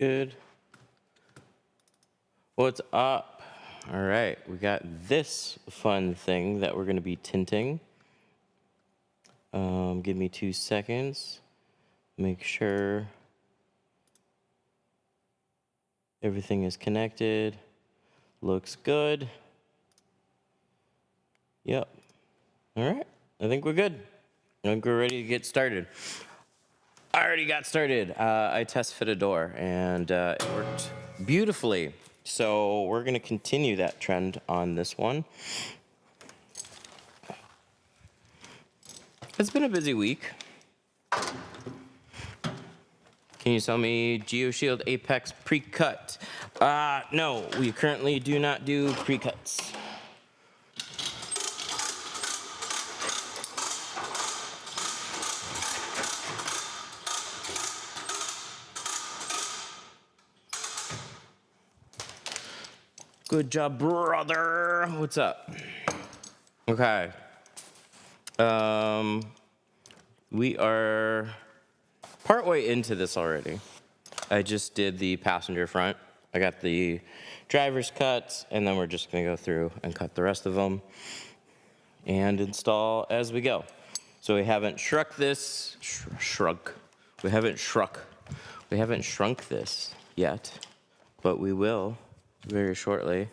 Good. What's up? All right, we got this fun thing that we're going to be tinting. Give me 2 seconds. Make sure everything is connected. Looks good. Yep. All right, I think we're good. I think we're ready to get started. I already got started. I test fit a door and it worked beautifully. So we're going to continue that trend on this one. It's been a busy week. Can you sell me GeoShield Apex pre-cut? No, we currently do not do pre-cuts. Good job, brother. What's up? Okay. We are partway into this already. I just did the passenger front. I got the driver's cuts, and then we're just gonna go through and cut the rest of them and install as we go. So we haven't shrunk this, We haven't shrunk this yet, but we will very shortly.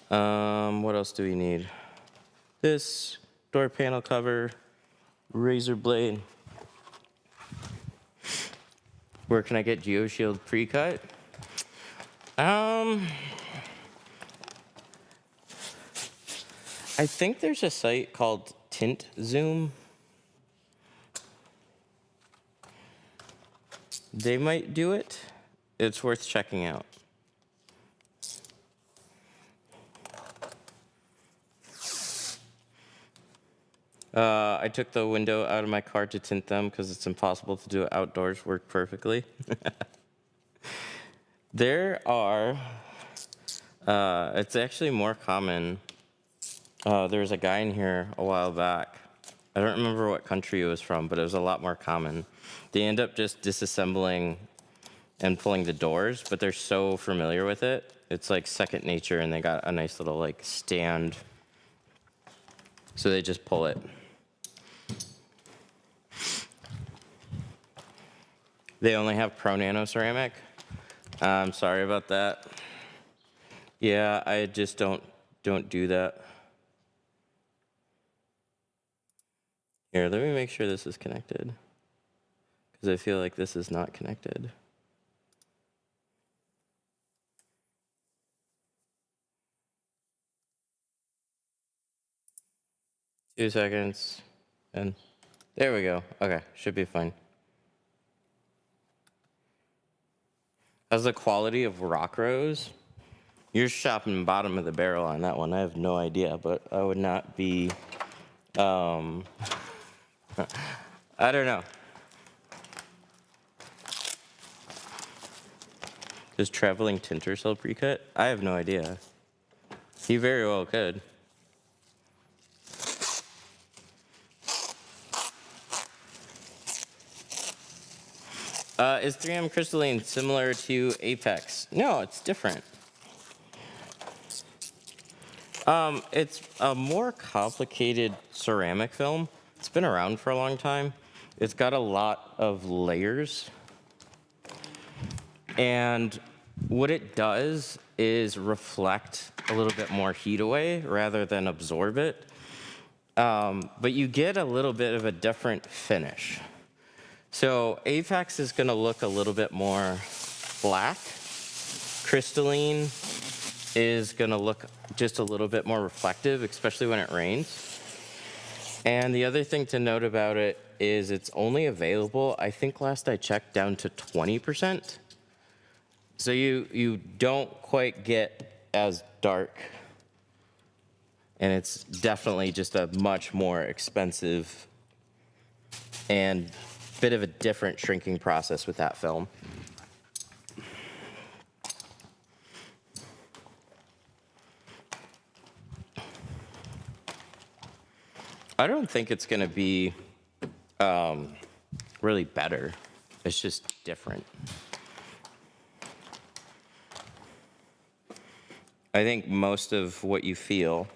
What else do we need? This door panel cover, razor blade. Where can I get GeoShield pre-cut? I think there's a site called Tint Zoom. They might do it. It's worth checking out. I took the window out of my car to tint them because it's impossible to do it outdoors. Work perfectly. There are, it's actually more common. There was a guy in here a while back. I don't remember what country it was from, but it was a lot more common. They end up just disassembling and pulling the doors, but they're so familiar with it. It's like second nature, and they got a nice little like stand. So they just pull it. They only have Pro Nano ceramic. I'm sorry about that. Yeah, I just don't do that. Here, let me make sure this is connected, because I feel like this is not connected. Two seconds, and there we go. Okay, should be fine. How's the quality of rock rose? You're shopping bottom of the barrel on that one. I have no idea, but I would not be, I don't know. Does Traveling Tinter sell pre-cut? I have no idea. He very well could. Is 3M crystalline similar to Apex? No, it's different. It's a more complicated ceramic film. It's been around for a long time. It's got a lot of layers. And what it does is reflect a little bit more heat away rather than absorb it. But you get a little bit of a different finish. So Apex is going to look a little bit more black. Crystalline is going to look just a little bit more reflective, especially when it rains. And the other thing to note about it is it's only available, I think last I checked, down to 20%. So you don't quite get as dark. And it's definitely just a much more expensive and bit of a different shrinking process with that film. I don't think it's going to be really better. It's just different. I think most of what you feel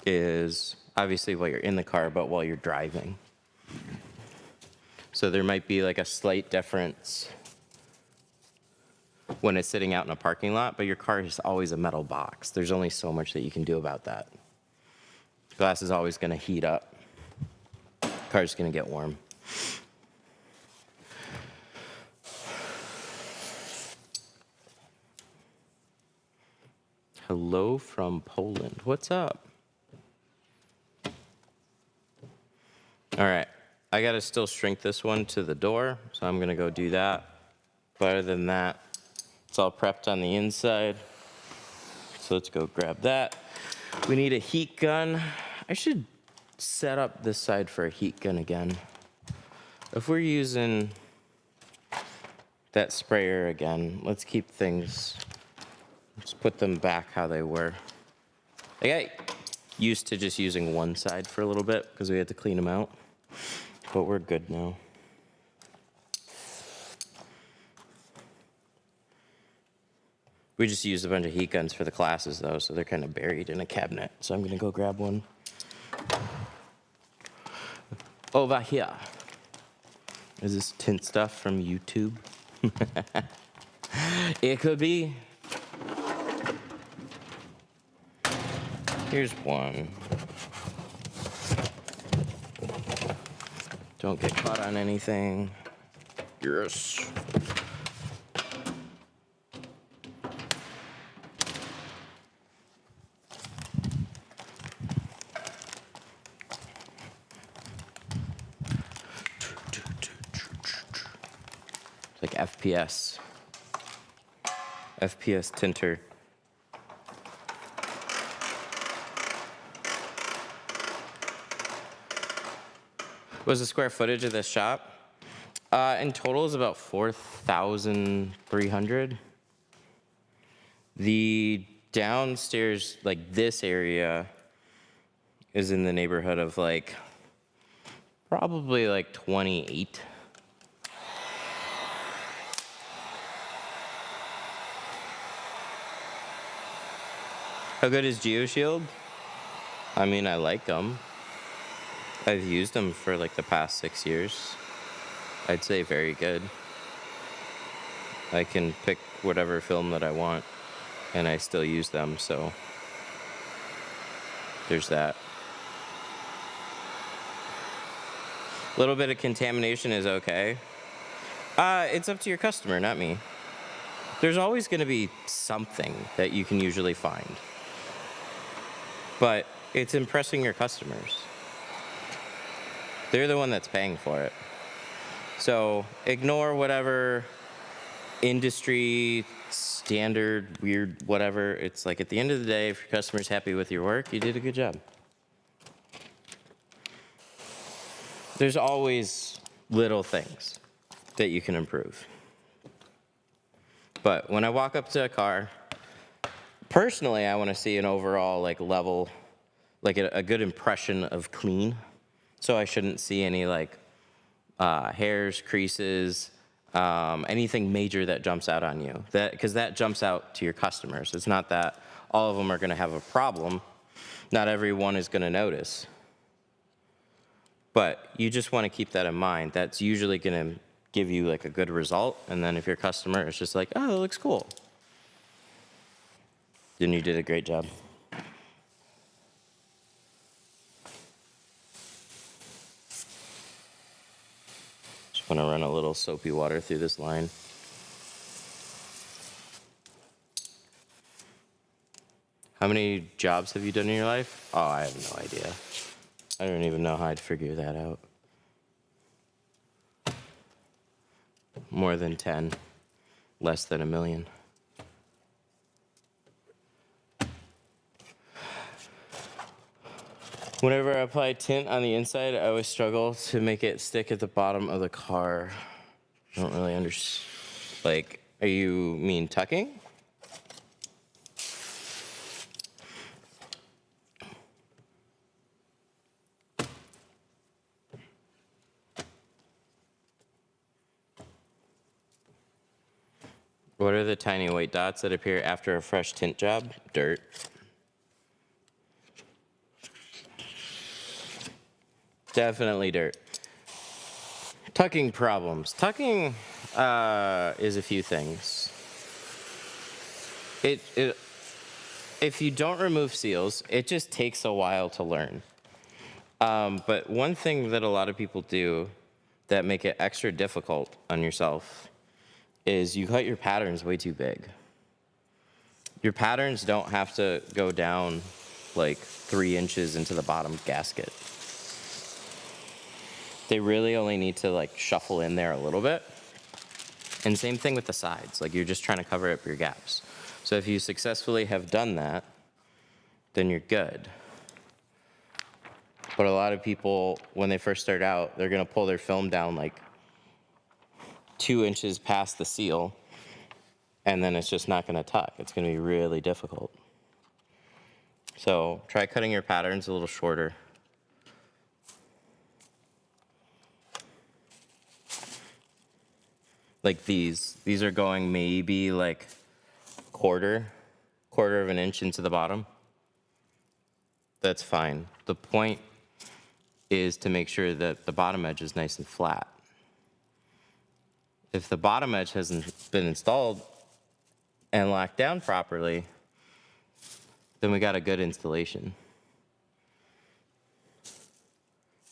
is obviously while you're in the car, but while you're driving. So there might be like a slight difference when it's sitting out in a parking lot, but your car is always a metal box. There's only so much that you can do about that. Glass is always going to heat up. Car's going to get warm. Hello from Poland. What's up? All right. I got to still shrink this one to the door, so I'm going to go do that. But other than that, it's all prepped on the inside. So let's go grab that. We need a heat gun. I should set up this side for a heat gun again. If we're using that sprayer again, let's keep things, let's put them back how they were. I got used to just using one side for a little bit because we had to clean them out, but we're good now. We just used a bunch of heat guns for the classes though, so they're kind of buried in a cabinet. So I'm gonna go grab one. Over here. Is this tint stuff from YouTube? It could be. Here's one. Don't get caught on anything. Yes. Like FPS. FPS tinter. What's the square footage of this shop? In total is about 4,300. The downstairs, like this area, is in the neighborhood of like, probably like 28. How good is GeoShield? I mean, I like them. I've used them for like the past 6 years. I'd say very good. I can pick whatever film that I want, and I still use them, so there's that. A little bit of contamination is okay. It's up to your customer, not me. There's always going to be something that you can usually find. But it's impressing your customers. They're the one that's paying for it. So ignore whatever industry standard, weird, whatever. It's like at the end of the day, if your customer's happy with your work, you did a good job. There's always little things that you can improve. But when I walk up to a car, personally, I want to see an overall like level, like a good impression of clean. So I shouldn't see any like hairs, creases, anything major that jumps out on you. Because that jumps out to your customers. It's not that all of them are going to have a problem. Not everyone is going to notice. But you just want to keep that in mind. That's usually going to give you like a good result. And then if your customer is just like, oh, it looks cool, then you did a great job. Just want to run a little soapy water through this line. How many jobs have you done in your life? Oh, I have no idea. I don't even know how I'd figure that out. More than 10, less than 1 million. Whenever I apply tint on the inside, I always struggle to make it stick at the bottom of the car. I don't really understand. Like, are you mean tucking? What are the tiny white dots that appear after a fresh tint job? Dirt. Definitely dirt. Tucking problems. Tucking is a few things. If you don't remove seals, it just takes a while to learn. But one thing that a lot of people do that make it extra difficult on yourself is you cut your patterns way too big. Your patterns don't have to go down like 3 inches into the bottom gasket. They really only need to like shuffle in there a little bit. And same thing with the sides, like you're just trying to cover up your gaps. So if you successfully have done that, then you're good. But a lot of people, when they first start out, they're gonna pull their film down like 2 inches past the seal, and then it's just not gonna tuck. It's gonna be really difficult. So try cutting your patterns a little shorter. Like these are going maybe like quarter of an inch into the bottom. That's fine. The point is to make sure that the bottom edge is nice and flat. If the bottom edge hasn't been installed and locked down properly, then we got a good installation.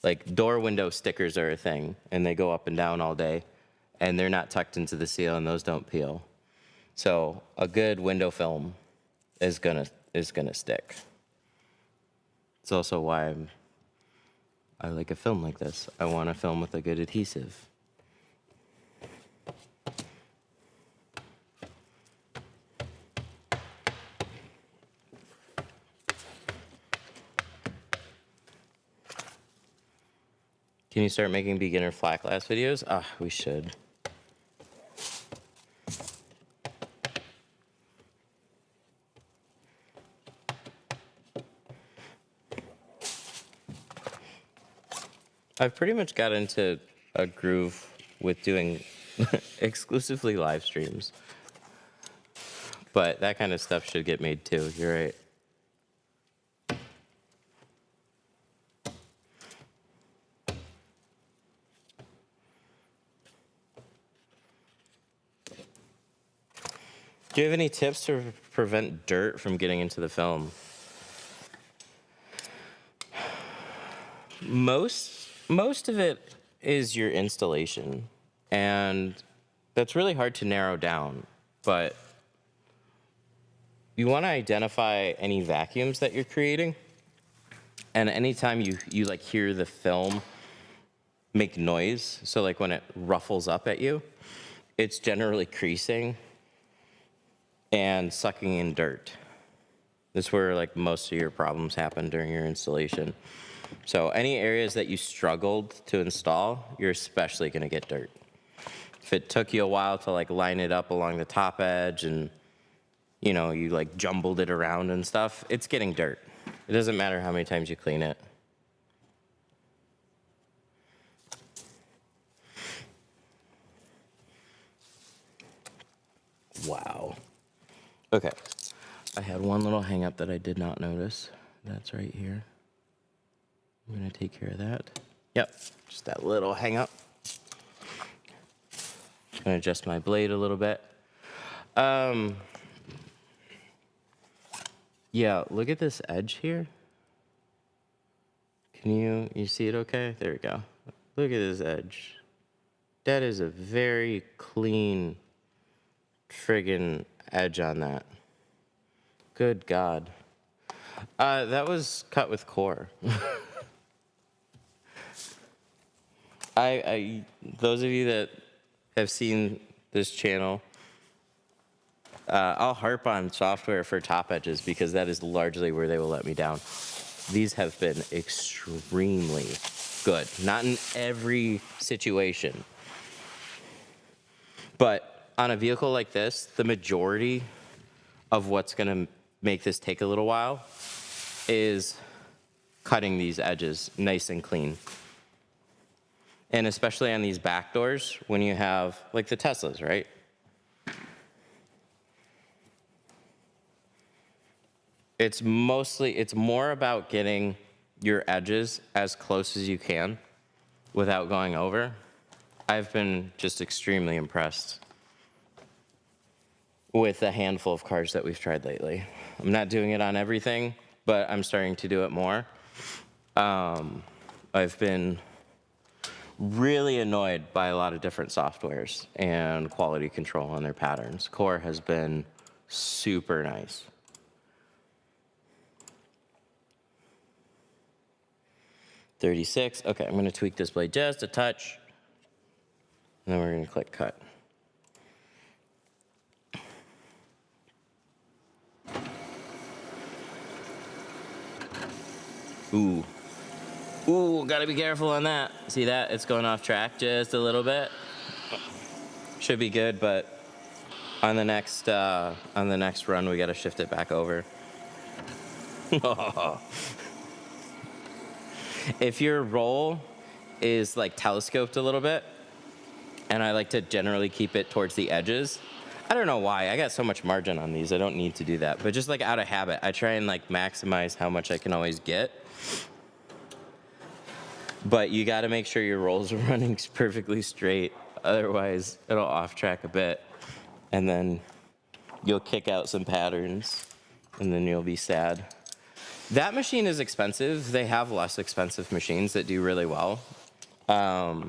Like door window stickers are a thing, and they go up and down all day, and they're not tucked into the seal, and those don't peel. So a good window film is gonna stick. It's also why I like a film like this. I want a film with a good adhesive. Can you start making beginner flat glass videos? We should. I've pretty much got into a groove with doing exclusively live streams. But that kind of stuff should get made too, you're right. Do you have any tips to prevent dirt from getting into the film? Most of it is your installation, and that's really hard to narrow down, but you want to identify any vacuums that you're creating, and anytime you like hear the film make noise, so like when it ruffles up at you, it's generally creasing and sucking in dirt. That's where like most of your problems happen during your installation. So any areas that you struggled to install, you're especially gonna get dirt. If it took you a while to like line it up along the top edge and you know, you like jumbled it around and stuff, it's getting dirt. It doesn't matter how many times you clean it. Wow. Okay, I had one little hang up that I did not notice. That's right here. I'm gonna take care of that. Yep, just that little hang up. Gonna adjust my blade a little bit. Yeah, look at this edge here. Can you see it okay? There we go. Look at this edge. That is a very clean friggin' edge on that. Good God. That was cut with core. Those of you that have seen this channel, I'll harp on software for top edges because that is largely where they will let me down. These have been extremely good. Not in every situation. But on a vehicle like this, the majority of what's gonna make this take a little while is cutting these edges nice and clean. And especially on these back doors, when you have, like the Teslas, right? It's more about getting your edges as close as you can without going over. I've been just extremely impressed with a handful of cars that we've tried lately. I'm not doing it on everything, but I'm starting to do it more. I've been really annoyed by a lot of different softwares and quality control on their patterns. Core has been super nice. .36, okay, I'm gonna tweak this blade just a touch, and then we're gonna click cut. Ooh. Ooh, gotta be careful on that. See that? It's going off track just a little bit. Should be good, but on the next run, we gotta shift it back over. If your roll is like telescoped a little bit, and I like to generally keep it towards the edges, I don't know why. I got so much margin on these. I don't need to do that. But just like out of habit, I try and like maximize how much I can always get. But you got to make sure your rolls are running perfectly straight. Otherwise, it'll off track a bit. And then you'll kick out some patterns. And then you'll be sad. That machine is expensive. They have less expensive machines that do really well. I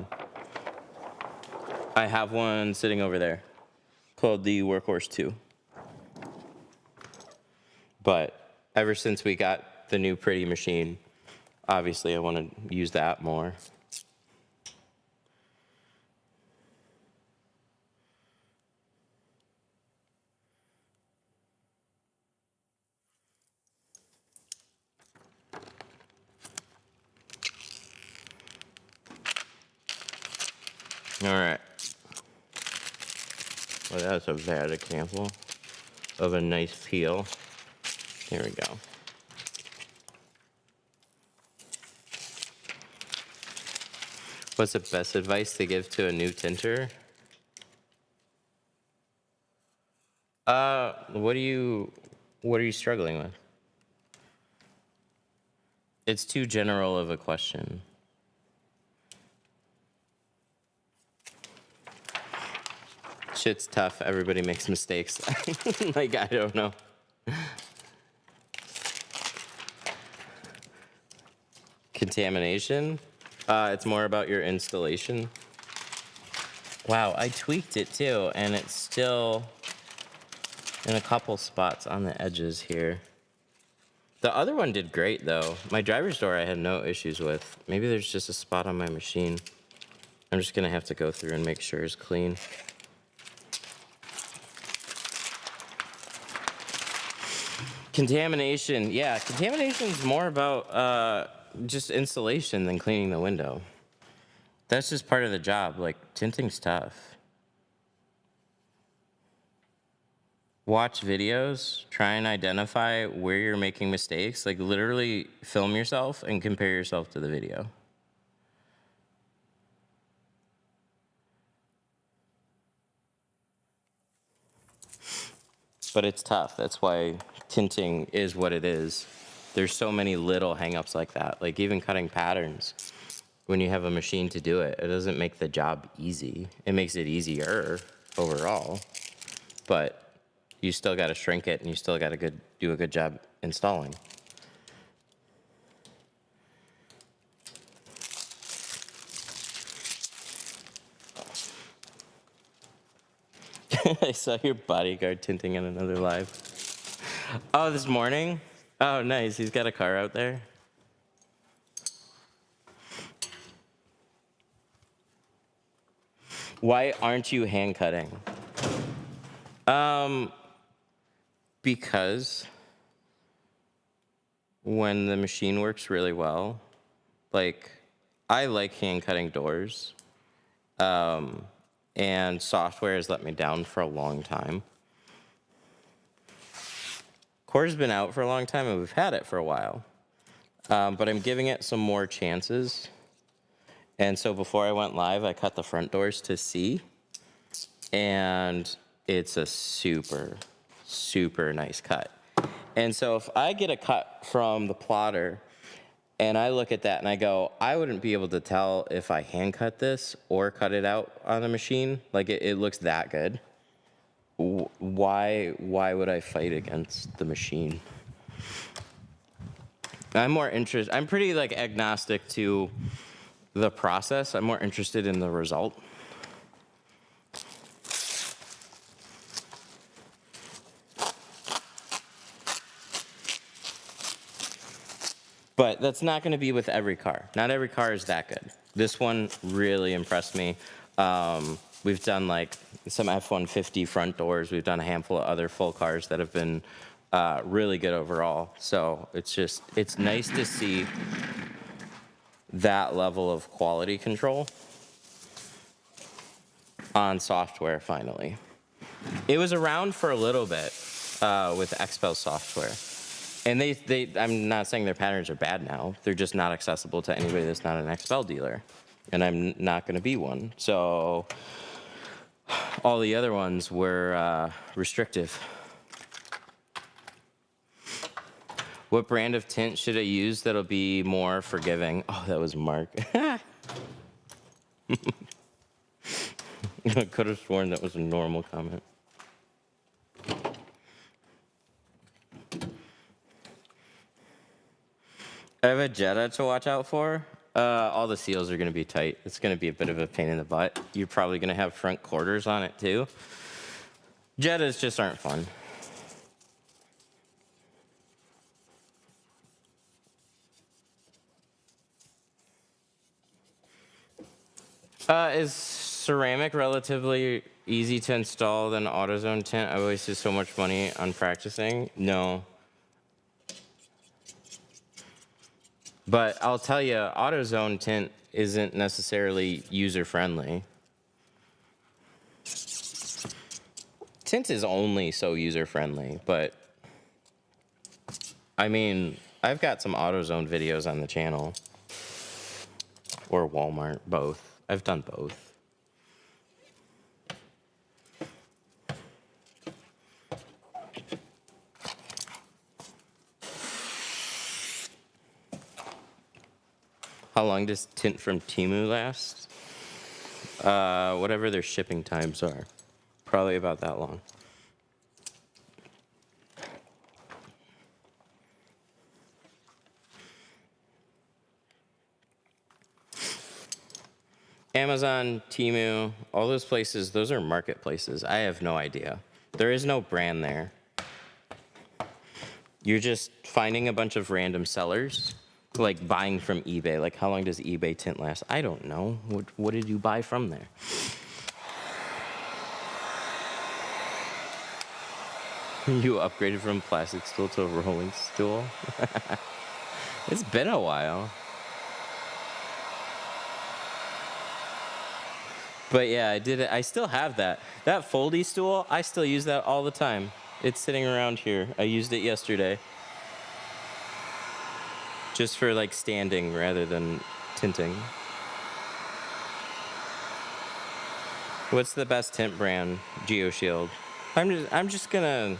have one sitting over there called the Workhorse 2. But ever since we got the new pretty machine, obviously I want to use that more. All right. Well, that's a bad example of a nice peel. Here we go. What's the best advice to give to a new tinter? What are you struggling with? It's too general of a question. Shit's tough. Everybody makes mistakes. Like, I don't know. Contamination? It's more about your installation. Wow, I tweaked it too, and it's still in a couple spots on the edges here. The other one did great, though. My driver's door I had no issues with. Maybe there's just a spot on my machine. I'm just gonna have to go through and make sure it's clean. Contamination, yeah, contamination is more about just installation than cleaning the window. That's just part of the job. Like, tinting's tough. Watch videos, try and identify where you're making mistakes. Like, literally film yourself and compare yourself to the video. But it's tough. That's why tinting is what it is. There's so many little hangups like that. Like, even cutting patterns, when you have a machine to do it, it doesn't make the job easy. It makes it easier overall, but you still got to shrink it, and you still got to do a good job installing. I saw your bodyguard tinting in another live. Oh, this morning? Oh, nice. He's got a car out there. Why aren't you hand cutting? Because when the machine works really well, like, I like hand cutting doors. And software has let me down for a long time. Core's been out for a long time, and we've had it for a while. But I'm giving it some more chances. And so before I went live, I cut the front doors to C. And it's a super, super nice cut. And so if I get a cut from the plotter and I look at that and I go, I wouldn't be able to tell if I hand cut this or cut it out on a machine. Like it looks that good. Why would I fight against the machine? I'm pretty like agnostic to the process. I'm more interested in the result. But that's not going to be with every car. Not every car is that good. This one really impressed me. We've done like some F-150 front doors. We've done a handful of other full cars that have been really good overall. So it's nice to see that level of quality control on software finally. It was around for a little bit with Expel software. And I'm not saying their patterns are bad now. They're just not accessible to anybody that's not an Expel dealer. And I'm not going to be one. So all the other ones were restrictive. What brand of tint should I use that'll be more forgiving? Oh, that was Mark. I could have sworn that was a normal comment. I have a Jetta to watch out for. All the seals are going to be tight. It's going to be a bit of a pain in the butt. You're probably going to have front quarters on it too. Jettas just aren't fun. Is ceramic relatively easy to install than AutoZone tint? I wasted so much money on practicing. No. But I'll tell you, AutoZone tint isn't necessarily user-friendly. Tint is only so user-friendly, but I mean, I've got some AutoZone videos on the channel. Or Walmart, both. I've done both. How long does tint from Temu last? Whatever their shipping times are. Probably about that long. Amazon, Temu, all those places, those are marketplaces. I have no idea. There is no brand there. You're just finding a bunch of random sellers, like buying from eBay. Like, how long does eBay tint last? I don't know. What did you buy from there? You upgraded from plastic stool to a rolling stool? It's been a while. But yeah, I did it. I still have that. That foldy stool, I still use that all the time. It's sitting around here. I used it yesterday. Just for like standing rather than tinting. What's the best tint brand? GeoShield. I'm just gonna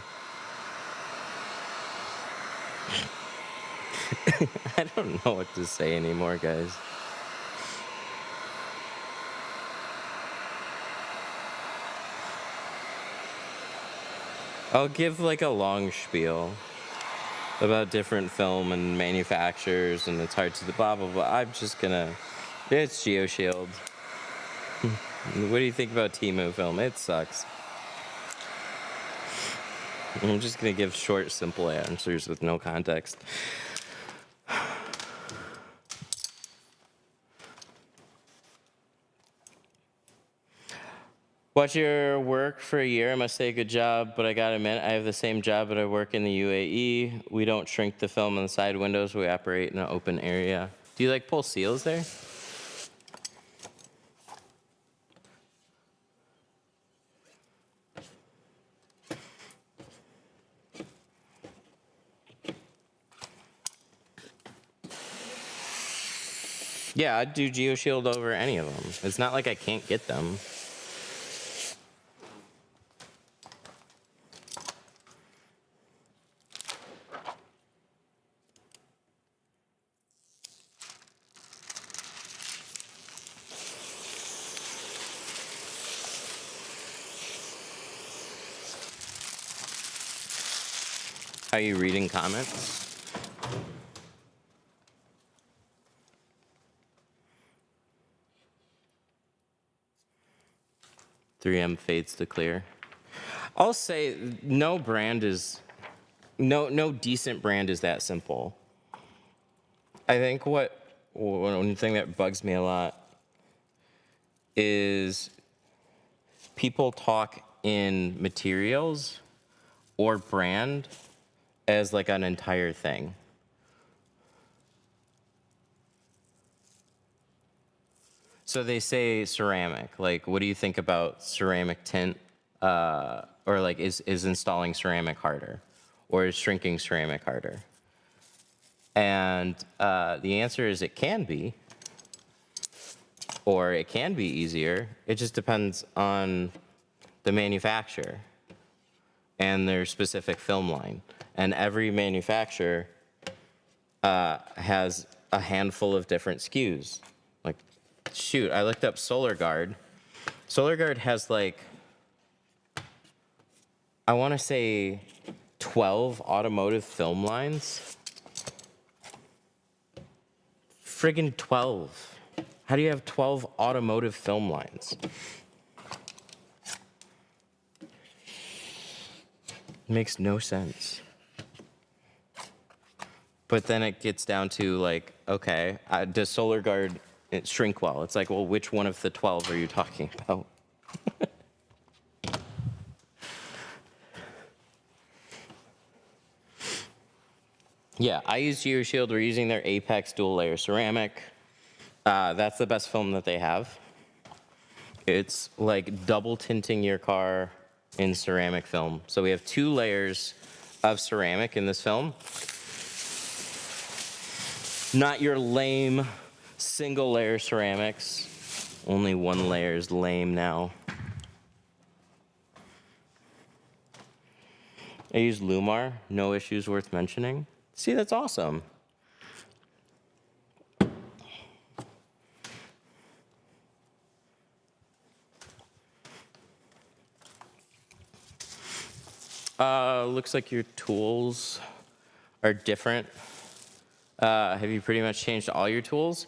I don't know what to say anymore, guys. I'll give like a long spiel about different film and manufacturers and it's hard to the blah blah blah. I'm just gonna. It's GeoShield. What do you think about Temu film? It sucks. I'm just gonna give short, simple answers with no context. Watch your work for a year. I must say good job, but I gotta admit, I have the same job, but I work in the UAE. We don't shrink the film on the side windows. We operate in an open area. Do you like pull seals there? Yeah, I'd do GeoShield over any of them. It's not like I can't get them. How you reading comments? 3M fades to clear. I'll say no decent brand is that simple. I think one thing that bugs me a lot is people talk in materials or brand as like an entire thing. So they say ceramic. Like, what do you think about ceramic tint? Or like, is installing ceramic harder? Or is shrinking ceramic harder? And the answer is it can be. Or it can be easier. It just depends on the manufacturer and their specific film line. And every manufacturer has a handful of different SKUs. Like, shoot, I looked up SolarGuard. SolarGuard has like, I want to say 12 automotive film lines. Friggin' 12. How do you have 12 automotive film lines? Makes no sense. But then it gets down to like, okay, does SolarGuard shrink well? It's like, well, which one of the 12 are you talking about? Yeah, I use GeoShield. We're using their Apex dual layer ceramic. That's the best film that they have. It's like double tinting your car in ceramic film. So we have 2 layers of ceramic in this film. Not your lame single layer ceramics. Only 1 layer is lame now. I use Lumar, no issues worth mentioning. See, that's awesome. Looks like your tools are different. Have you pretty much changed all your tools?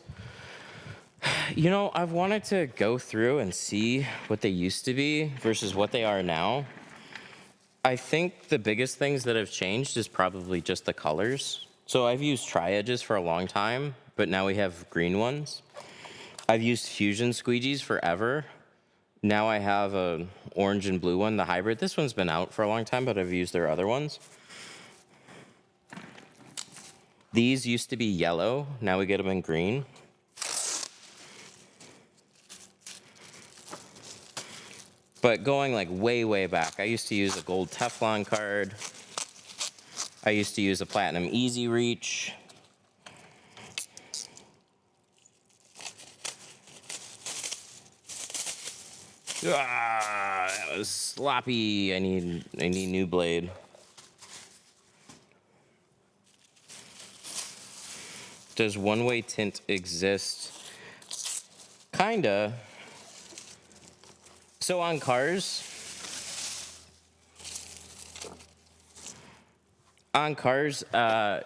You know, I've wanted to go through and see what they used to be versus what they are now. I think the biggest things that have changed is probably just the colors. So I've used tri-edges for a long time, but now we have green ones. I've used fusion squeegees forever. Now I have a orange and blue one, the hybrid. This one's been out for a long time, but I've used their other ones. These used to be yellow. Now we get them in green. But going like way, way back, I used to use a gold Teflon card. I used to use a platinum Easy Reach. That was sloppy. I need new blade. Does one-way tint exist? Kinda. So on cars,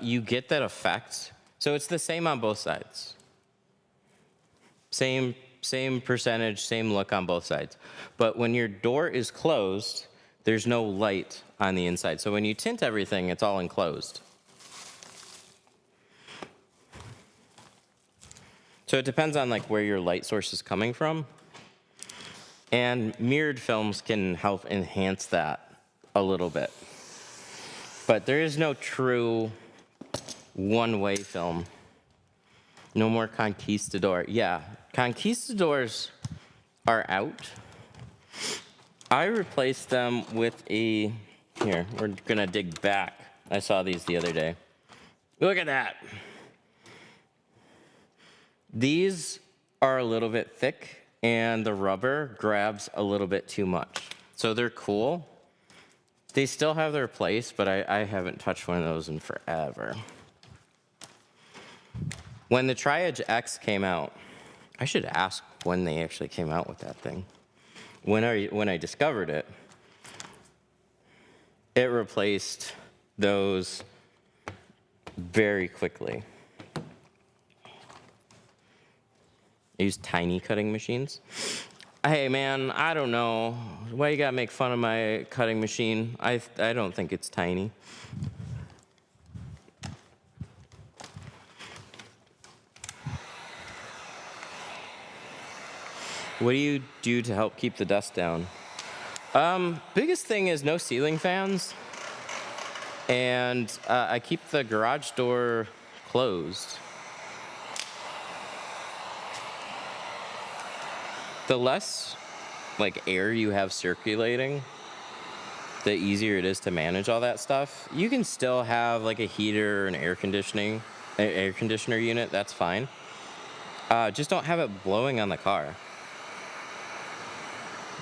you get that effect. So it's the same on both sides. Same percentage, same look on both sides. But when your door is closed, there's no light on the inside. So when you tint everything, it's all enclosed. So it depends on like where your light source is coming from. And mirrored films can help enhance that a little bit. But there is no true one-way film. No more Conquistador. Yeah, Conquistadors are out. I replaced them with here, we're gonna dig back. I saw these the other day. Look at that. These are a little bit thick and the rubber grabs a little bit too much. So they're cool. They still have their place, but I haven't touched one of those in forever. When the Tri-Edge X came out, I should ask when they actually came out with that thing. When I discovered it, it replaced those very quickly. I use tiny cutting machines. Hey man, I don't know. Why you gotta make fun of my cutting machine? I don't think it's tiny. What do you do to help keep the dust down? Biggest thing is no ceiling fans. And I keep the garage door closed. The less like air you have circulating, the easier it is to manage all that stuff. You can still have like a heater or an air conditioner unit, that's fine. Just don't have it blowing on the car.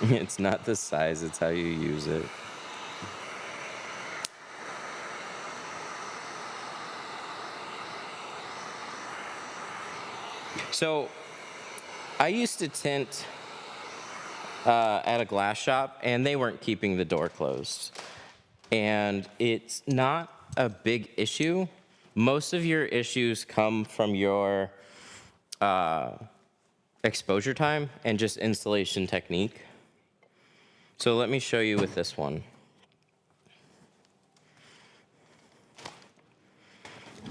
It's not the size, it's how you use it. So I used to tint at a glass shop, and they weren't keeping the door closed. And it's not a big issue. Most of your issues come from your exposure time and just installation technique. So let me show you with this one.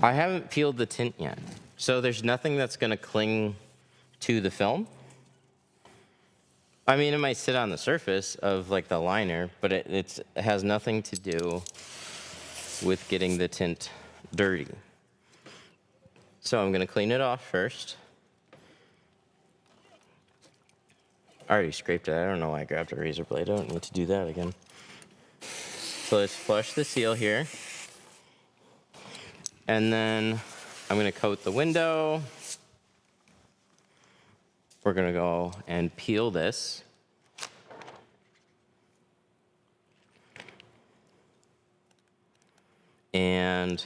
I haven't peeled the tint yet, so there's nothing that's gonna cling to the film. I mean, it might sit on the surface of like the liner, but it has nothing to do with getting the tint dirty. So I'm gonna clean it off first. I already scraped it. I don't know why I grabbed a razor blade. I don't need to do that again. So let's flush the seal here. And then I'm gonna coat the window. We're gonna go and peel this. And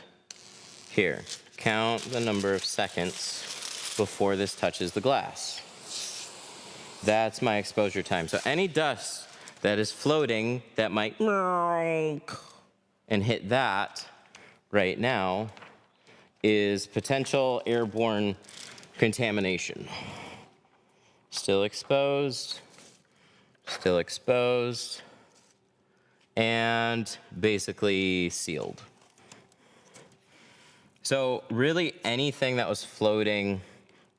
here, count the number of seconds before this touches the glass. That's my exposure time. So any dust that is floating that might and hit that right now is potential airborne contamination. Still exposed, and basically sealed. So really anything that was floating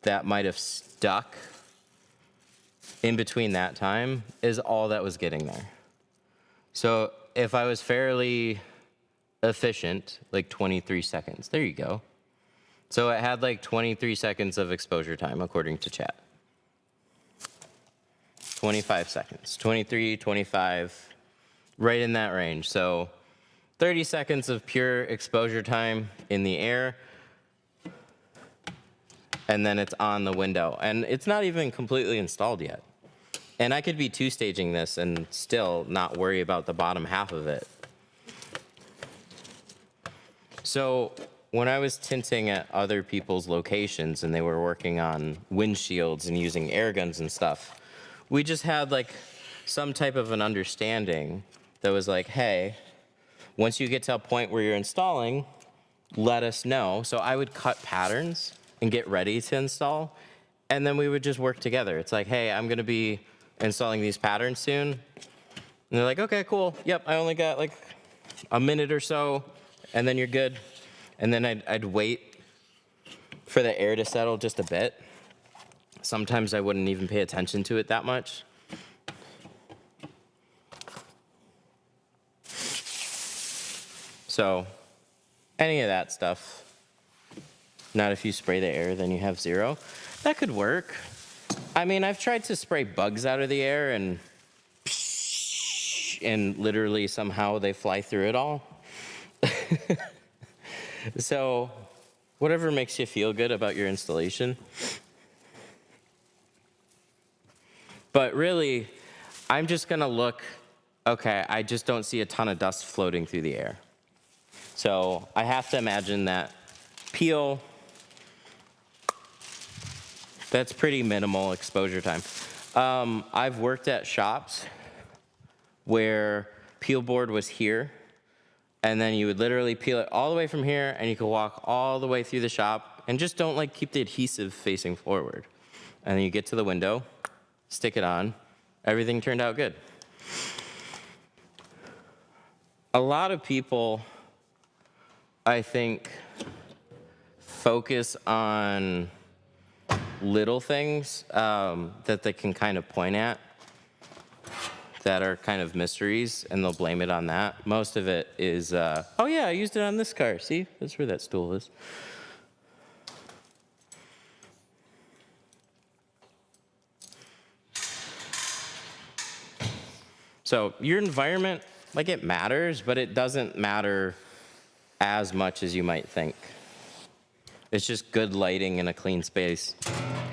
that might have stuck in between that time is all that was getting there. So if I was fairly efficient, like 23 seconds, there you go. So it had like 23 seconds of exposure time according to chat. 25 seconds, 23, 25, right in that range. So 30 seconds of pure exposure time in the air, and then it's on the window. And it's not even completely installed yet. And I could be two-staging this and still not worry about the bottom half of it. So when I was tinting at other people's locations and they were working on windshields and using air guns and stuff, we just had like some type of an understanding that was like, hey, once you get to a point where you're installing, let us know. So I would cut patterns and get ready to install, and then we would just work together. It's like, hey, I'm gonna be installing these patterns soon. And they're like, okay, cool. Yep, I only got like a minute or so, and then you're good. And then I'd wait for the air to settle just a bit. Sometimes I wouldn't even pay attention to it that much. So any of that stuff, not if you spray the air, then you have zero. That could work. I mean, I've tried to spray bugs out of the air and literally somehow they fly through it all. So whatever makes you feel good about your installation. But really, I'm just gonna look, okay, I just don't see a ton of dust floating through the air. So I have to imagine that peel, that's pretty minimal exposure time. I've worked at shops where peel board was here And then you would literally peel it all the way from here, and you could walk all the way through the shop, and just don't like keep the adhesive facing forward. And then you get to the window, stick it on, everything turned out good. A lot of people, I think, focus on little things that they can kind of point at that are kind of mysteries, and they'll blame it on that. Most of it is, oh yeah, I used it on this car. See, that's where that stool is. So your environment, like, it matters, but it doesn't matter as much as you might think. It's just good lighting in a clean space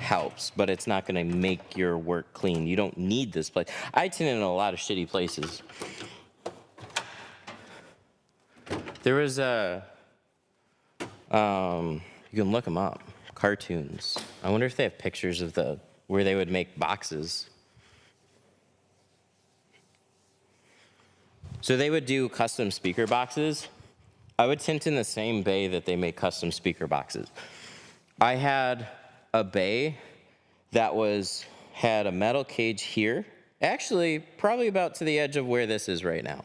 helps, but it's not gonna make your work clean. You don't need this place. I tint in a lot of shitty places. There was a, you can look them up, cartoons. I wonder if they have pictures of where they would make boxes. So they would do custom speaker boxes. I would tint in the same bay that they make custom speaker boxes. I had a bay that had a metal cage here, actually probably about to the edge of where this is right now.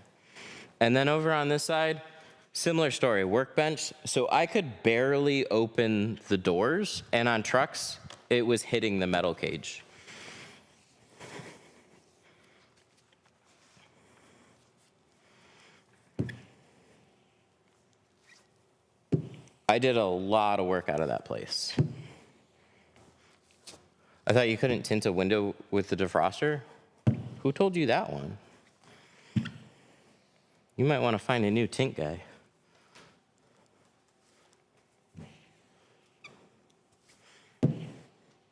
And then over on this side, similar story, workbench. So I could barely open the doors, and on trucks, it was hitting the metal cage. I did a lot of work out of that place. I thought you couldn't tint a window with the defroster? Who told you that one? You might want to find a new tint guy.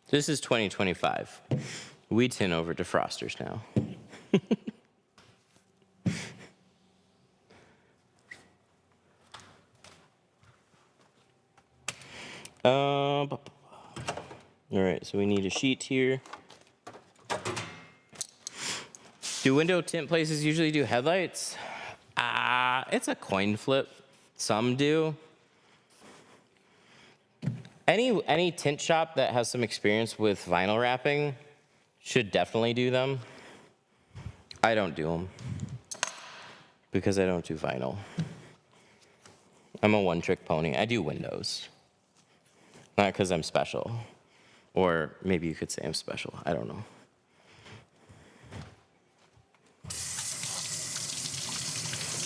This is 2025. We tint over defrosters now. All right, so we need a sheet here. Do window tint places usually do headlights? It's a coin flip. Some do. Any tint shop that has some experience with vinyl wrapping should definitely do them. I don't do them because I don't do vinyl. I'm a one-trick pony. I do windows. Not because I'm special. Or maybe you could say I'm special. I don't know.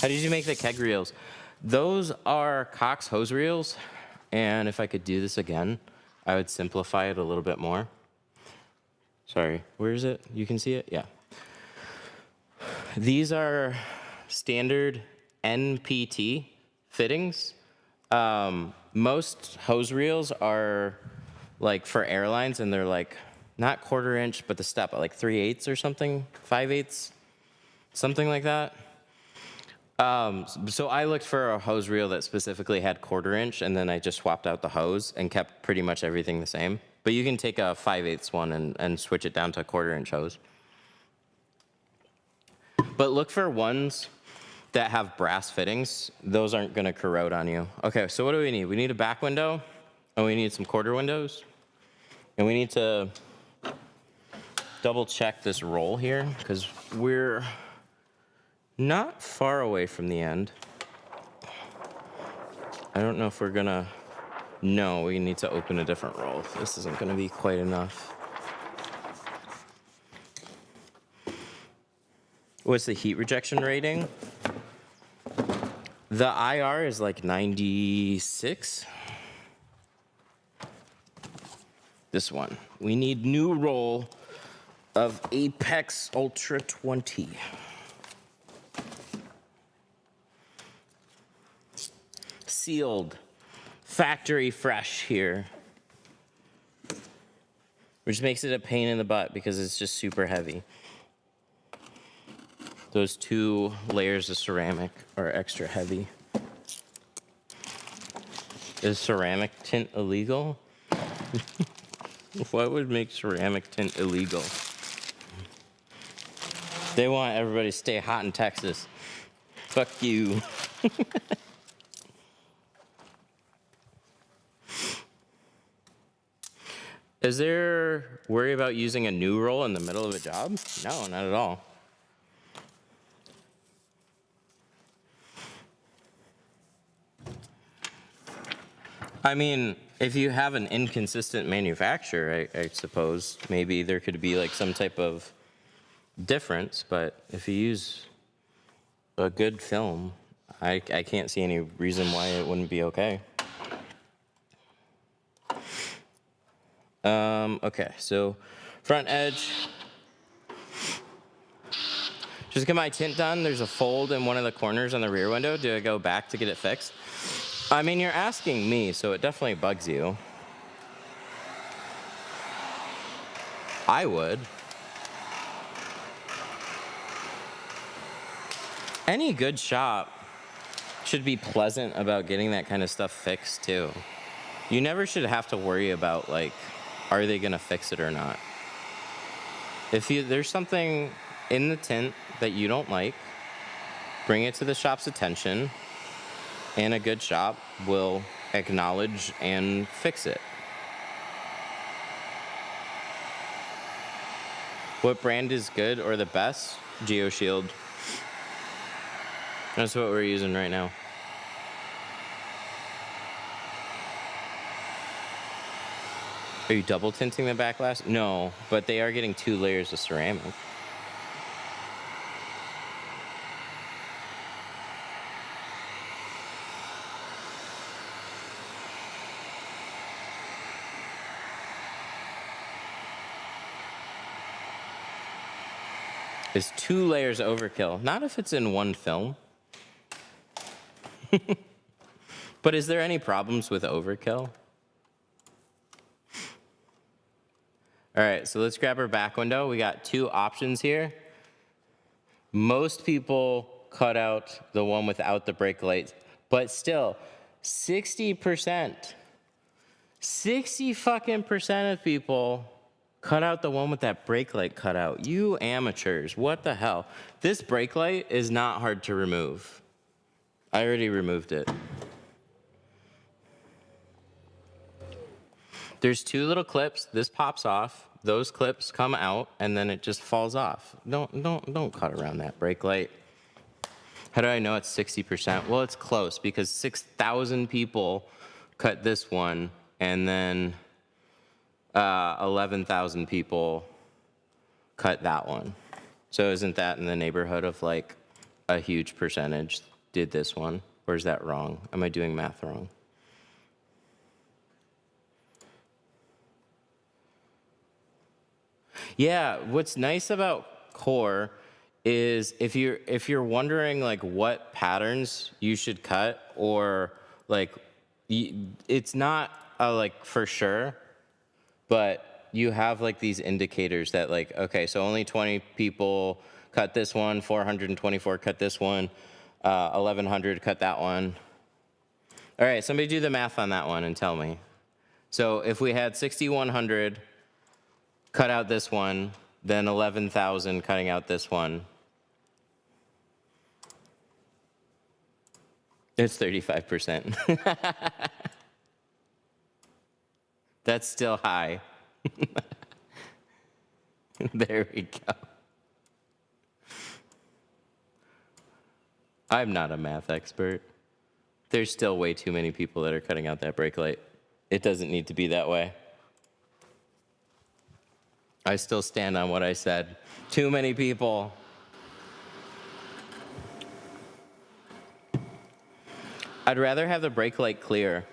How did you make the keg reels? Those are Cox hose reels. And if I could do this again, I would simplify it a little bit more. Sorry, where is it? You can see it? Yeah. These are standard NPT fittings. Most hose reels are like for airlines, and they're like not 1/4 inch, but the step at like 3/8 or something, 5/8, something like that. So I looked for a hose reel that specifically had 1/4 inch, and then I just swapped out the hose and kept pretty much everything the same. But you can take a 5/8 one and switch it down to a 1/4 inch hose. But look for ones that have brass fittings. Those aren't gonna corrode on you. Okay, so what do we need? We need a back window, and we need some quarter windows. And we need to double check this roll here, because we're not far away from the end. I don't know if we're gonna, no, we need to open a different roll. This isn't gonna be quite enough. What's the heat rejection rating? The IR is like 96. This one. We need new roll of Apex Ultra 20. Sealed. Factory fresh here. Which makes it a pain in the butt because it's just super heavy. Those 2 layers of ceramic are extra heavy. Is ceramic tint illegal? What would make ceramic tint illegal? They want everybody to stay hot in Texas. Fuck you. Is there worry about using a new roll in the middle of a job? No, not at all. I mean, if you have an inconsistent manufacturer, I suppose maybe there could be like some type of difference, but if you use a good film, I can't see any reason why it wouldn't be okay. Okay, so front edge. Just to get my tint done, there's a fold in one of the corners on the rear window. Do I go back to get it fixed? I mean, you're asking me, so it definitely bugs you. I would. Any good shop should be pleasant about getting that kind of stuff fixed too. You never should have to worry about like, are they gonna fix it or not? If there's something in the tint that you don't like, bring it to the shop's attention, and a good shop will acknowledge and fix it. What brand is good or the best? GeoShield. That's what we're using right now. Are you double tinting the back glass? No, but they are getting 2 layers of ceramic. Is 2 layers overkill? Not if it's in one film. But is there any problems with overkill? All right, so let's grab our back window. We got 2 options here. Most people cut out the one without the brake lights, but still, 60%, 60% of people cut out the one with that brake light cut out. You amateurs, what the hell? This brake light is not hard to remove. I already removed it. There's 2 little clips. This pops off. Those clips come out, and then it just falls off. Don't cut around that brake light. How do I know it's 60%? Well, it's close because 6,000 people cut this one, and then 11,000 people cut that one. So isn't that in the neighborhood of like a huge percentage did this one? Or is that wrong? Am I doing math wrong? Yeah, what's nice about Core is if you're wondering like what patterns you should cut or like it's not like for sure, but you have like these indicators that like, okay, so only 20 people cut this one, 424 cut this one, 1,100 cut that one. All right, somebody do the math on that one and tell me. So if we had 6,100 cut out this one, then 11,000 cutting out this one, it's 35%. That's still high. There we go. I'm not a math expert. There's still way too many people that are cutting out that brake light. It doesn't need to be that way. I still stand on what I said. Too many people. I'd rather have the brake light clear.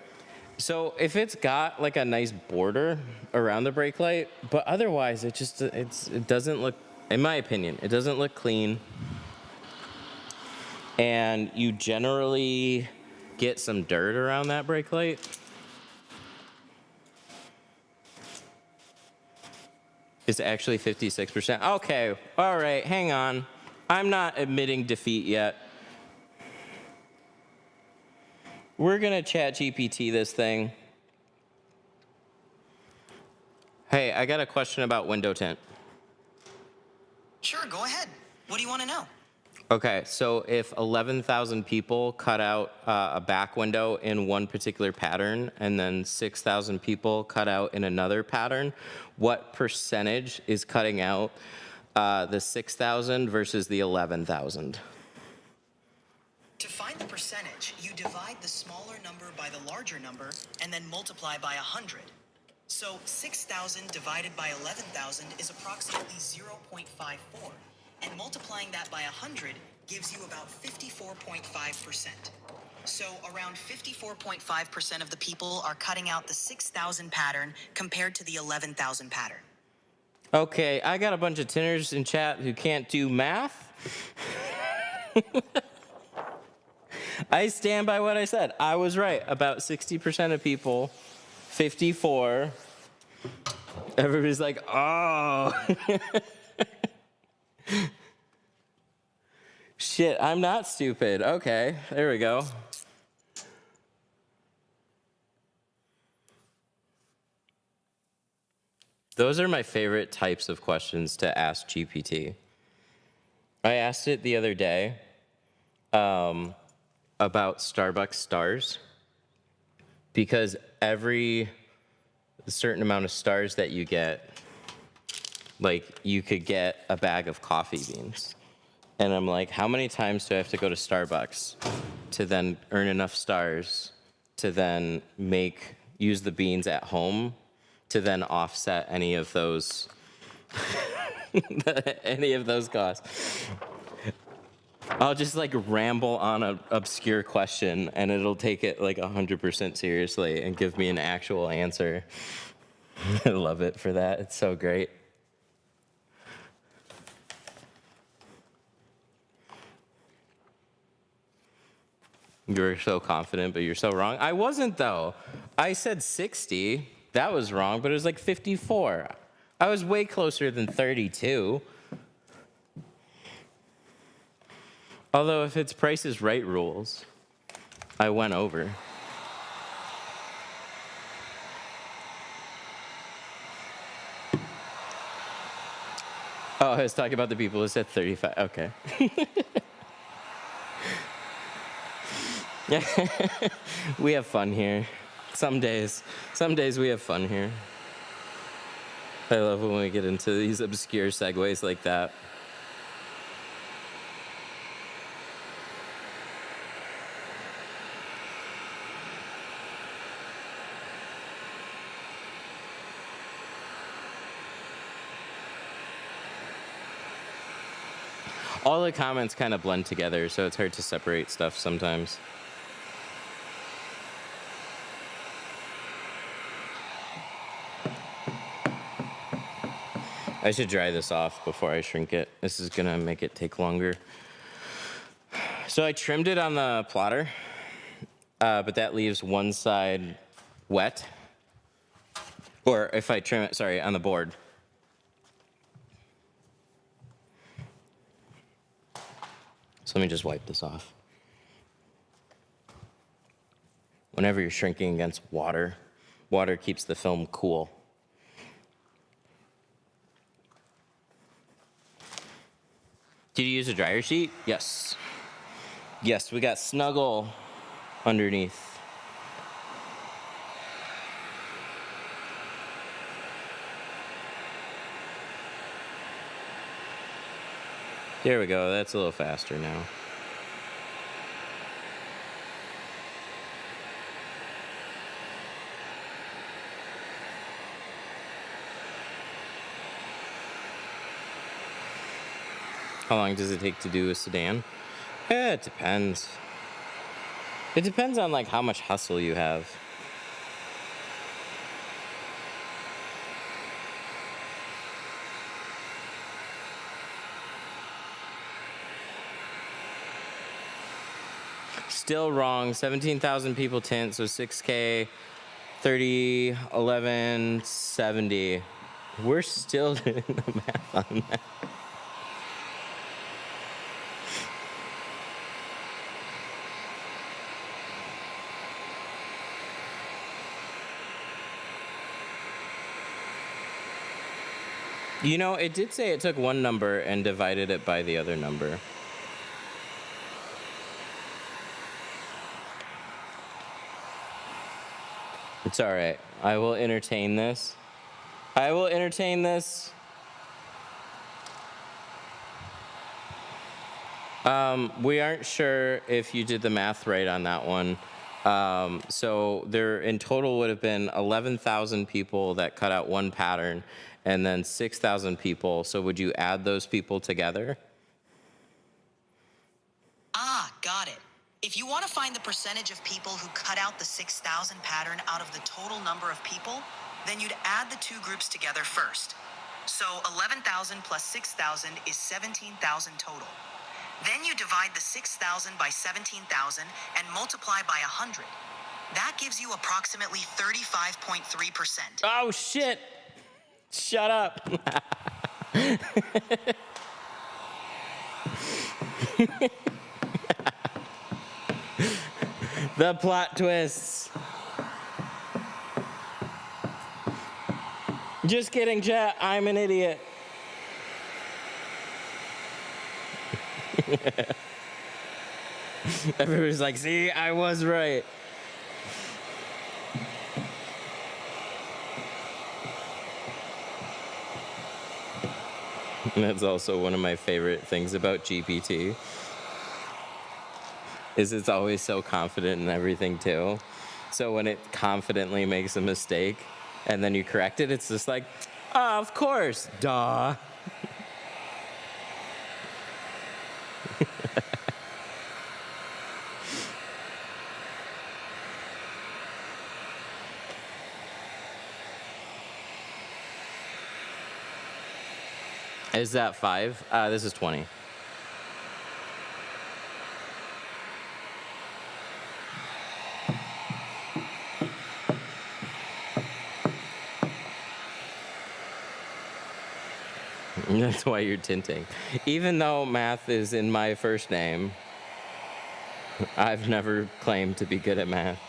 So if it's got like a nice border around the brake light, but otherwise it doesn't look, in my opinion, it doesn't look clean. And you generally get some dirt around that brake light. It's actually 56%. Okay, all right, hang on. I'm not admitting defeat yet. We're gonna chat GPT this thing. Hey, I got a question about window tint. Sure, go ahead. What do you want to know? Okay, so if 11,000 people cut out a back window in one particular pattern and then 6,000 people cut out in another pattern, what percentage is cutting out the 6,000 versus the 11,000? To find the percentage, you divide the smaller number by the larger number and then multiply by 100. So 6,000 divided by 11,000 is approximately 0.54. And multiplying that by 100 gives you about 54.5%. So around 54.5% of the people are cutting out the 6,000 pattern compared to the 11,000 pattern. Okay, I got a bunch of tinters in chat who can't do math. I stand by what I said. I was right. About 60% of people, 54. Everybody's like, oh. Shit, I'm not stupid. Okay, there we go. Those are my favorite types of questions to ask GPT. I asked it the other day about Starbucks stars, because every certain amount of stars that you get, like you could get a bag of coffee beans. And I'm like, how many times do I have to go to Starbucks to then earn enough stars to then use the beans at home to then offset any of those costs? I'll just like ramble on an obscure question and it'll take it like 100% seriously and give me an actual answer. I love it for that. It's so great. You were so confident, but you're so wrong. I wasn't, though. I said 60. That was wrong, but it was like 54. I was way closer than 32. Although if it's Price is Right rules, I went over. Oh, I was talking about the people who said 35. Okay. We have fun here. Some days we have fun here. I love when we get into these obscure segues like that. All the comments kind of blend together, so it's hard to separate stuff sometimes. I should dry this off before I shrink it. This is gonna make it take longer. So I trimmed it on the plotter, but that leaves one side wet. Or if I trim it, sorry, on the board. So let me just wipe this off. Whenever you're shrinking against water, water keeps the film cool. Did you use a dryer sheet? Yes. Yes, we got Snuggle underneath. There we go, that's a little faster now. How long does it take to do a sedan? It depends. It depends on like how much hustle you have. Still wrong. 17,000 people tint, so 6K, 30, 11, 70. We're still doing the math on that. You know, it did say it took one number and divided it by the other number. It's all right. I will entertain this. I will entertain this. We aren't sure if you did the math right on that one. So there in total would have been 11,000 people that cut out one pattern and then 6,000 people. So would you add those people together? Ah, got it. If you want to find the percentage of people who cut out the 6,000 pattern out of the total number of people, then you'd add the two groups together first. So 11,000 plus 6,000 is 17,000 total. Then you divide the 6,000 by 17,000 and multiply by 100. That gives you approximately 35.3%. Oh, shit. Shut up. The plot twists. Just kidding, chat. I'm an idiot. Everybody's like, see, I was right. And that's also one of my favorite things about GPT. Is it's always so confident in everything too. So when it confidently makes a mistake and then you correct it, it's just like, oh, of course, duh. Is that 5? This is 20. That's why you're tinting. Even though math is in my first name, I've never claimed to be good at math.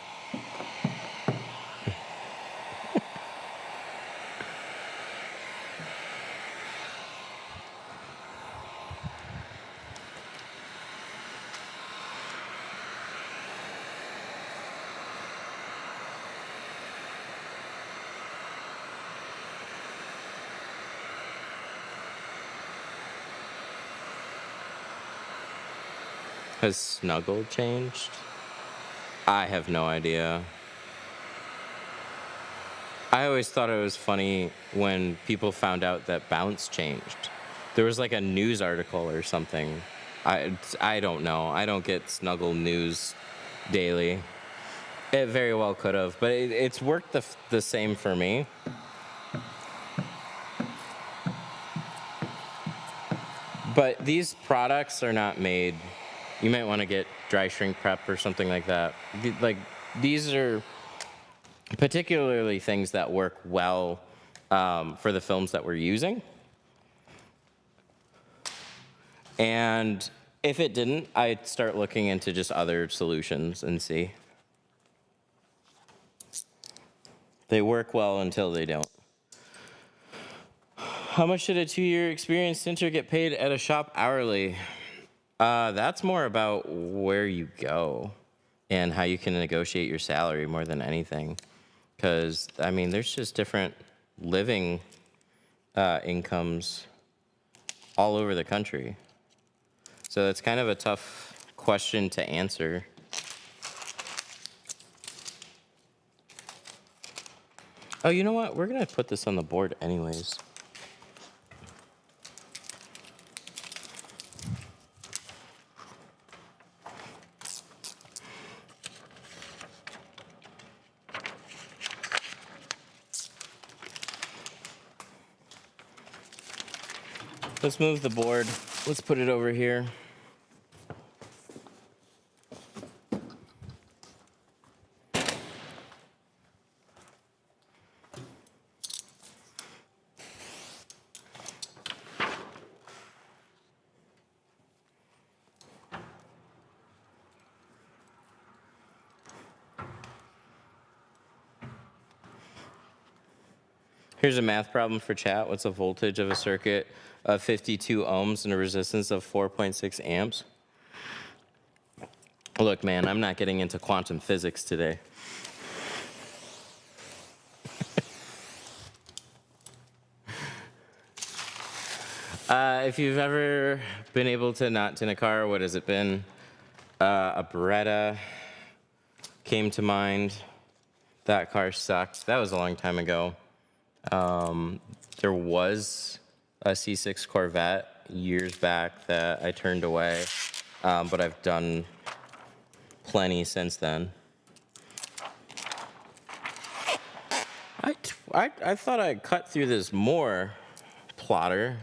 Has Snuggle changed? I have no idea. I always thought it was funny when people found out that Bounce changed. There was like a news article or something. I don't know. I don't get Snuggle news daily. It very well could have, but it's worked the same for me. But these products are not made. You might want to get dry shrink prep or something like that. Like these are particularly things that work well for the films that we're using. And if it didn't, I'd start looking into just other solutions and see. They work well until they don't. How much should a 2-year experienced tinter get paid at a shop hourly? That's more about where you go and how you can negotiate your salary more than anything. Because, I mean, there's just different living incomes all over the country. So it's kind of a tough question to answer. Oh, you know what? We're going to put this on the board anyways. Let's move the board. Let's put it over here. Here's a math problem for chat. What's the voltage of a circuit of 52 ohms and a resistance of 4.6 amps? Look, man, I'm not getting into quantum physics today. If you've ever been able to not tint a car, what has it been? A Beretta came to mind. That car sucked. That was a long time ago. There was a C6 Corvette years back that I turned away, but I've done plenty since then. I thought I cut through this more plotter.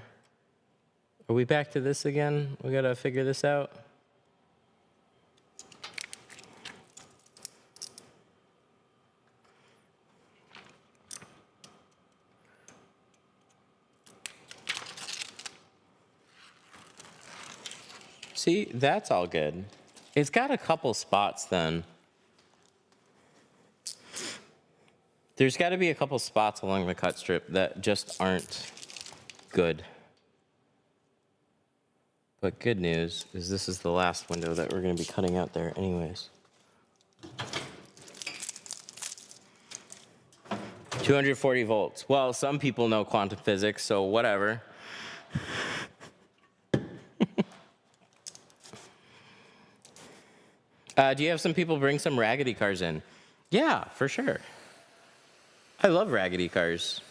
Are we back to this again? We gotta figure this out. See, that's all good. It's got a couple spots then. There's got to be a couple spots along the cut strip that just aren't good. But good news is this is the last window that we're going to be cutting out there anyways. 240 volts. Well, some people know quantum physics, so whatever. Do you have some people bring some raggedy cars in? Yeah, for sure. I love raggedy cars.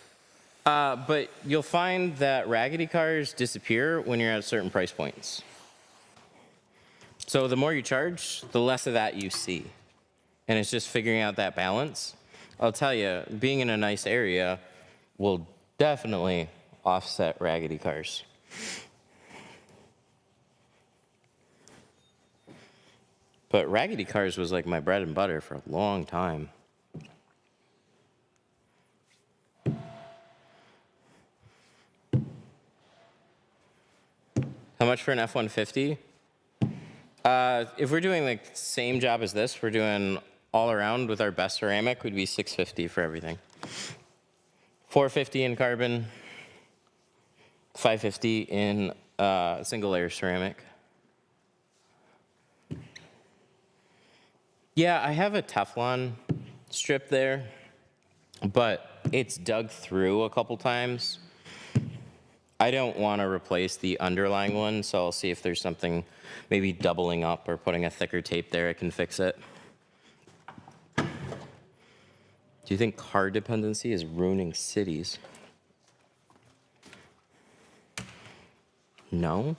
But you'll find that raggedy cars disappear when you're at certain price points. So the more you charge, the less of that you see. And it's just figuring out that balance. I'll tell you, being in a nice area will definitely offset raggedy cars. But raggedy cars was like my bread and butter for a long time. How much for an F-150? If we're doing the same job as this, we're doing all around with our best ceramic, would be $650 for everything. $450 in carbon, $550 in single layer ceramic. Yeah, I have a Teflon strip there, but it's dug through a couple times. I don't want to replace the underlying one, so I'll see if there's something maybe doubling up or putting a thicker tape there, I can fix it. Do you think car dependency is ruining cities? No.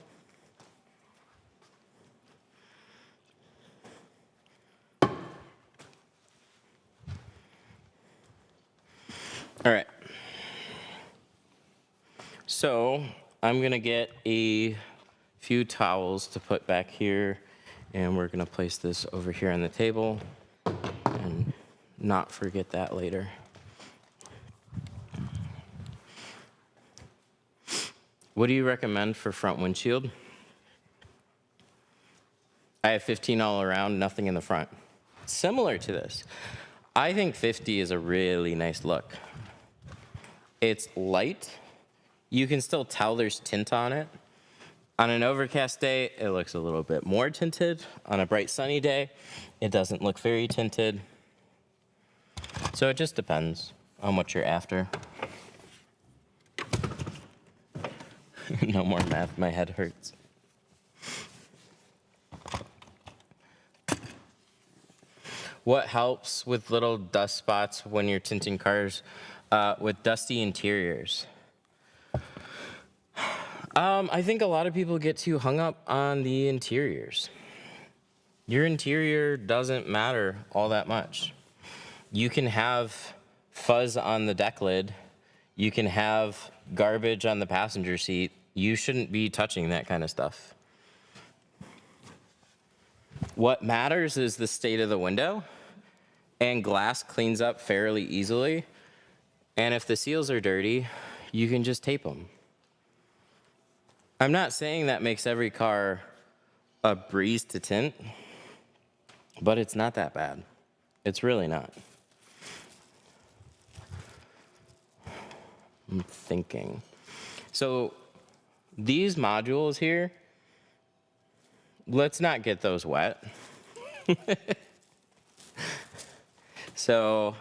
All right. So I'm going to get a few towels to put back here, and we're going to place this over here on the table and not forget that later. What do you recommend for front windshield? I have 15 all around, nothing in the front. Similar to this. I think 50 is a really nice look. It's light. You can still tell there's tint on it. On an overcast day, it looks a little bit more tinted. On a bright sunny day, it doesn't look very tinted. So it just depends on what you're after. No more math, my head hurts. What helps with little dust spots when you're tinting cars with dusty interiors? I think a lot of people get too hung up on the interiors. Your interior doesn't matter all that much. You can have fuzz on the deck lid. You can have garbage on the passenger seat. You shouldn't be touching that kind of stuff. What matters is the state of the window, and glass cleans up fairly easily. And if the seals are dirty, you can just tape them. I'm not saying that makes every car a breeze to tint, but it's not that bad. It's really not. I'm thinking. So these modules here, let's not get those wet. So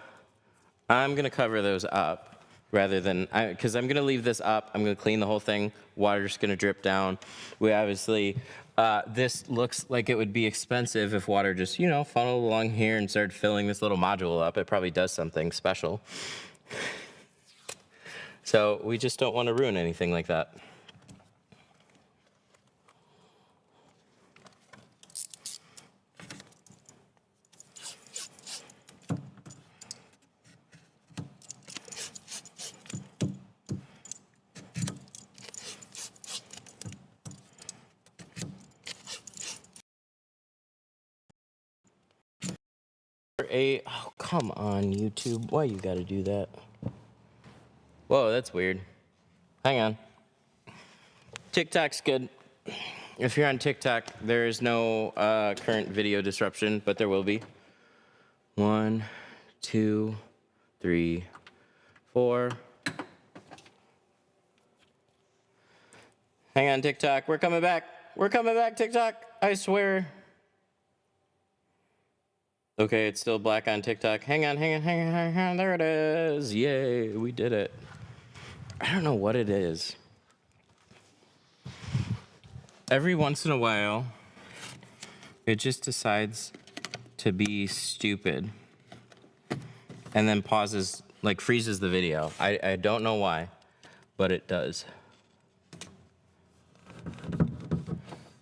I'm gonna cover those up. rather than, because I'm gonna leave this up, I'm gonna clean the whole thing, water's gonna drip down. We obviously, this looks like it would be expensive if water just, you know, funneled along here and started filling this little module up. It probably does something special. So we just don't want to ruin anything like that. Oh, come on, YouTube. Why you gotta do that? Whoa, that's weird. Hang on. TikTok's good. If you're on TikTok, there is no current video disruption, but there will be. 1, 2, 3, 4. Hang on, TikTok. We're coming back. We're coming back, TikTok. I swear. Okay, it's still black on TikTok. Hang on. There it is. Yay, we did it. I don't know what it is. Every once in a while, it just decides to be stupid and then pauses, like freezes the video. I don't know why, but it does.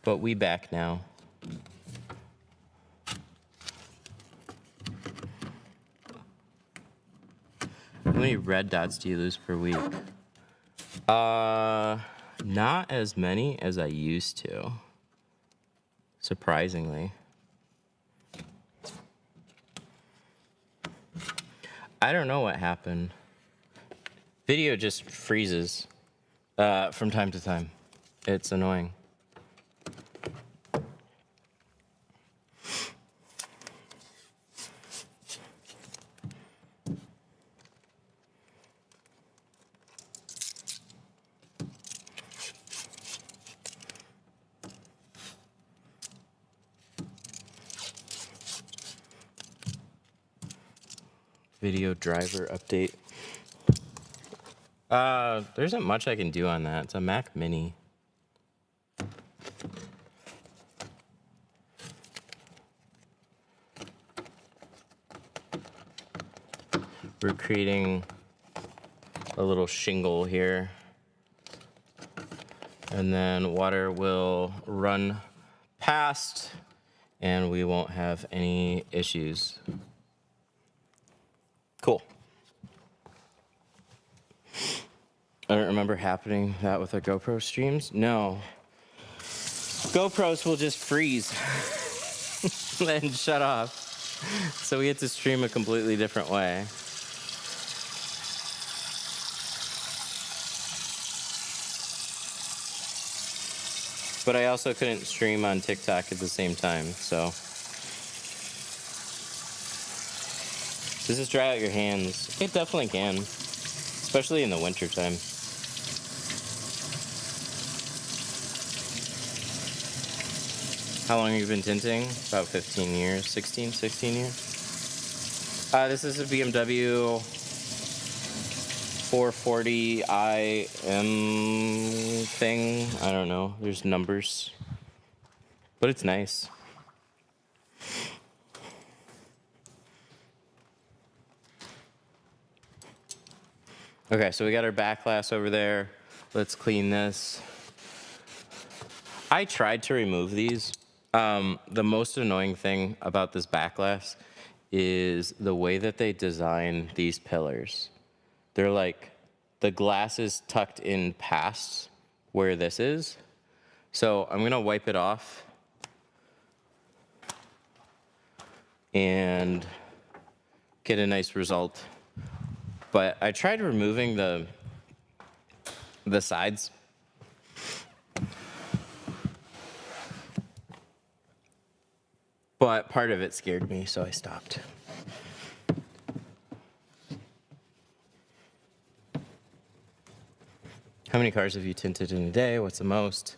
But we back now. How many red dots do you lose per week? Not as many as I used to. Surprisingly. I don't know what happened. Video just freezes from time to time. It's annoying. Video driver update. There isn't much I can do on that. It's a Mac Mini. We're creating a little shingle here. And then water will run past and we won't have any issues. Cool. I don't remember happening that with the GoPro streams. No. GoPros will just freeze and shut off. So we had to stream a completely different way. But I also couldn't stream on TikTok at the same time, so. Does this dry out your hands? It definitely can, especially in the wintertime. How long have you been tinting? About 15 years, 16 years. This is a BMW 440IM thing. I don't know, there's numbers, but it's nice. Okay, so we got our back glass over there. Let's clean this. I tried to remove these. The most annoying thing about this back glass is the way that they design these pillars. They're like, the glass is tucked in past where this is. So I'm gonna wipe it off and get a nice result. But I tried removing the sides. But part of it scared me, so I stopped. How many cars have you tinted in a day? What's the most?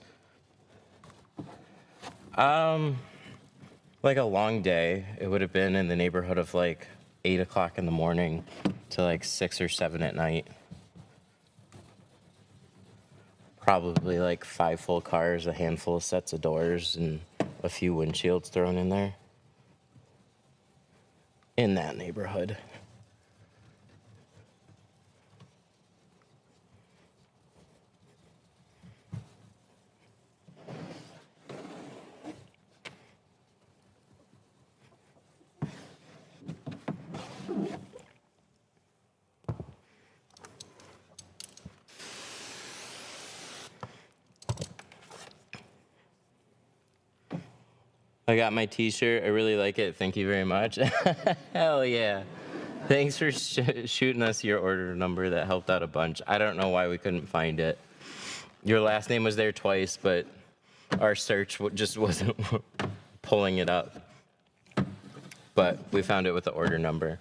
Like a long day, it would have been in the neighborhood of like 8 o'clock in the morning to like 6 or 7 at night. Probably like 5 full cars, a handful of sets of doors, and a few windshields thrown in there. In that neighborhood. I got my t-shirt. I really like it. Thank you very much. Hell yeah. Thanks for shooting us your order number. That helped out a bunch. I don't know why we couldn't find it. Your last name was there twice, but our search just wasn't pulling it up. But we found it with the order number.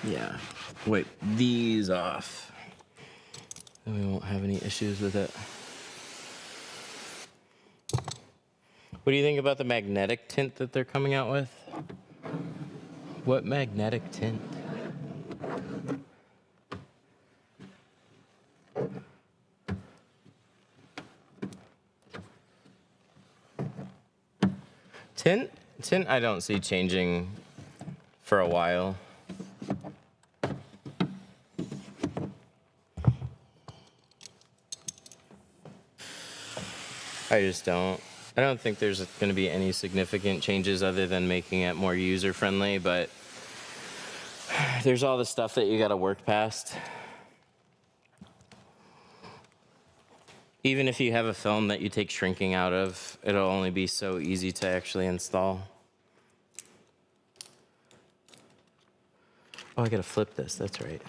Yeah. Wipe these off. And we won't have any issues with it. What do you think about the magnetic tint that they're coming out with? What magnetic tint? Tint I don't see changing for a while. I just don't. I don't think there's going to be any significant changes other than making it more user-friendly, but there's all the stuff that you got to work past. Even if you have a film that you take shrinking out of, it'll only be so easy to actually install. Oh, I got to flip this. That's right.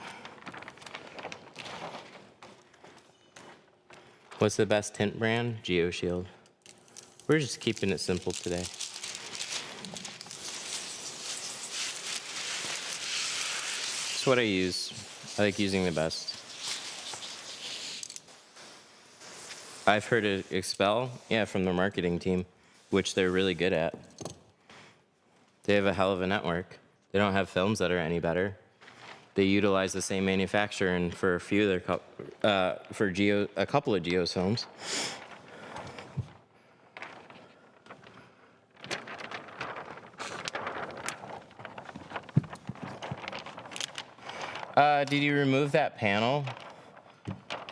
What's the best tint brand? GeoShield. We're just keeping it simple today. It's what I use. I like using the best. I've heard of Expel, yeah, from the marketing team, which they're really good at. They have a hell of a network. They don't have films that are any better. They utilize the same manufacturer, and for a few of their a couple of Geo's films. Did you remove that panel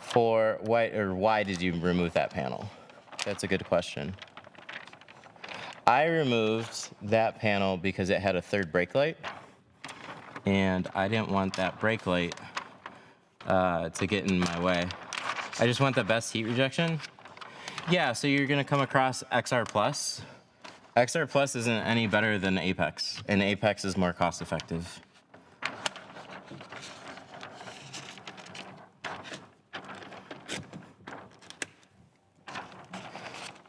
for what, or why did you remove that panel? That's a good question. I removed that panel because it had a third brake light, and I didn't want that brake light to get in my way. I just want the best heat rejection. Yeah, so you're gonna come across XR Plus. XR Plus isn't any better than Apex, and Apex is more cost effective.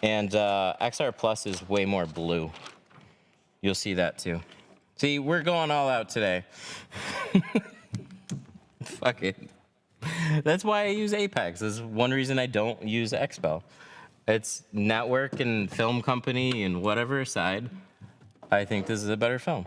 And XR Plus is way more blue. You'll see that too. See, we're going all out today. Fuck it. That's why I use Apex. That's one reason I don't use Expel. It's network and film company and whatever aside, I think this is a better film.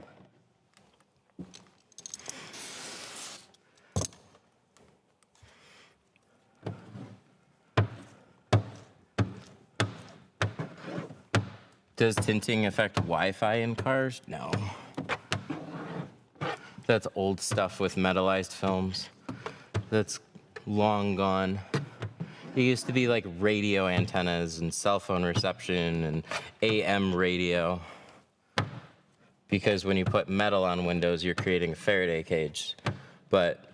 Does tinting affect Wi-Fi in cars? No. That's old stuff with metallized films. That's long gone. It used to be like radio antennas and cell phone reception and AM radio. Because when you put metal on windows, you're creating a Faraday cage. But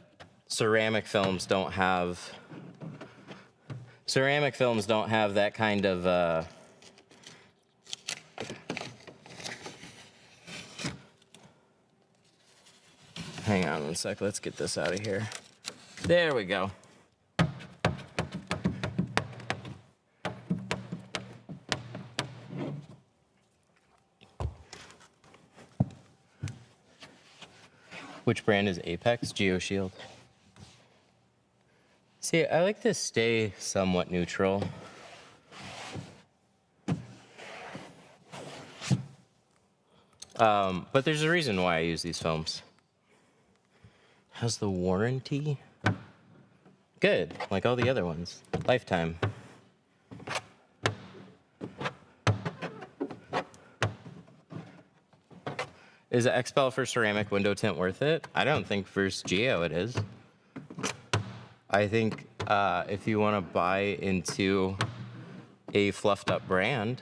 ceramic films don't have that kind of hang on one sec, let's get this out of here. There we go. Which brand is Apex? GeoShield. See, I like to stay somewhat neutral. But there's a reason why I use these films. How's the warranty? Good, like all the other ones. Lifetime. Is an XPEL for ceramic window tint worth it? I don't think for Geo it is. I think if you want to buy into a fluffed up brand,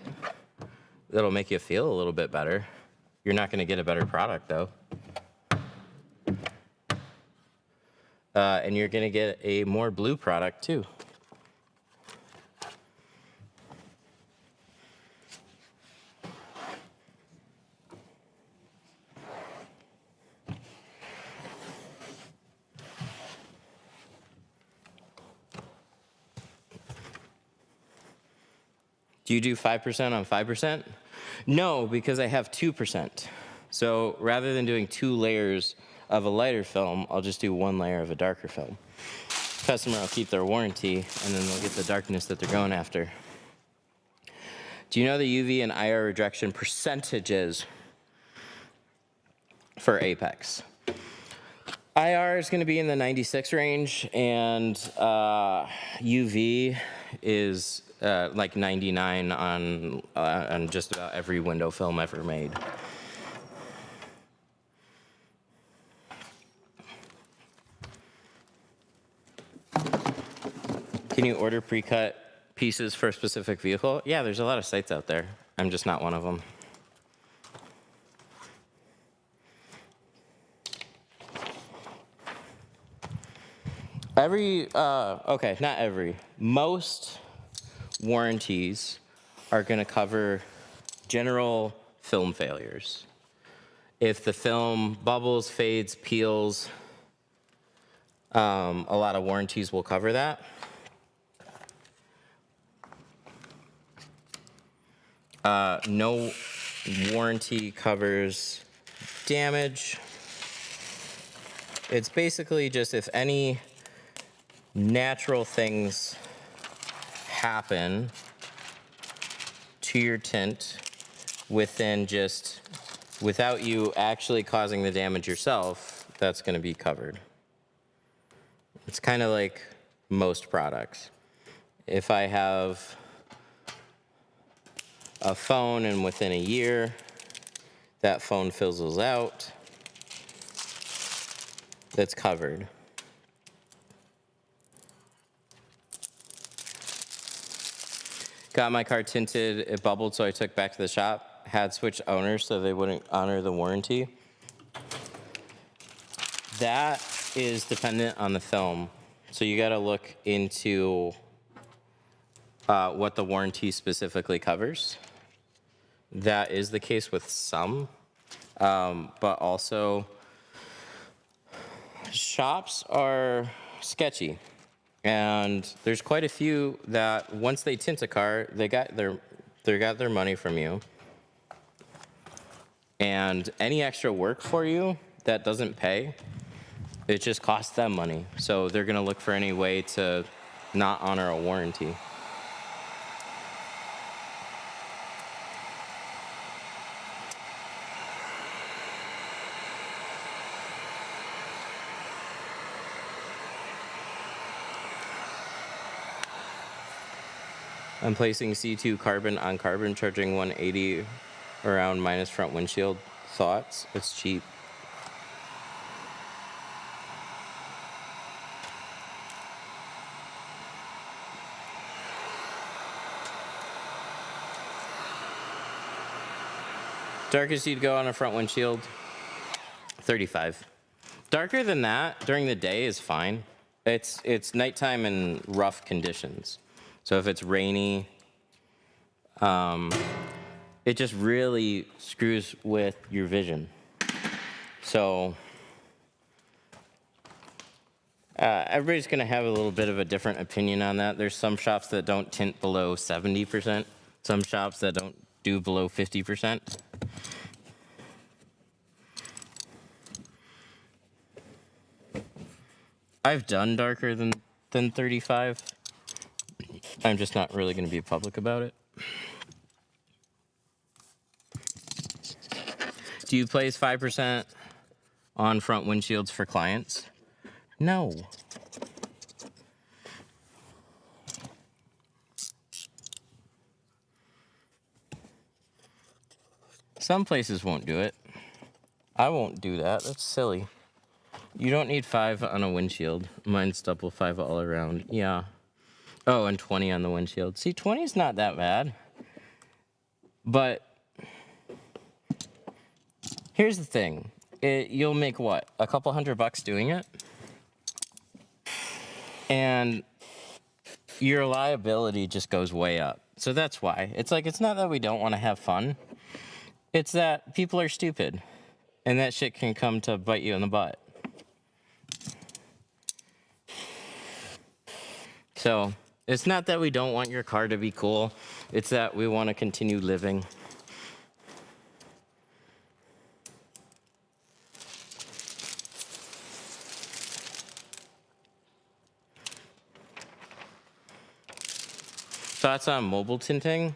that'll make you feel a little bit better. You're not going to get a better product though. And you're going to get a more blue product too. Do you do 5% on 5%? No, because I have 2%. So rather than doing 2 layers of a lighter film, I'll just do 1 layer of a darker film. Customer will keep their warranty, and then they'll get the darkness that they're going after. Do you know the UV and IR rejection percentages for Apex? IR is going to be in the 96 range, and UV is like 99 on just about every window film ever made. Can you order pre-cut pieces for a specific vehicle? Yeah, there's a lot of sites out there. I'm just not one of them. Okay, not every. Most warranties are going to cover general film failures. If the film bubbles, fades, peels, a lot of warranties will cover that. No warranty covers damage. It's basically just if any natural things happen to your tint without you actually causing the damage yourself, that's going to be covered. It's kind of like most products. If I have a phone and within a year that phone fizzles out, that's covered. Got my car tinted, it bubbled, so I took back to the shop. Had switched owners so they wouldn't honor the warranty. That is dependent on the film. So you gotta look into what the warranty specifically covers. That is the case with some, but also shops are sketchy. And there's quite a few that once they tint a car, they got their money from you. And any extra work for you that doesn't pay, it just costs them money. So they're gonna look for any way to not honor a warranty. I'm placing C2 carbon on carbon, charging 180 around minus front windshield. Thoughts? It's cheap. Darkest you'd go on a front windshield? 35. Darker than that during the day is fine. It's nighttime and rough conditions. So if it's rainy, it just really screws with your vision. So everybody's gonna have a little bit of a different opinion on that. There's some shops that don't tint below 70%, some shops that don't do below 50%. I've done darker than 35. I'm just not really going to be public about it. Do you place 5% on front windshields for clients? No. Some places won't do it. I won't do that. That's silly. You don't need 5 on a windshield. Mine's double 5 all around. Yeah. Oh, and 20 on the windshield. See, 20 is not that bad. But here's the thing. You'll make what? A couple $100 doing it? And your liability just goes way up. So that's why. It's like, it's not that we don't want to have fun. It's that people are stupid. And that shit can come to bite you in the butt. So it's not that we don't want your car to be cool. It's that we want to continue living. Thoughts on mobile tinting?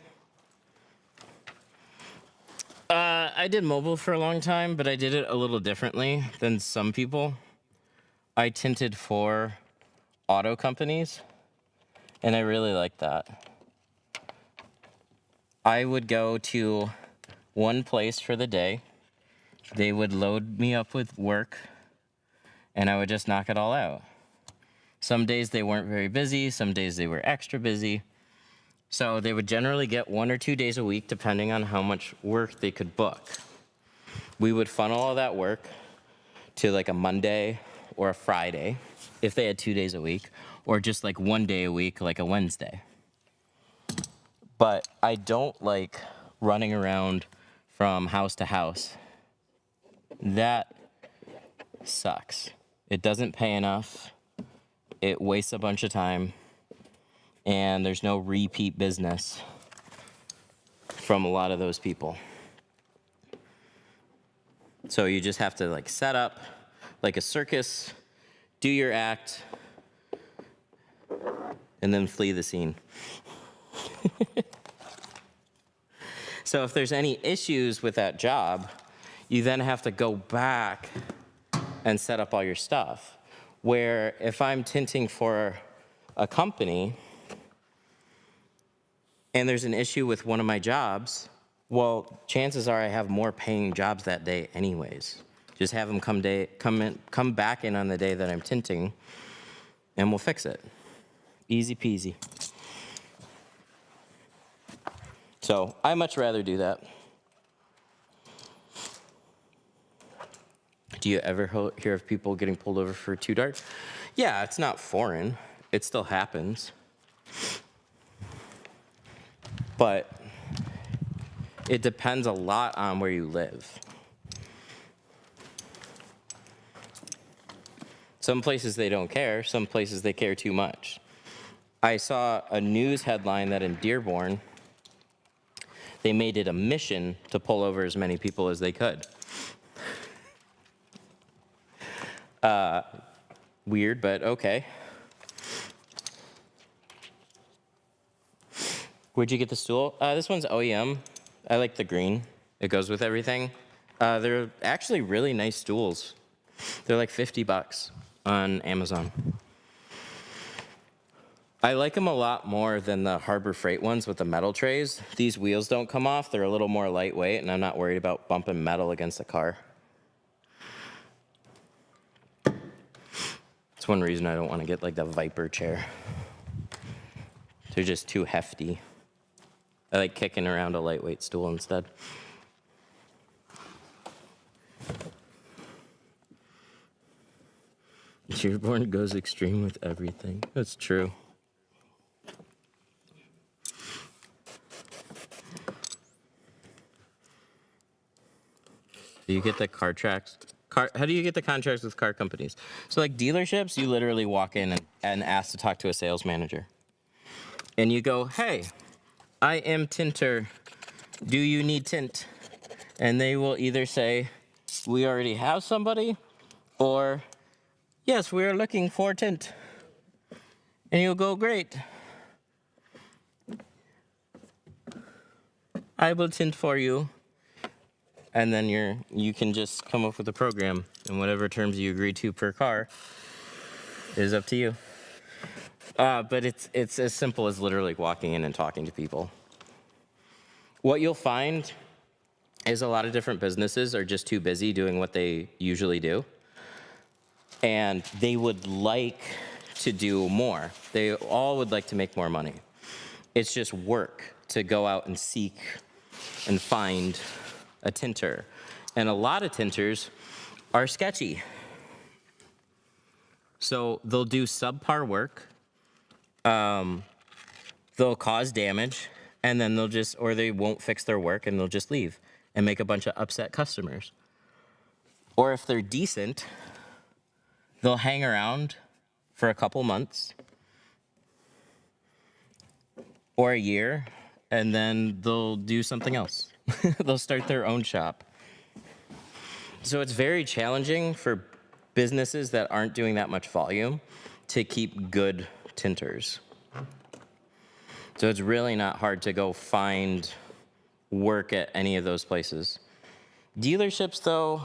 I did mobile for a long time, but I did it a little differently than some people. I tinted for auto companies, and I really liked that. I would go to one place for the day. They would load me up with work, and I would just knock it all out. Some days they weren't very busy. Some days they were extra busy. So they would generally get 1 or 2 days a week, depending on how much work they could book. We would funnel all that work to like a Monday or a Friday, if they had 2 days a week, or just like 1 day a week, like a Wednesday. But I don't like running around from house to house. That sucks. It doesn't pay enough. It wastes a bunch of time. And there's no repeat business from a lot of those people. So you just have to like set up like a circus, do your act, and then flee the scene. So if there's any issues with that job, you then have to go back and set up all your stuff. Where if I'm tinting for a company, and there's an issue with one of my jobs, well, chances are I have more paying jobs that day anyways. Just have them come back in on the day that I'm tinting, and we'll fix it. Easy peasy. So I much rather do that. Do you ever hear of people getting pulled over for too dark? Yeah, it's not foreign. It still happens. But it depends a lot on where you live. Some places they don't care, some places they care too much. I saw a news headline that in Dearborn, they made it a mission to pull over as many people as they could. Weird, but okay. Where'd you get the stool? This one's OEM. I like the green. It goes with everything. They're actually really nice stools. They're like $50 on Amazon. I like them a lot more than the Harbor Freight ones with the metal trays. These wheels don't come off. They're a little more lightweight, and I'm not worried about bumping metal against the car. That's one reason I don't want to get like the Viper chair. They're just too hefty. I like kicking around a lightweight stool instead. Dearborn goes extreme with everything. That's true. Do you get the how do you get the contracts with car companies? So like dealerships, you literally walk in and ask to talk to a sales manager. And you go, hey, I am Tinter. Do you need tint? And they will either say, we already have somebody, or yes, we are looking for tint. And you'll go, great. I will tint for you. and then you can just come up with a program, and whatever terms you agree to per car is up to you. But it's as simple as literally walking in and talking to people. What you'll find is a lot of different businesses are just too busy doing what they usually do, and they would like to do more. They all would like to make more money. It's just work to go out and seek and find a tinter. And a lot of tinters are sketchy. So they'll do subpar work, they'll cause damage, and then or they won't fix their work and they'll just leave and make a bunch of upset customers. Or if they're decent, they'll hang around for a couple months or a year, and then they'll do something else. They'll start their own shop. So it's very challenging for businesses that aren't doing that much volume to keep good tinters. So it's really not hard to go find work at any of those places. Dealerships, though,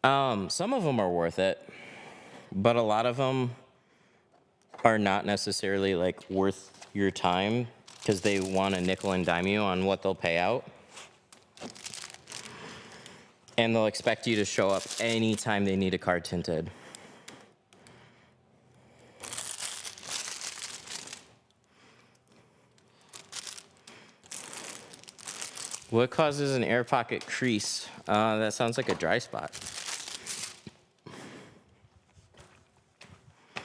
some of them are worth it, but a lot of them are not necessarily like worth your time because they want to nickel and dime you on what they'll pay out. And they'll expect you to show up anytime they need a car tinted. What causes an air pocket crease? That sounds like a dry spot.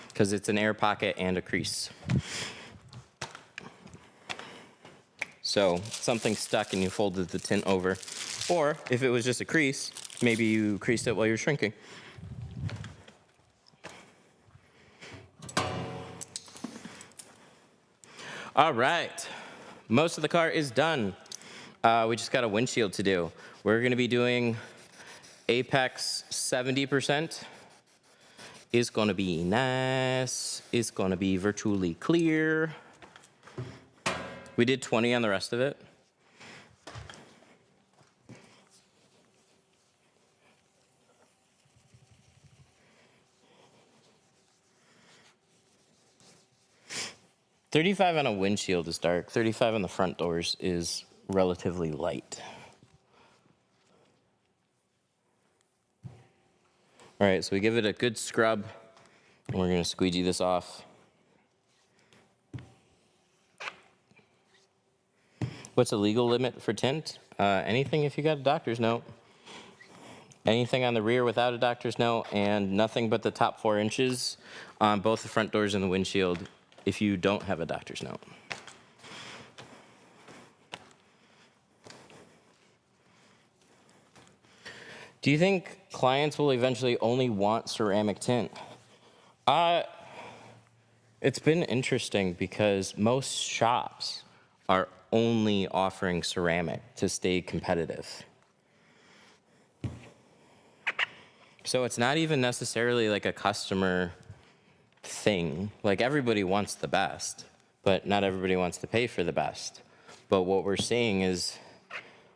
Because it's an air pocket and a crease. So something stuck and you folded the tint over. Or if it was just a crease, maybe you creased it while you're shrinking. All right, most of the car is done. We just got a windshield to do. We're gonna be doing Apex 70%. It's gonna be nice. It's gonna be virtually clear. We did 20 on the rest of it. $35 on a windshield is dark. $35 on the front doors is relatively light. All right, so we give it a good scrub, and we're gonna squeegee this off. What's the legal limit for tint? Anything if you got a doctor's note. Anything on the rear without a doctor's note, and nothing but the top 4 inches on both the front doors and the windshield if you don't have a doctor's note. Do you think clients will eventually only want ceramic tint? It's been interesting because most shops are only offering ceramic to stay competitive. So it's not even necessarily like a customer thing. Like everybody wants the best, but not everybody wants to pay for the best. But what we're seeing is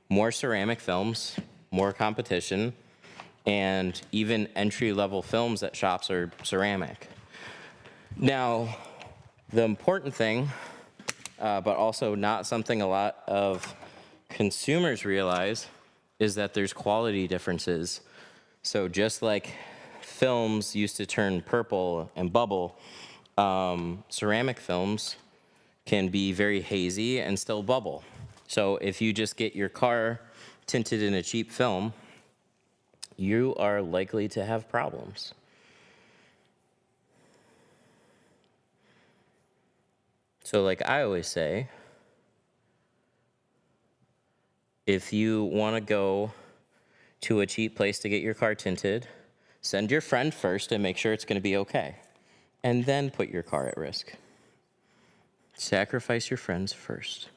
more ceramic films, more competition, and even entry-level films at shops are ceramic. Now, the important thing, but also not something a lot of consumers realize, is that there's quality differences. So just like films used to turn purple and bubble, ceramic films can be very hazy and still bubble. So if you just get your car tinted in a cheap film, you are likely to have problems. So like I always say, if you want to go to a cheap place to get your car tinted, send your friend first and make sure it's going to be okay. And then put your car at risk. Sacrifice your friends first.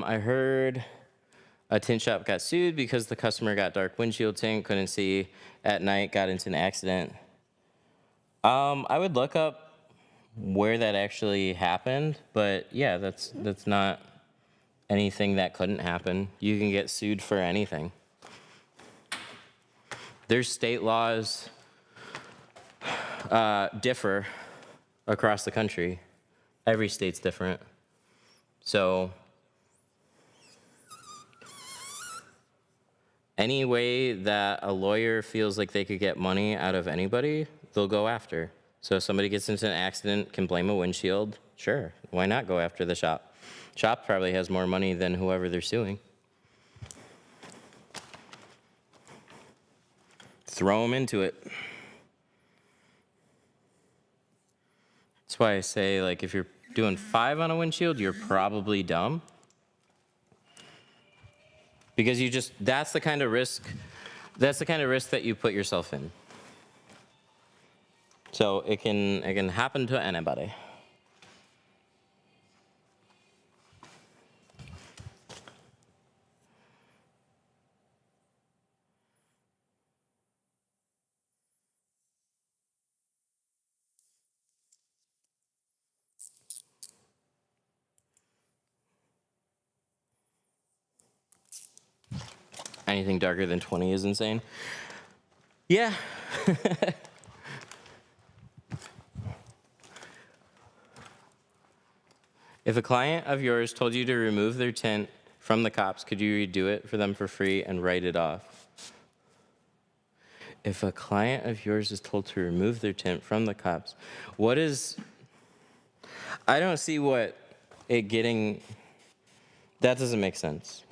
I heard a tint shop got sued because the customer got dark windshield tint, couldn't see at night, got into an accident. I would look up where that actually happened, but yeah, that's not anything that couldn't happen. You can get sued for anything. There's state laws differ across the country. Every state's different. So any way that a lawyer feels like they could get money out of anybody, they'll go after. So if somebody gets into an accident, can blame a windshield, sure, why not go after the shop? Shop probably has more money than whoever they're suing. Throw them into it. That's why I say, like, if you're doing 5 on a windshield, you're probably dumb. Because that's the kind of risk that you put yourself in. So it can happen to anybody. Anything darker than 20 is insane. Yeah. If a client of yours told you to remove their tint from the cops, could you redo it for them for free and write it off? If a client of yours is told to remove their tint from the cops, I don't see what that doesn't make sense.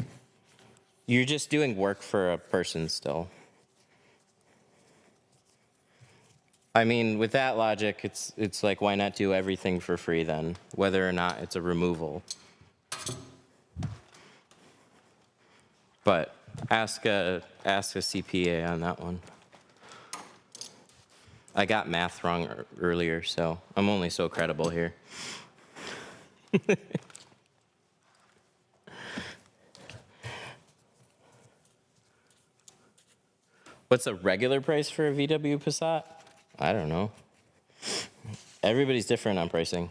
You're just doing work for a person still. I mean, with that logic, it's like, why not do everything for free then, whether or not it's a removal? But ask a CPA on that one. I got math wrong earlier, so I'm only so credible here. What's a regular price for a VW Passat? I don't know. Everybody's different on pricing.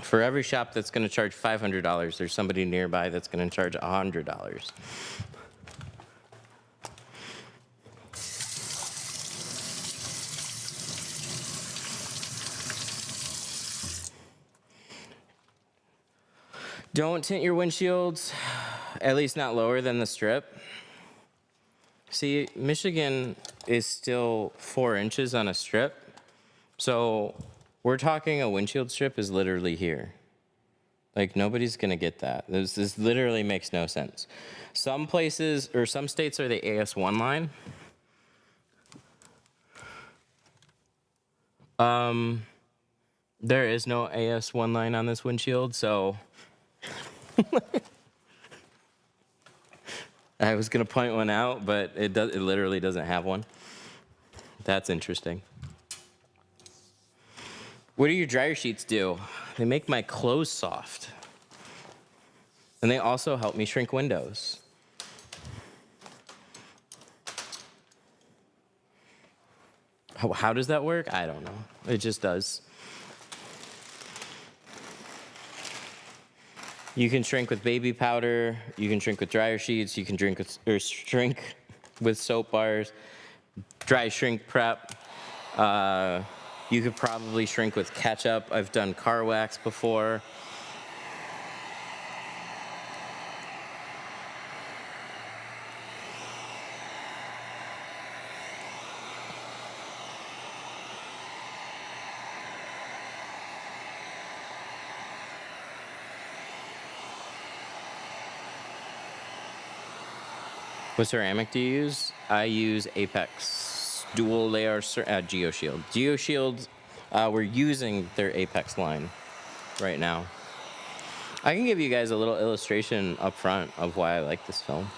For every shop that's going to charge $500, there's somebody nearby that's going to charge $100. Don't tint your windshields, at least not lower than the strip. See, Michigan is still 4 inches on a strip. So we're talking a windshield strip is literally here. Like, nobody's going to get that. This literally makes no sense. Some places or some states are the AS1 line. There is no AS1 line on this windshield, so I was going to point one out, but it literally doesn't have one. That's interesting. What do your dryer sheets do? They make my clothes soft. And they also help me shrink windows. How does that work? I don't know. It just does. You can shrink with baby powder. You can shrink with dryer sheets. You can shrink with soap bars. Dry shrink prep. You could probably shrink with ketchup. I've done car wax before. What ceramic do you use? I use Apex dual layer GeoShield. GeoShield, we're using their Apex line right now. I can give you guys a little illustration up front of why I like this film.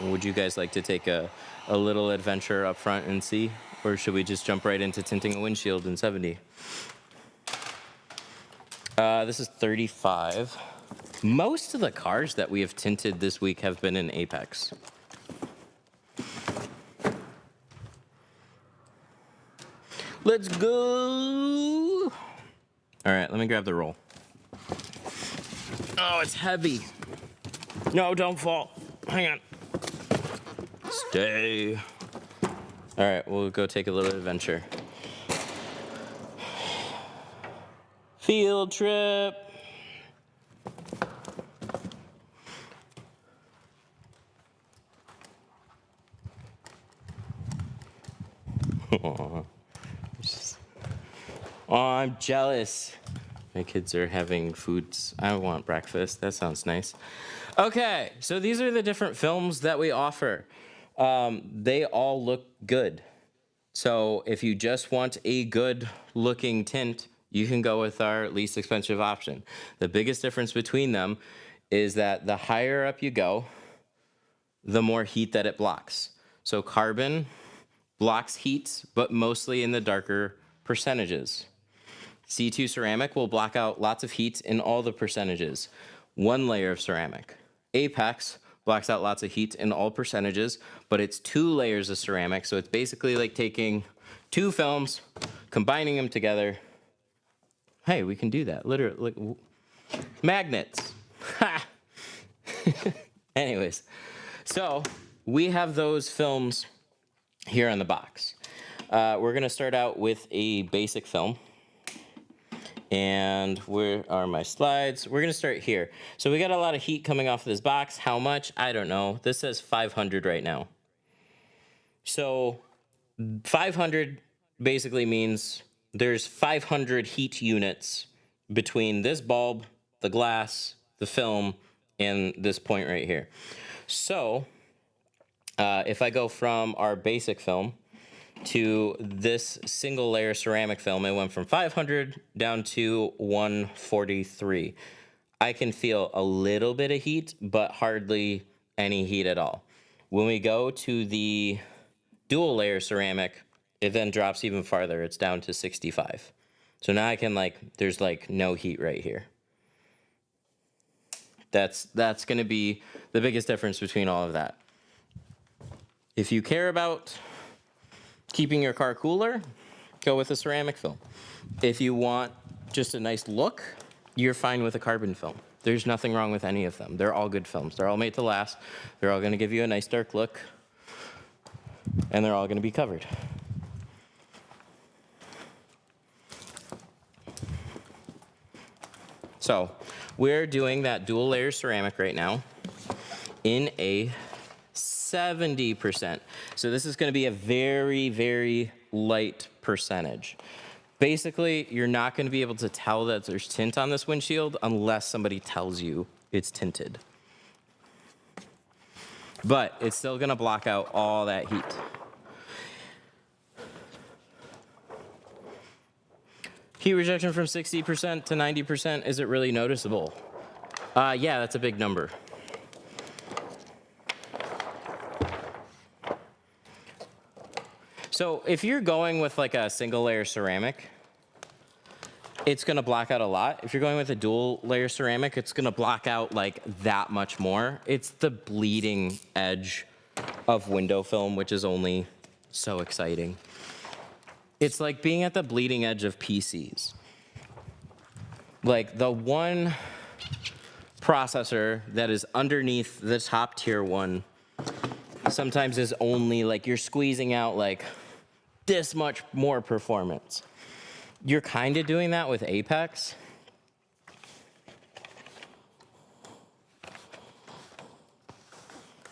Would you guys like to take a little adventure up front and see? Or should we just jump right into tinting a windshield in 70? This is 35. Most of the cars that we have tinted this week have been in Apex. Let's go. All right, let me grab the roll. Oh, it's heavy. No, don't fall. Hang on. Stay. All right, we'll go take a little adventure. Field trip. Oh, I'm jealous. My kids are having foods. I want breakfast. That sounds nice. Okay, so these are the different films that we offer. They all look good. So if you just want a good looking tint, you can go with our least expensive option. The biggest difference between them is that the higher up you go, the more heat that it blocks. So carbon blocks heat, but mostly in the darker percentages. C2 ceramic will block out lots of heat in all the percentages. One layer of ceramic. Apex blocks out lots of heat in all percentages, but it's 2 layers of ceramic, so it's basically like taking 2 films, combining them together. Hey, we can do that, literally. Like, magnets. Ha! Anyways, so we have those films here on the box. We're gonna start out with a basic film. And where are my slides? We're gonna start here. So we got a lot of heat coming off of this box. How much? I don't know. This says 500 right now. So 500 basically means there's 500 heat units between this bulb, the glass, the film, and this point right here. So if I go from our basic film to this single layer ceramic film, it went from 500 down to 143. I can feel a little bit of heat, but hardly any heat at all. When we go to the dual layer ceramic, it then drops even farther. It's down to 65. So now I can there's no heat right here. That's gonna be the biggest difference between all of that. If you care about keeping your car cooler, go with a ceramic film. If you want just a nice look, you're fine with a carbon film. There's nothing wrong with any of them. They're all good films. They're all made to last. They're all gonna give you a nice dark look, and they're all gonna be covered. So we're doing that dual layer ceramic right now in a 70%. So this is going to be a very, very light percentage. Basically, you're not going to be able to tell that there's tint on this windshield unless somebody tells you it's tinted. But it's still going to block out all that heat. Heat rejection from 60% to 90%, is it really noticeable? Yeah, that's a big number. So if you're going with like a single layer ceramic, it's gonna block out a lot. If you're going with a dual layer ceramic, it's gonna block out like that much more. It's the bleeding edge of window film, which is only so exciting. It's like being at the bleeding edge of PCs. Like the one processor that is underneath the top tier one sometimes is only like you're squeezing out like this much more performance. You're kind of doing that with Apex.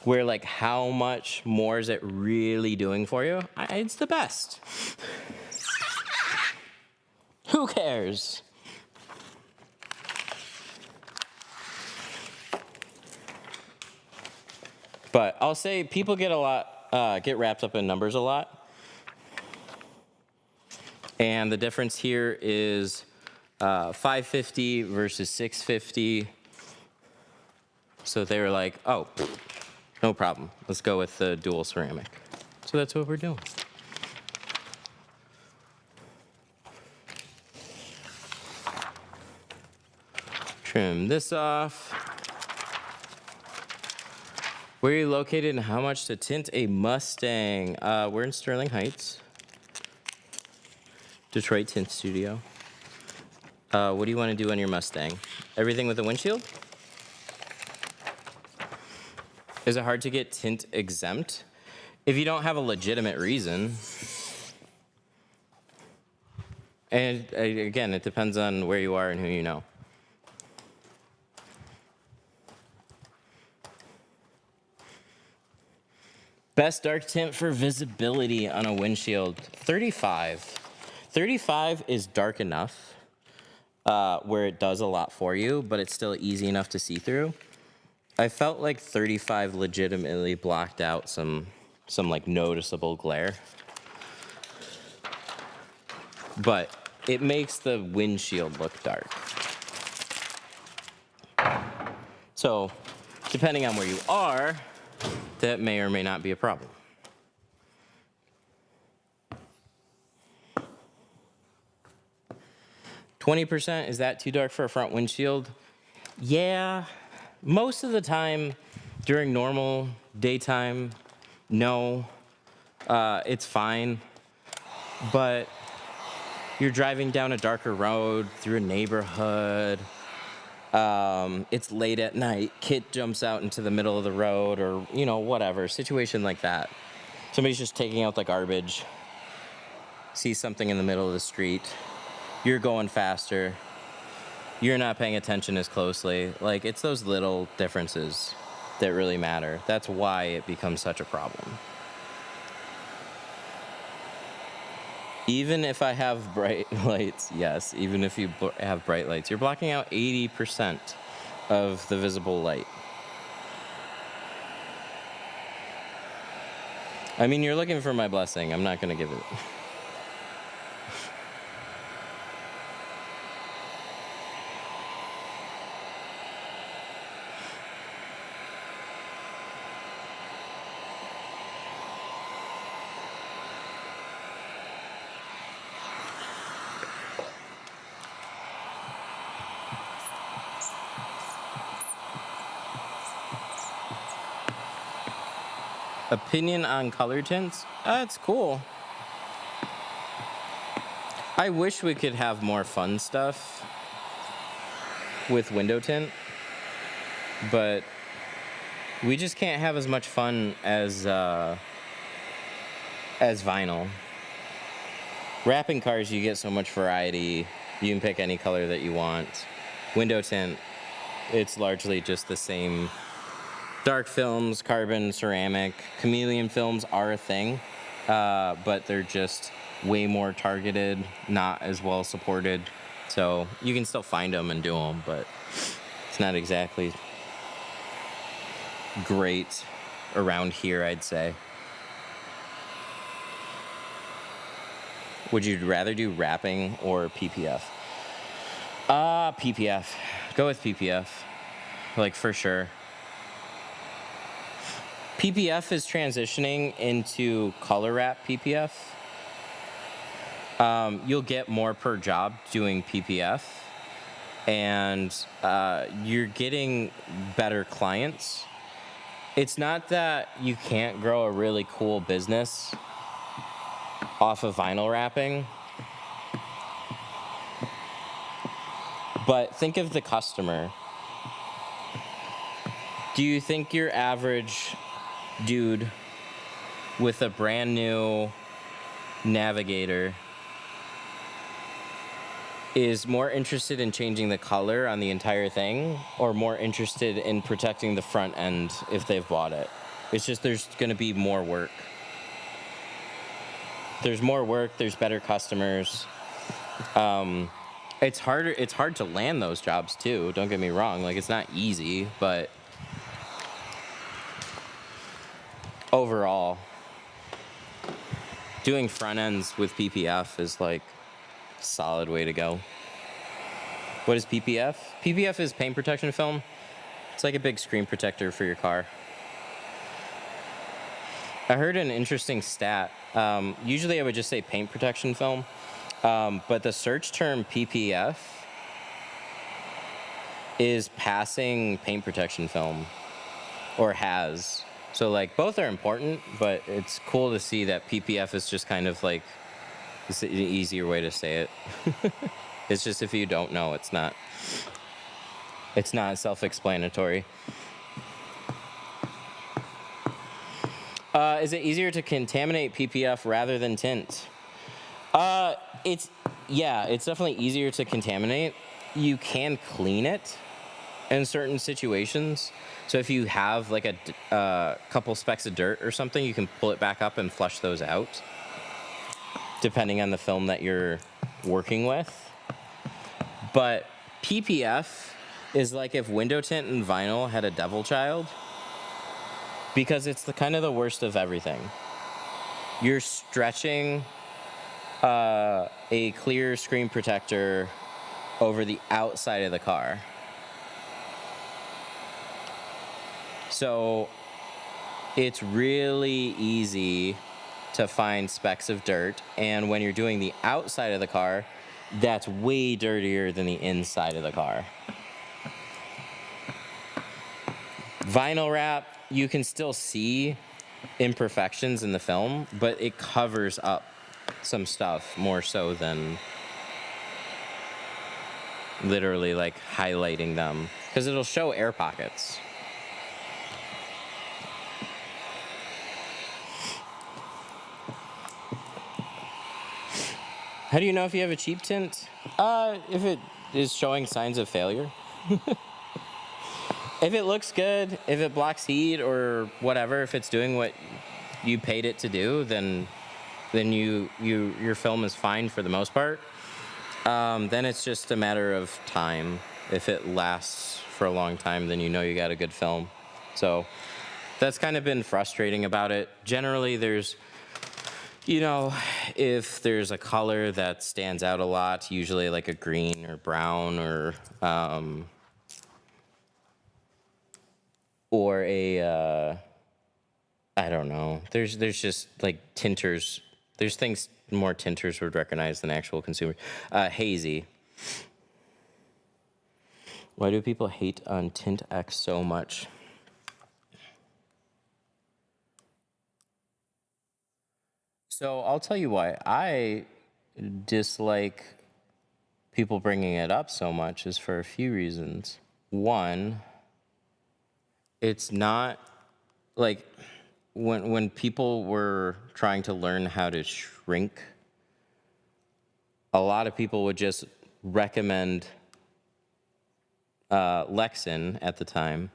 Where like how much more is it really doing for you? It's the best. Who cares? But I'll say people get wrapped up in numbers a lot. And the difference here is 550 versus 650. So they were like, oh, no problem. Let's go with the dual ceramic. So that's what we're doing. Trim this off. Where are you located and how much to tint a Mustang? We're in Sterling Heights. Detroit Tint Studio. What do you want to do on your Mustang? Everything with a windshield? Is it hard to get tint exempt? If you don't have a legitimate reason. And again, it depends on where you are and who you know. Best dark tint for visibility on a windshield, 35. 35 is dark enough where it does a lot for you, but it's still easy enough to see through. I felt like 35 legitimately blocked out some like noticeable glare. But it makes the windshield look dark. So, depending on where you are, that may or may not be a problem. %, is that too dark for a front windshield? Yeah, most of the time during normal daytime, no, it's fine. But you're driving down a darker road through a neighborhood. It's late at night. Kid jumps out into the middle of the road, or whatever situation like that. Somebody's just taking out the garbage. Sees something in the middle of the street. You're going faster. You're not paying attention as closely. Like, it's those little differences that really matter. That's why it becomes such a problem. Even if I have bright lights, yes, even if you have bright lights, you're blocking out 80% of the visible light. I mean, you're looking for my blessing. I'm not going to give it. Opinion on color tints? It's cool. I wish we could have more fun stuff with window tint, but we just can't have as much fun as vinyl. Wrapping cars, you get so much variety. You can pick any color that you want. Window tint, it's largely just the same. Dark films, carbon, ceramic, chameleon films are a thing, but they're just way more targeted, not as well supported. So you can still find them and do them, but it's not exactly great around here, I'd say. Would you rather do wrapping or PPF? PPF. Go with PPF, like for sure. PPF is transitioning into color wrap PPF. You'll get more per job doing PPF, and you're getting better clients. It's not that you can't grow a really cool business off of vinyl wrapping, but think of the customer. Do you think your average dude with a brand new Navigator is more interested in changing the color on the entire thing, or more interested in protecting the front end if they've bought it? It's just there's going to be more work. There's more work, there's better customers. It's hard to land those jobs too, don't get me wrong. Like, it's not easy, but overall, doing front ends with PPF is like a solid way to go. What is PPF? PPF is paint protection film. It's like a big screen protector for your car. I heard an interesting stat. Usually I would just say paint protection film, but the search term PPF is passing paint protection film, or has. So like both are important, but it's cool to see that PPF is just kind of like It's an easier way to say it. It's just if you don't know, it's not self-explanatory. Is it easier to contaminate PPF rather than tint? It's definitely easier to contaminate. You can clean it in certain situations. So if you have like a couple specks of dirt or something, you can pull it back up and flush those out, depending on the film that you're working with. But PPF is like if window tint and vinyl had a devil child, because it's the kind of the worst of everything. You're stretching a clear screen protector over the outside of the car. So it's really easy to find specks of dirt, and when you're doing the outside of the car, that's way dirtier than the inside of the car. Vinyl wrap, you can still see imperfections in the film, but it covers up some stuff more so than literally like highlighting them, because it'll show air pockets. How do you know if you have a cheap tint? If it is showing signs of failure. If it looks good, if it blocks heat or whatever, if it's doing what you paid it to do, then your film is fine for the most part. Then it's just a matter of time. If it lasts for a long time, then you know you got a good film. So that's kind of been frustrating about it. Generally, there's, if there's a color that stands out a lot, usually like a green or brown or I don't know. There's just like tinters. There's things more tinters would recognize than actual consumers. Hazy. Why do people hate on Tint X so much? So I'll tell you why I dislike people bringing it up so much is for a few reasons. One, it's not like when people were trying to learn how to shrink, a lot of people would just recommend Lexan at the time,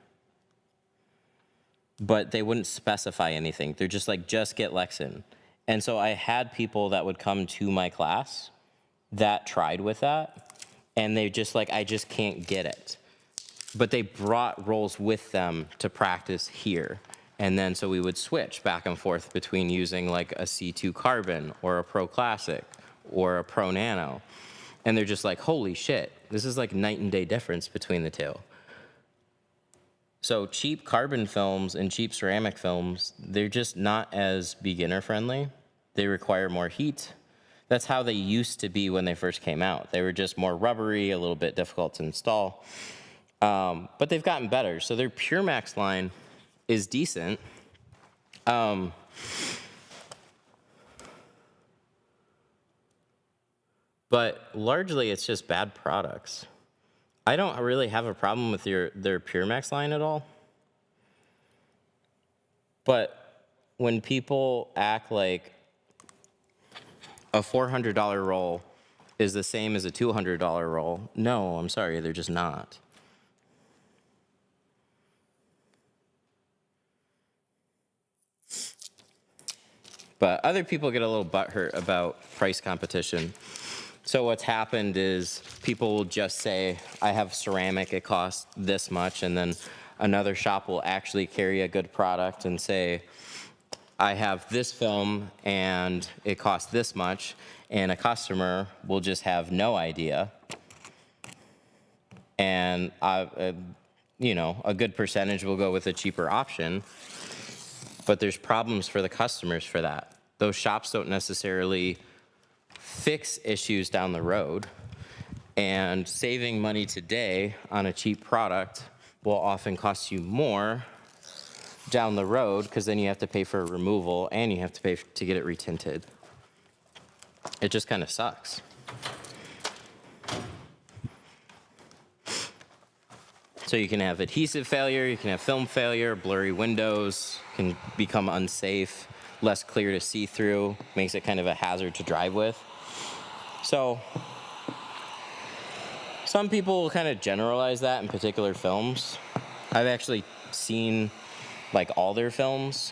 but they wouldn't specify anything. They're just like, just get Lexan. And so I had people that would come to my class that tried with that, and they just like, I just can't get it. But they brought rolls with them to practice here. And then so we would switch back and forth between using like a C2 Carbon or a Pro Classic or a Pro Nano. And they're just like, holy shit, this is like night and day difference between the two. So cheap carbon films and cheap ceramic films, they're just not as beginner friendly. They require more heat. That's how they used to be when they first came out. They were just more rubbery, a little bit difficult to install. But they've gotten better. So their Pure Max line is decent. But largely it's just bad products. I don't really have a problem with their Pure Max line at all. But when people act like a $400 roll is the same as a $200 roll, no, I'm sorry, they're just not. But other people get a little butthurt about price competition. So what's happened is people will just say, I have ceramic, it costs this much, and then another shop will actually carry a good product and say, I have this film and it costs this much, and a customer will just have no idea. And a good percentage will go with a cheaper option, but there's problems for the customers for that. Those shops don't necessarily fix issues down the road, and saving money today on a cheap product will often cost you more down the road, because then you have to pay for removal and you have to pay to get it retinted. it just kind of sucks. So you can have adhesive failure, you can have film failure, blurry windows, can become unsafe, less clear to see through, makes it kind of a hazard to drive with. So some people will kind of generalize that in particular films. I've actually seen like all their films.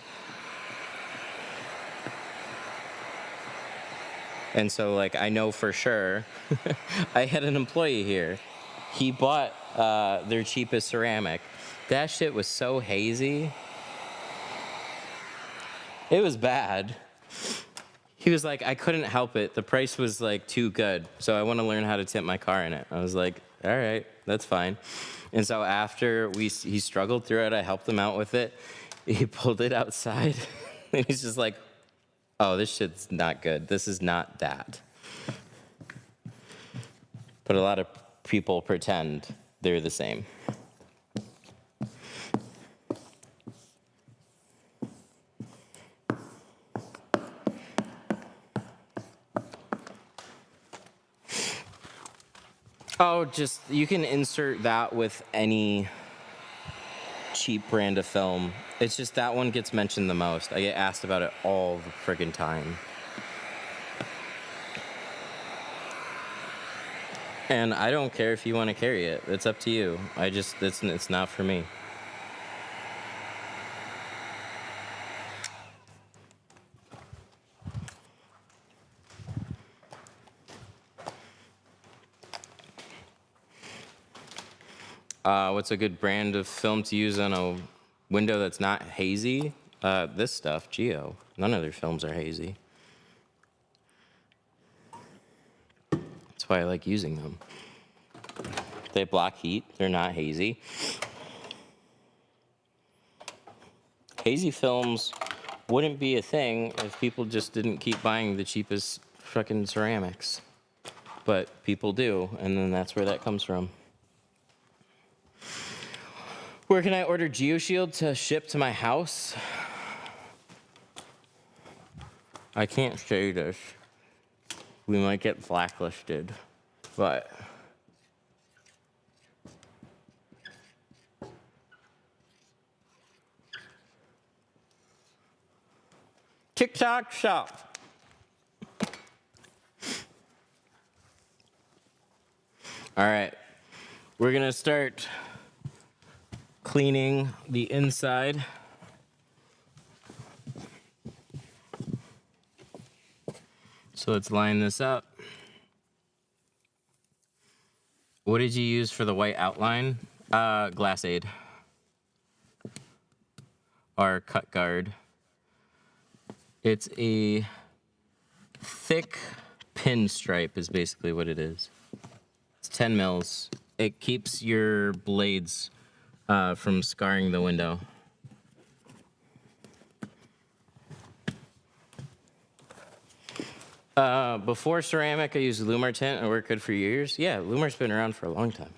And so like I know for sure, I had an employee here. He bought their cheapest ceramic. That shit was so hazy. It was bad. He was like, I couldn't help it. The price was like too good. So I want to learn how to tint my car in it. I was like, all right, that's fine. And so after he struggled through it, I helped him out with it. He pulled it outside and he's just like, oh, this shit's not good. This is not that. But a lot of people pretend they're the same. Oh, just, you can insert that with any cheap brand of film. It's just that one gets mentioned the most. I get asked about it all the friggin' time. And I don't care if you want to carry it. It's up to you. It's not for me. What's a good brand of film to use on a window that's not hazy? This stuff, Geo. None of their films are hazy. That's why I like using them. They block heat. They're not hazy. Hazy films wouldn't be a thing if people just didn't keep buying the cheapest fucking ceramics. But people do, and then that's where that comes from. Where can I order GeoShield to ship to my house? I can't say this. We might get blacklisted, but TikTok shop. All right, we're gonna start cleaning the inside. So let's line this up. What did you use for the white outline? Glass Aid. Or Cut Guard. It's a thick pinstripe is basically what it is. It's 10 mils. It keeps your blades from scarring the window. Before ceramic, I used Lumar tint. I worked good for years. Yeah, Lumar's been around for a long time.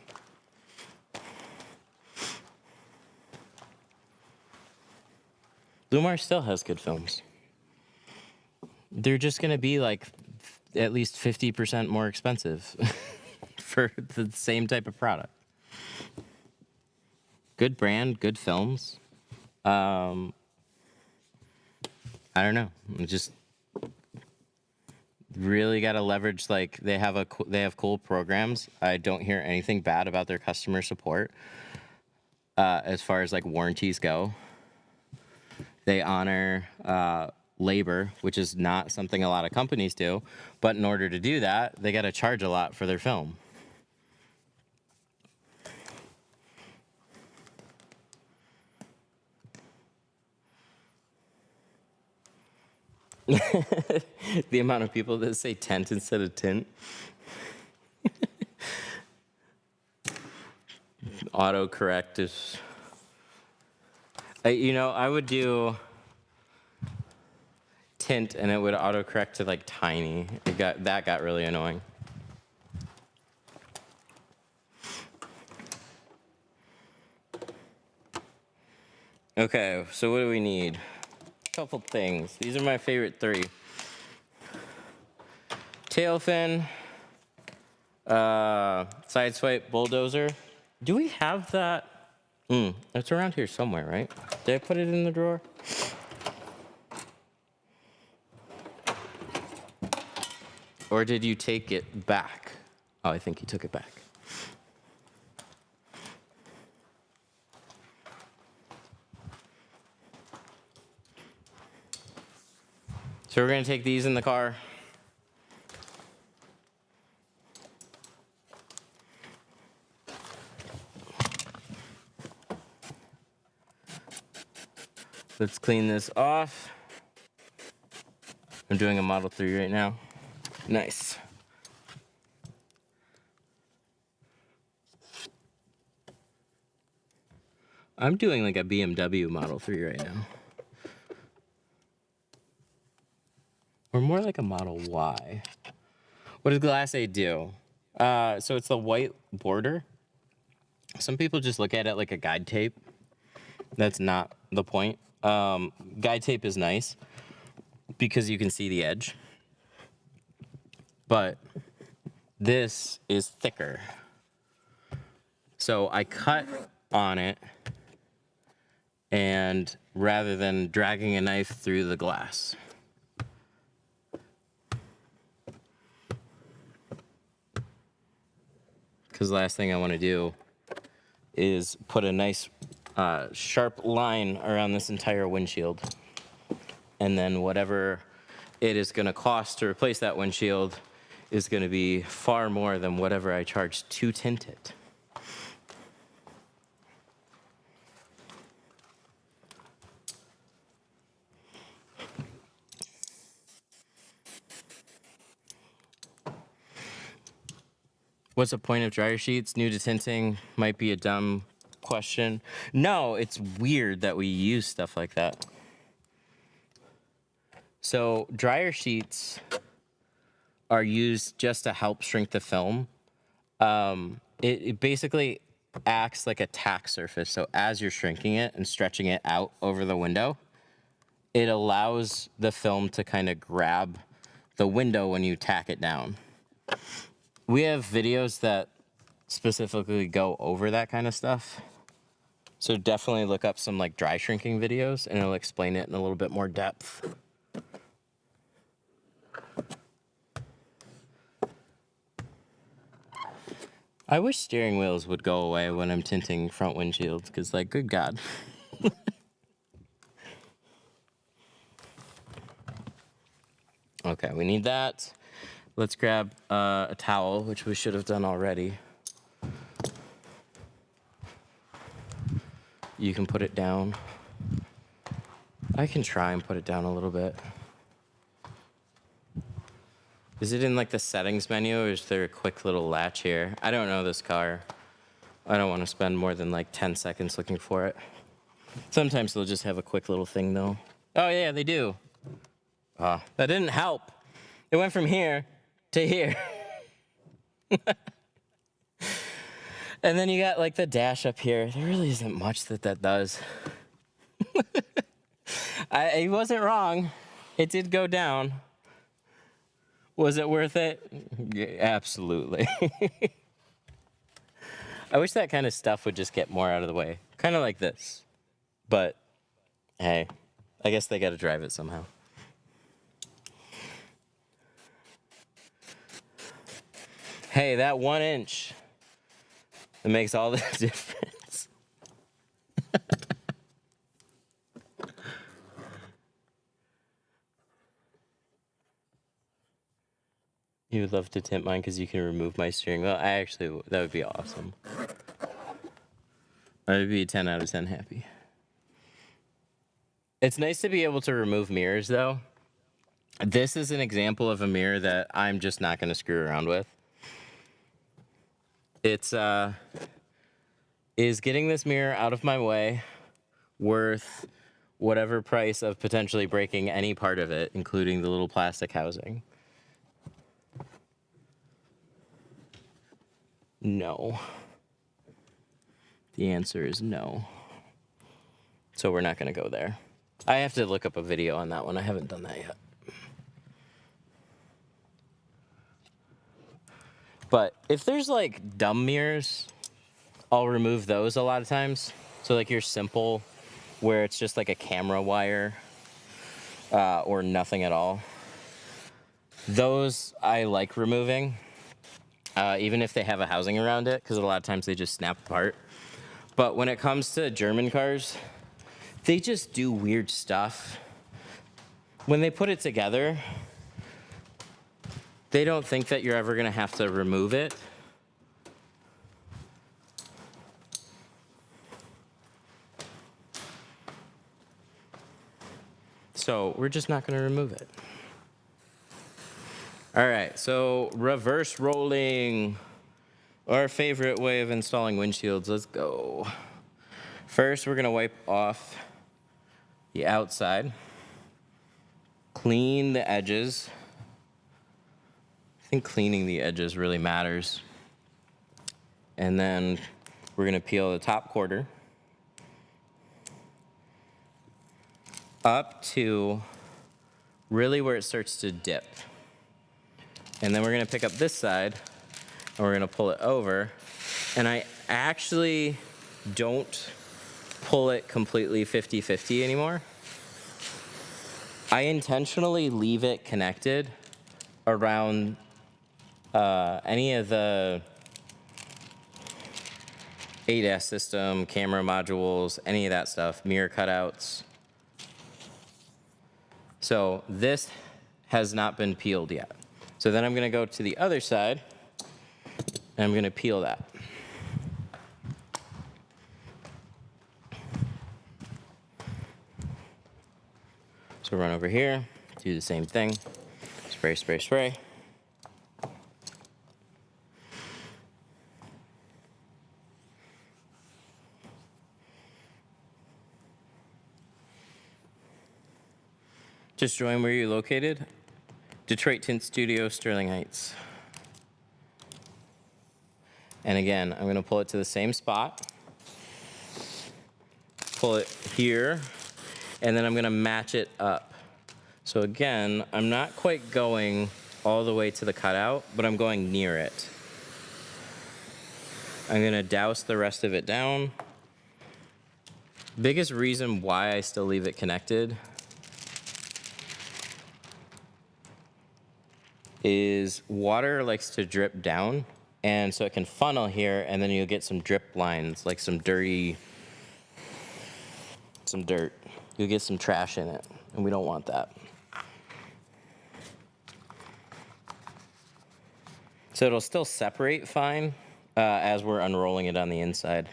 Lumar still has good films. They're just gonna be like at least 50% more expensive for the same type of product. Good brand, good films. I don't know. Just really got to leverage. Like they have cool programs. I don't hear anything bad about their customer support. As far as like warranties go, they honor labor, which is not something a lot of companies do. But in order to do that, they got to charge a lot for their film. The amount of people that say tent instead of tint. Autocorrect is... I would do tint and it would autocorrect to like tiny. That got really annoying. Okay, so what do we need? Couple things. These are my favorite 3. tail fin, side swipe bulldozer. Do we have that? It's around here somewhere, right? Did I put it in the drawer? Or did you take it back? Oh, I think you took it back. So we're gonna take these in the car. Let's clean this off. I'm doing a Model 3 right now. Nice. I'm doing like a BMW Model 3 right now. Or more like a Model Y. What does Glass A do? So it's the white border. Some people just look at it like a guide tape. That's not the point. Guide tape is nice because you can see the edge. But this is thicker. So I cut on it, and rather than dragging a knife through the glass. Because the last thing I want to do is put a nice sharp line around this entire windshield. And then whatever it is going to cost to replace that windshield is going to be far more than whatever I charge to tint it. What's the point of dryer sheets? New to tinting might be a dumb question. No, it's weird that we use stuff like that. So dryer sheets are used just to help shrink the film. It basically acts like a tack surface. So as you're shrinking it and stretching it out over the window, it allows the film to kind of grab the window when you tack it down. We have videos that specifically go over that kind of stuff. So definitely look up some like dry shrinking videos and it'll explain it in a little bit more depth. I wish steering wheels would go away when I'm tinting front windshields, because like, good God. Okay, we need that. Let's grab a towel, which we should have done already. You can put it down. I can try and put it down a little bit. Is it in like the settings menu, or is there a quick little latch here? I don't know this car. I don't want to spend more than like 10 seconds looking for it. Sometimes they'll just have a quick little thing though. Oh yeah, they do. That didn't help. It went from here to here. And then you got like the dash up here. There really isn't much that does. I wasn't wrong. It did go down. Was it worth it? Yeah, absolutely. I wish that kind of stuff would just get more out of the way. Kind of like this. But, hey, I guess they got to drive it somehow. Hey, that 1 inch, it makes all the difference. You would love to tint mine because you can remove my steering wheel. That would be awesome. I would be 10 out of 10 happy. It's nice to be able to remove mirrors though. This is an example of a mirror that I'm just not going to screw around with. It's, is getting this mirror out of my way worth whatever price of potentially breaking any part of it, including the little plastic housing? No. The answer is no. So we're not going to go there. I have to look up a video on that one. I haven't done that yet. But if there's like dumb mirrors, I'll remove those a lot of times. So like your simple, where it's just like a camera wire or nothing at all. Those I like removing, even if they have a housing around it, because a lot of times they just snap apart. But when it comes to German cars, they just do weird stuff. When they put it together, they don't think that you're ever gonna have to remove it. So we're just not gonna remove it. All right, so reverse rolling, our favorite way of installing windshields. Let's go. First, we're gonna wipe off the outside, clean the edges. I think cleaning the edges really matters. And then we're gonna peel the top quarter up to really where it starts to dip. And then we're gonna pick up this side and we're gonna pull it over. And I actually don't pull it completely 50-50 anymore. I intentionally leave it connected around any of the ADAS system, camera modules, any of that stuff, mirror cutouts. So this has not been peeled yet. So then I'm gonna go to the other side and I'm gonna peel that. So run over here, do the same thing. Spray, spray, spray. Just join where you're located. Detroit Tint Studio, Sterling Heights. And again, I'm gonna pull it to the same spot. Pull it here, and then I'm gonna match it up. So again, I'm not quite going all the way to the cutout, but I'm going near it. I'm gonna douse the rest of it down. Biggest reason why I still leave it connected is water likes to drip down, and so it can funnel here, and then you'll get some drip lines, like some dirt. You'll get some trash in it, and we don't want that. So it'll still separate fine as we're unrolling it on the inside.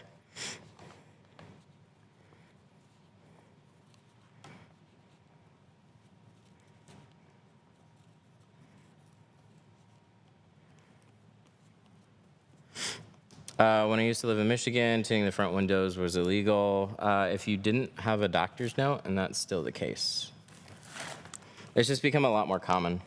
When I used to live in Michigan, tinting the front windows was illegal if you didn't have a doctor's note, and that's still the case. It's just become a lot more common.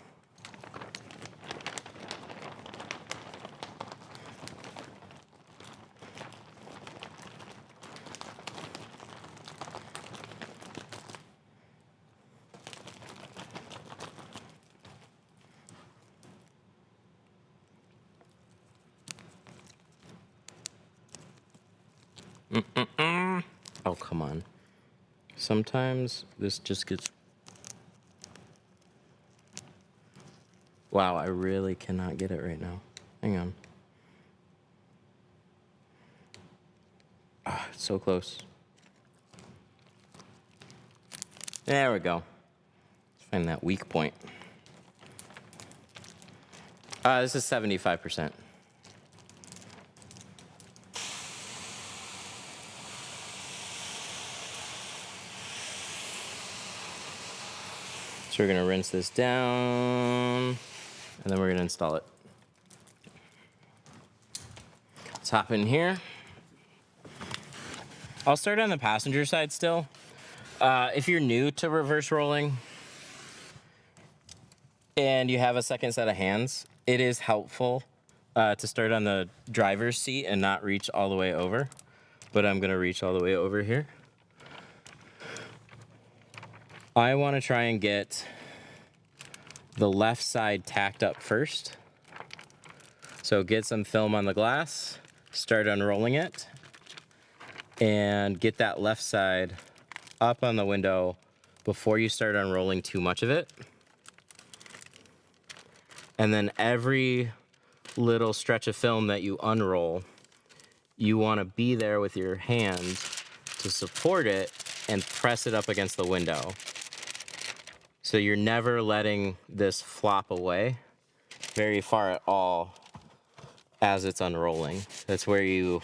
Oh, come on. Sometimes this just gets... Wow, I really cannot get it right now. Hang on. Ah, it's so close. There we go. Let's find that weak point. This is 75%. So we're gonna rinse this down, and then we're gonna install it. Let's hop in here. I'll start on the passenger side still. If you're new to reverse rolling and you have a second set of hands, it is helpful to start on the driver's seat and not reach all the way over. But I'm gonna reach all the way over here. I wanna try and get the left side tacked up first. So So get some film on the glass, start unrolling it, and get that left side up on the window before you start unrolling too much of it. And then every little stretch of film that you unroll, you want to be there with your hand to support it and press it up against the window. So you're never letting this flop away very far at all as it's unrolling. That's where you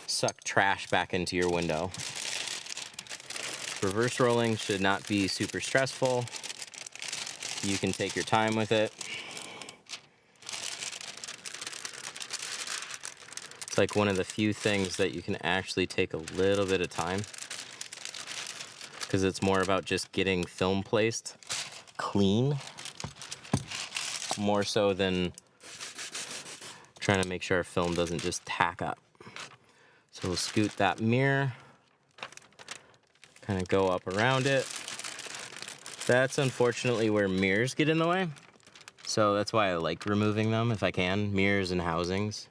suck trash back into your window. Reverse rolling should not be super stressful. You can take your time with it. It's like one of the few things that you can actually take a little bit of time, because it's more about just getting film placed clean, more so than trying to make sure our film doesn't just tack up. So we'll scoot that mirror, kind of go up around it. That's unfortunately where mirrors get in the way. So that's why I like removing them if I can, mirrors and housings.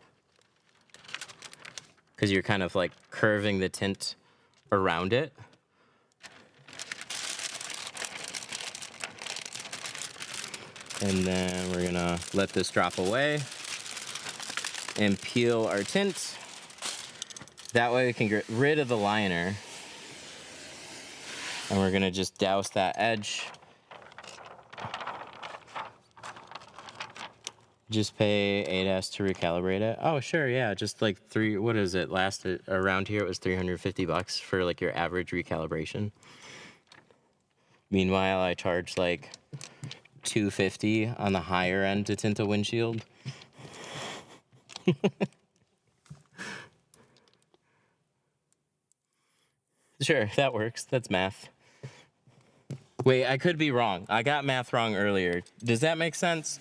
Because you're kind of like curving the tint around it. And then we're gonna let this drop away and peel our tint. That way we can get rid of the liner. And we're gonna just douse that edge. Just pay ADAS to recalibrate it. Oh, sure, yeah, just like what is it? Around here it was $350 for like your average recalibration. Meanwhile, I charge like $250 on the higher end to tint a windshield. Sure, that works. That's math. Wait, I could be wrong. I got math wrong earlier. Does that make sense?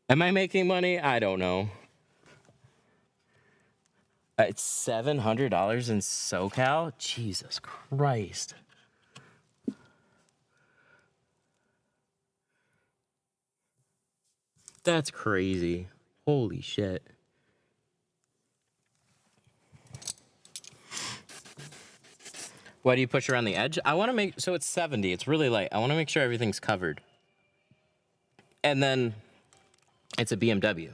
Am I making money? I don't know. It's $700 in SoCal? Jesus Christ. That's crazy. Holy shit. Why do you push around the edge? I want to make, so it's 70. It's really light. I want to make sure everything's covered. And then it's a BMW.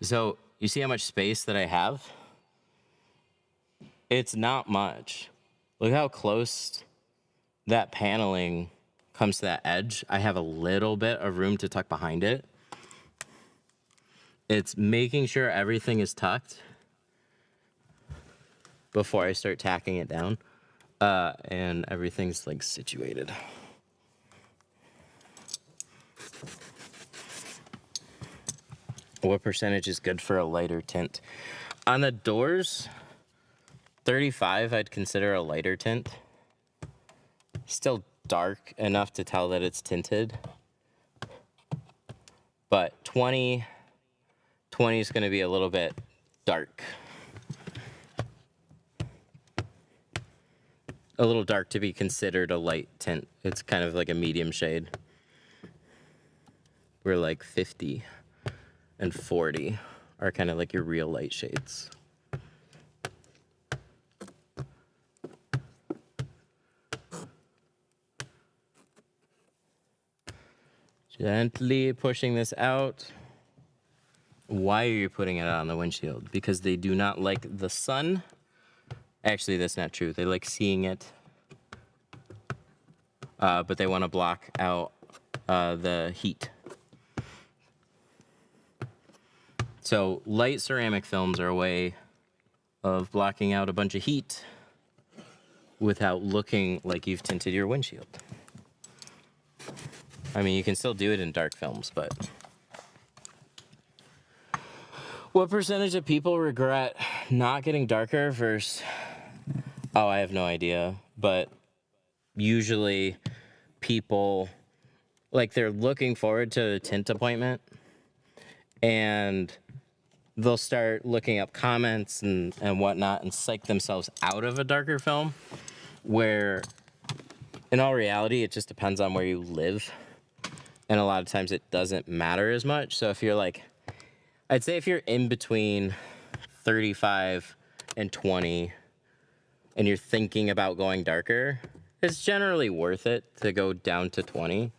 So you see how much space that I have? It's not much. Look how close that paneling comes to that edge. I have a little bit of room to tuck behind it. It's making sure everything is tucked before I start tacking it down. And everything's like situated. What percentage is good for a lighter tint? On the doors, 35 I'd consider a lighter tint. Still dark enough to tell that it's tinted. But 20 is going to be a little bit dark. A little dark to be considered a light tint. It's kind of like a medium shade. We're like 50 and 40 are kind of like your real light shades. Gently pushing this out. Why are you putting it on the windshield? Because they do not like the sun. Actually, that's not true. They like seeing it. But they want to block out the heat. So light ceramic films are a way of blocking out a bunch of heat without looking like you've tinted your windshield. I mean, you can still do it in dark films, but... What percentage of people regret not getting darker versus... Oh, I have no idea. But usually people, like, they're looking forward to a tint appointment. And they'll start looking up comments and whatnot and psych themselves out of a darker film. Where, in all reality, it just depends on where you live and a lot of times it doesn't matter as much. So if you're like, I'd say if you're in between 35 and 20 and you're thinking about going darker, it's generally worth it to go down to 20.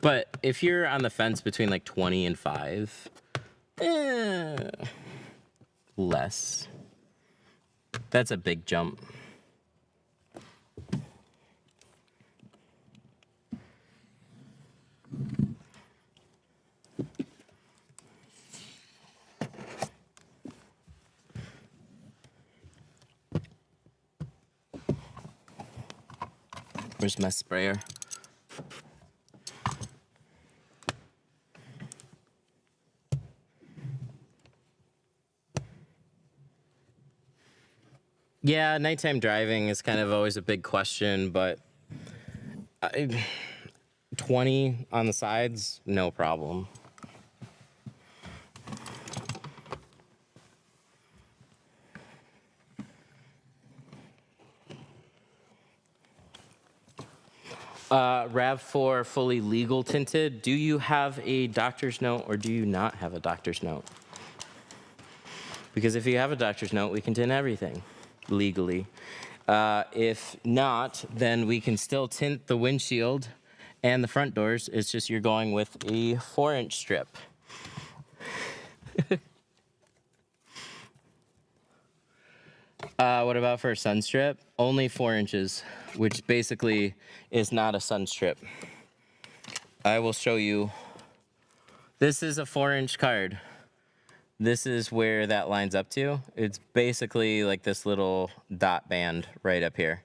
But if you're on the fence between like 20 and 5, less. That's a big jump. Where's my sprayer? Yeah, nighttime driving is kind of always a big question, but 20 on the sides, no problem. RAV4 fully legal tinted. Do you have a doctor's note or do you not have a doctor's note? Because if you have a doctor's note, we can tint everything legally. If not, then we can still tint the windshield and the front doors. It's just you're going with a 4-inch strip. What about for a sun strip? Only 4 inches, which basically is not a sun strip. I will show you. This is a 4-inch card. This is where that lines up to. It's basically like this little dot band right up here.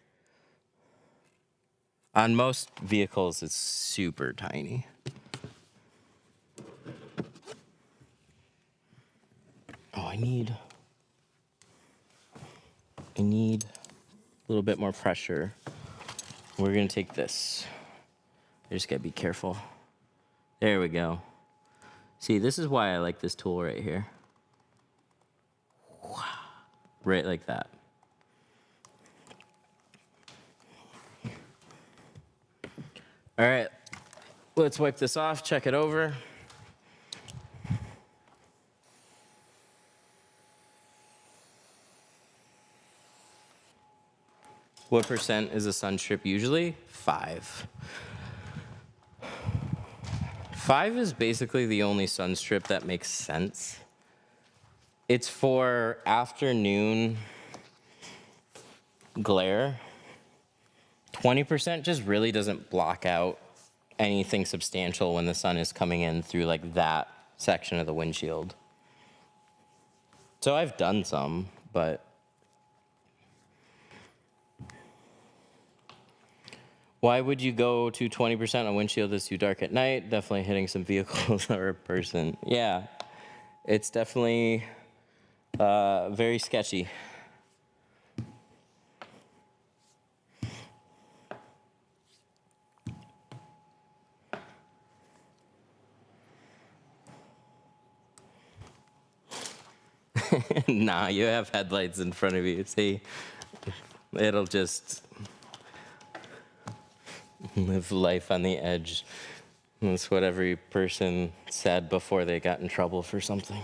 On most vehicles, it's super tiny. Oh, I need a little bit more pressure. We're gonna take this. I just gotta be careful. There we go. See, this is why I like this tool right here. Right like that. All right, let's wipe this off, check it over. What percent is a sun strip usually? 5. 5 is basically the only sun strip that makes sense. It's for afternoon glare. 20% just really doesn't block out anything substantial when the sun is coming in through like that section of the windshield. So I've done some, but why would you go to 20% on windshield that's too dark at night? Definitely hitting some vehicles or a person. Yeah, it's definitely very sketchy. Nah, you have headlights in front of you. See, it'll just live life on the edge. That's what every person said before they got in trouble for something.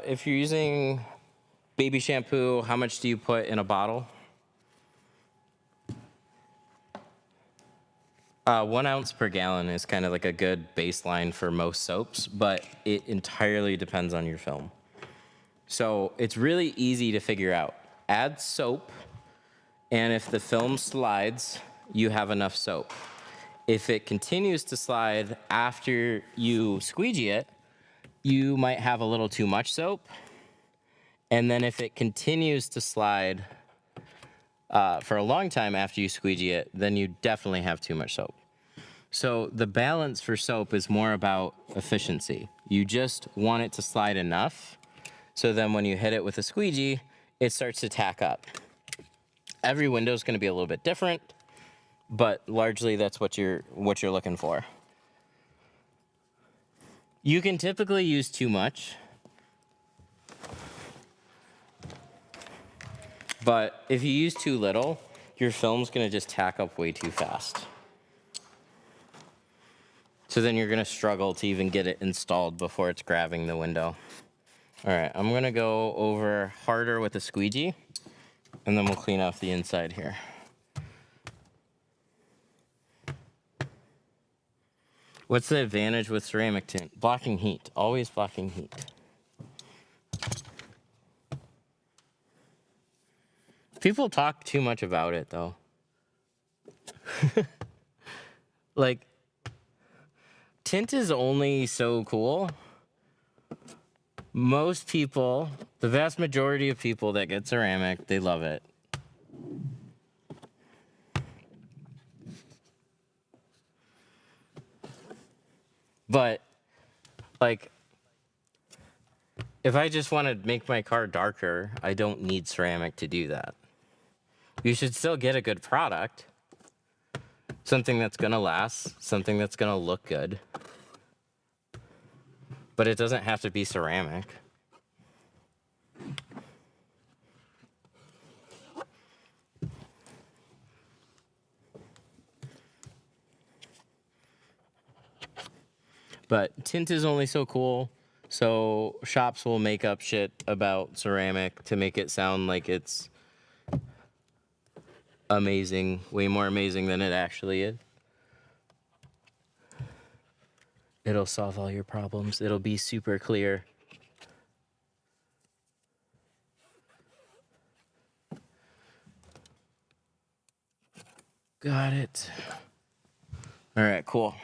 If you're using baby shampoo, how much do you put in a bottle? 1 ounce per gallon is kind of like a good baseline for most soaps, but it entirely depends on your film. So it's really easy to figure out. Add soap, and if the film slides, you have enough soap. If it continues to slide after you squeegee it, you might have a little too much soap. And then if it continues to slide for a long time after you squeegee it, then you definitely have too much soap. So the balance for soap is more about efficiency. You just want it to slide enough, so then when you hit it with a squeegee, it starts to tack up. Every window is going to be a little bit different. but largely that's what you're looking for. You can typically use too much, but if you use too little, your film's gonna just tack up way too fast. So then you're gonna struggle to even get it installed before it's grabbing the window. All right, I'm gonna go over harder with a squeegee, and then we'll clean off the inside here. What's the advantage with ceramic tint? Blocking heat, always blocking heat. People talk too much about it though. Like, tint is only so cool. Most people, the vast majority of people that get ceramic, they love it. But, like, if I just want to make my car darker, I don't need ceramic to do that. You should still get a good product. Something that's gonna last, something that's gonna look good. But it doesn't have to be ceramic. But tint is only so cool, so shops will make up shit about ceramic to make it sound like it's amazing, way more amazing than it actually is. It'll solve all your problems. It'll be super clear. Got it. All right, cool.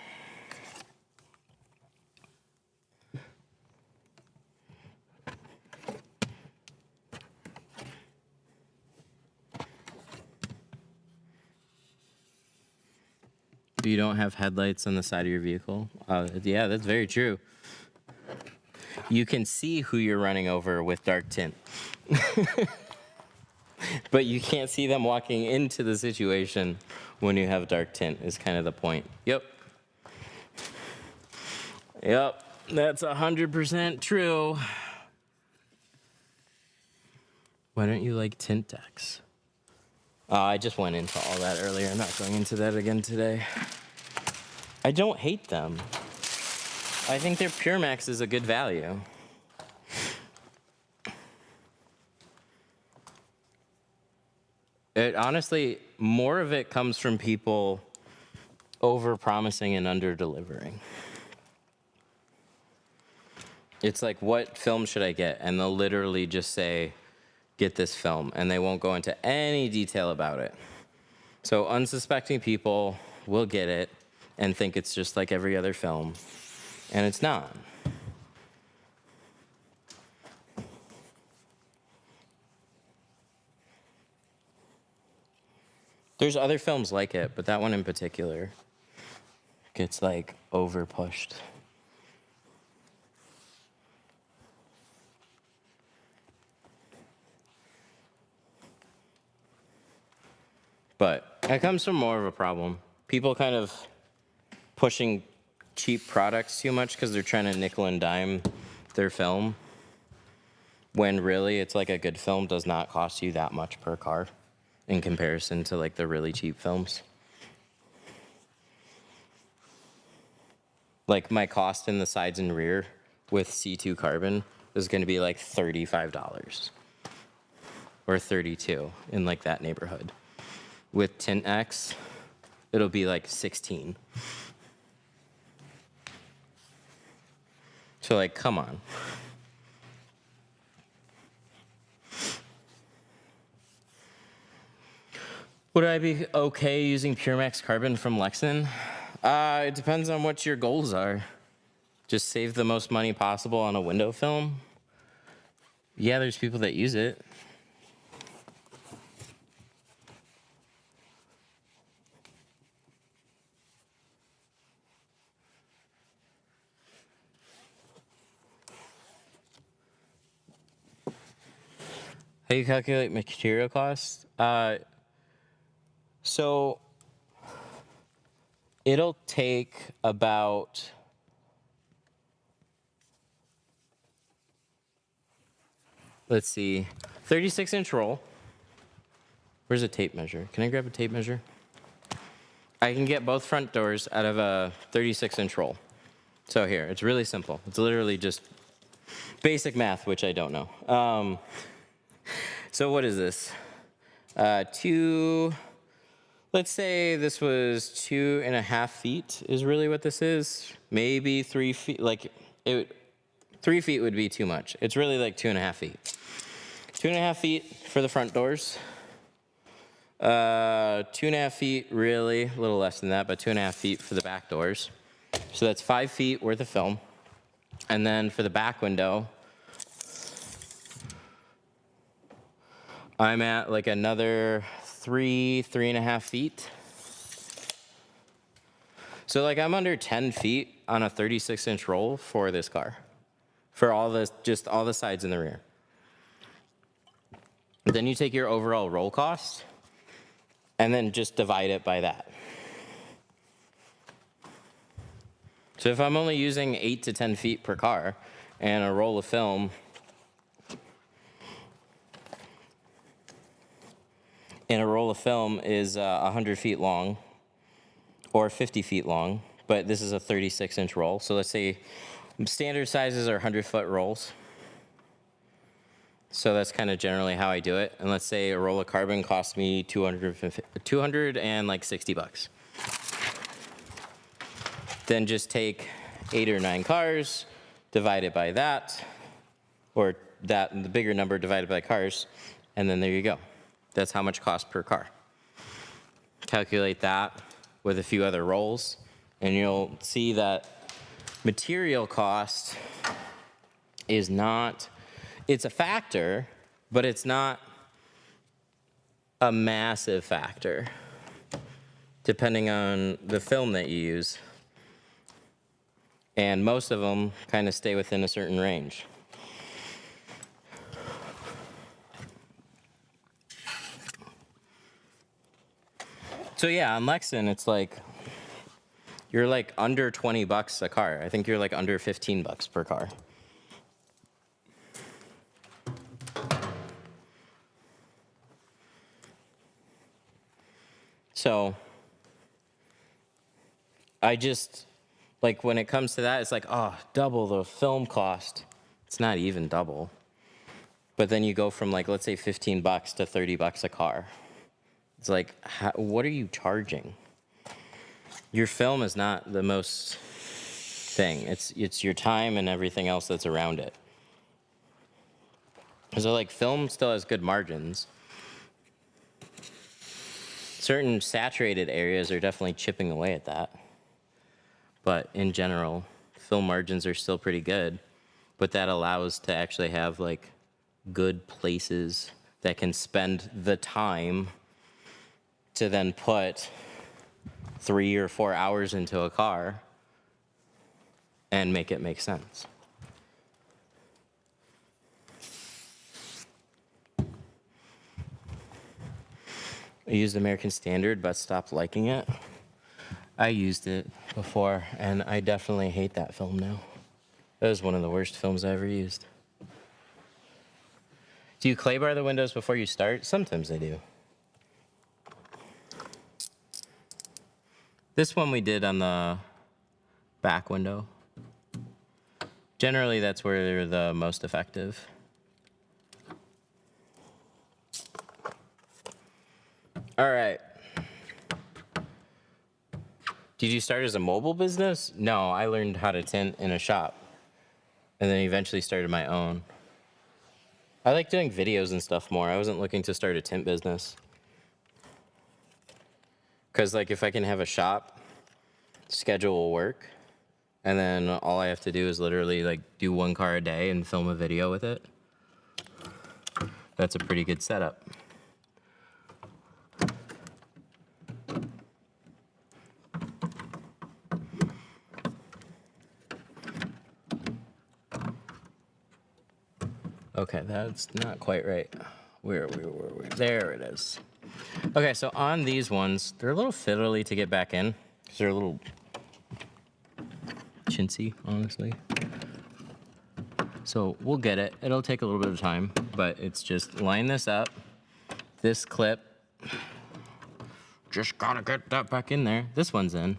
You don't have headlights on the side of your vehicle? Yeah, that's very true. You can see who you're running over with dark tint. But you can't see them walking into the situation when you have dark tint is kind of the point. Yep. Yep, that's 100% true. Why don't you like tint decks? I just went into all that earlier. I'm not going into that again today. I don't hate them. I think their Pure Max is a good value. It honestly, more of it comes from people over-promising and under-delivering. It's like, what film should I get? And they'll literally just say, get this film, and they won't go into any detail about it. So unsuspecting people will get it and think it's just like every other film, and it's not. There's other films like it, but that one in particular gets like over pushed. But that comes from more of a problem. People kind of pushing cheap products too much because they're trying to nickel and dime their film, when really it's like a good film does not cost you that much per car in comparison to like the really cheap films. Like my cost in the sides and rear with C2 carbon is going to be like $35 or 32 in like that neighborhood. With Tint X, it'll be like 16. So like, come on. Would I be okay using Pure Max Carbon from Lexan? It depends on what your goals are. Just save the most money possible on a window film. Yeah, there's people that use it. How do you calculate material costs? So it'll take about, let's see, 36-inch roll. Where's a tape measure? Can I grab a tape measure? I can get both front doors out of a 36-inch roll. So here, it's really simple. It's literally just basic math, which I don't know. So what is this? Let's say this was 2.5 feet is really what this is. Maybe 3 feet, 3 feet would be too much. It's really like 2.5 feet. 2.5 feet for the front doors. 2.5 feet, really, a little less than that, but 2.5 feet for the back doors. So that's 5 feet worth of film. And then for the back window, I'm at like another 3.5 feet. So like I'm under 10 feet on a 36-inch roll for this car, for just all the sides and the rear. Then you take your overall roll cost and then just divide it by that. So if I'm only using 8 to 10 feet per car and a roll of film is 100 feet long or 50 feet long, but this is a 36-inch roll. So let's say standard sizes are 100-foot rolls. So that's kind of generally how I do it. And let's say a roll of carbon costs me $260. Then just take 8 or 9 cars, divide it by that, or the bigger number divided by cars, and then there you go. That's how much cost per car. Calculate that with a few other rolls, and you'll see that material cost is not, it's a factor, but it's not a massive factor, depending on the film that you use. And most of them kind of stay within a certain range. So yeah, on Lexan, it's like, you're like under $20 a car. I think you're like under $15 per car. So I just, like when it comes to that, it's like, oh, double the film cost. It's not even double. But then you go from like, let's say $15 to $30 a car. It's like, what are you charging? Your film is not the most thing. It's your time and everything else that's around it. So like film still has good margins. Certain saturated areas are definitely chipping away at that. But in general, film margins are still pretty good. But that allows to actually have like good places that can spend the time to then put 3 or 4 hours into a car and make it make sense. I used American Standard, but stopped liking it. I used it before, and I definitely hate that film now. That was one of the worst films I ever used. Do you clay bar the windows before you start? Sometimes I do. This one we did on the back window. Generally, that's where they're the most effective. All right. Did you start as a mobile business? No, I learned how to tint in a shop and then eventually started my own. I like doing videos and stuff more. I wasn't looking to start a tint business. Because like if I can have a shop, schedule will work, and then all I have to do is literally like do 1 car a day and film a video with it. That's a pretty good setup. Okay, that's not quite right. Where we? There it is. Okay, so on these ones, they're a little fiddly to get back in because they're a little chintzy, honestly. So we'll get it. It'll take a little bit of time, but it's just line this up. This clip, just gotta get that back in there. This one's in.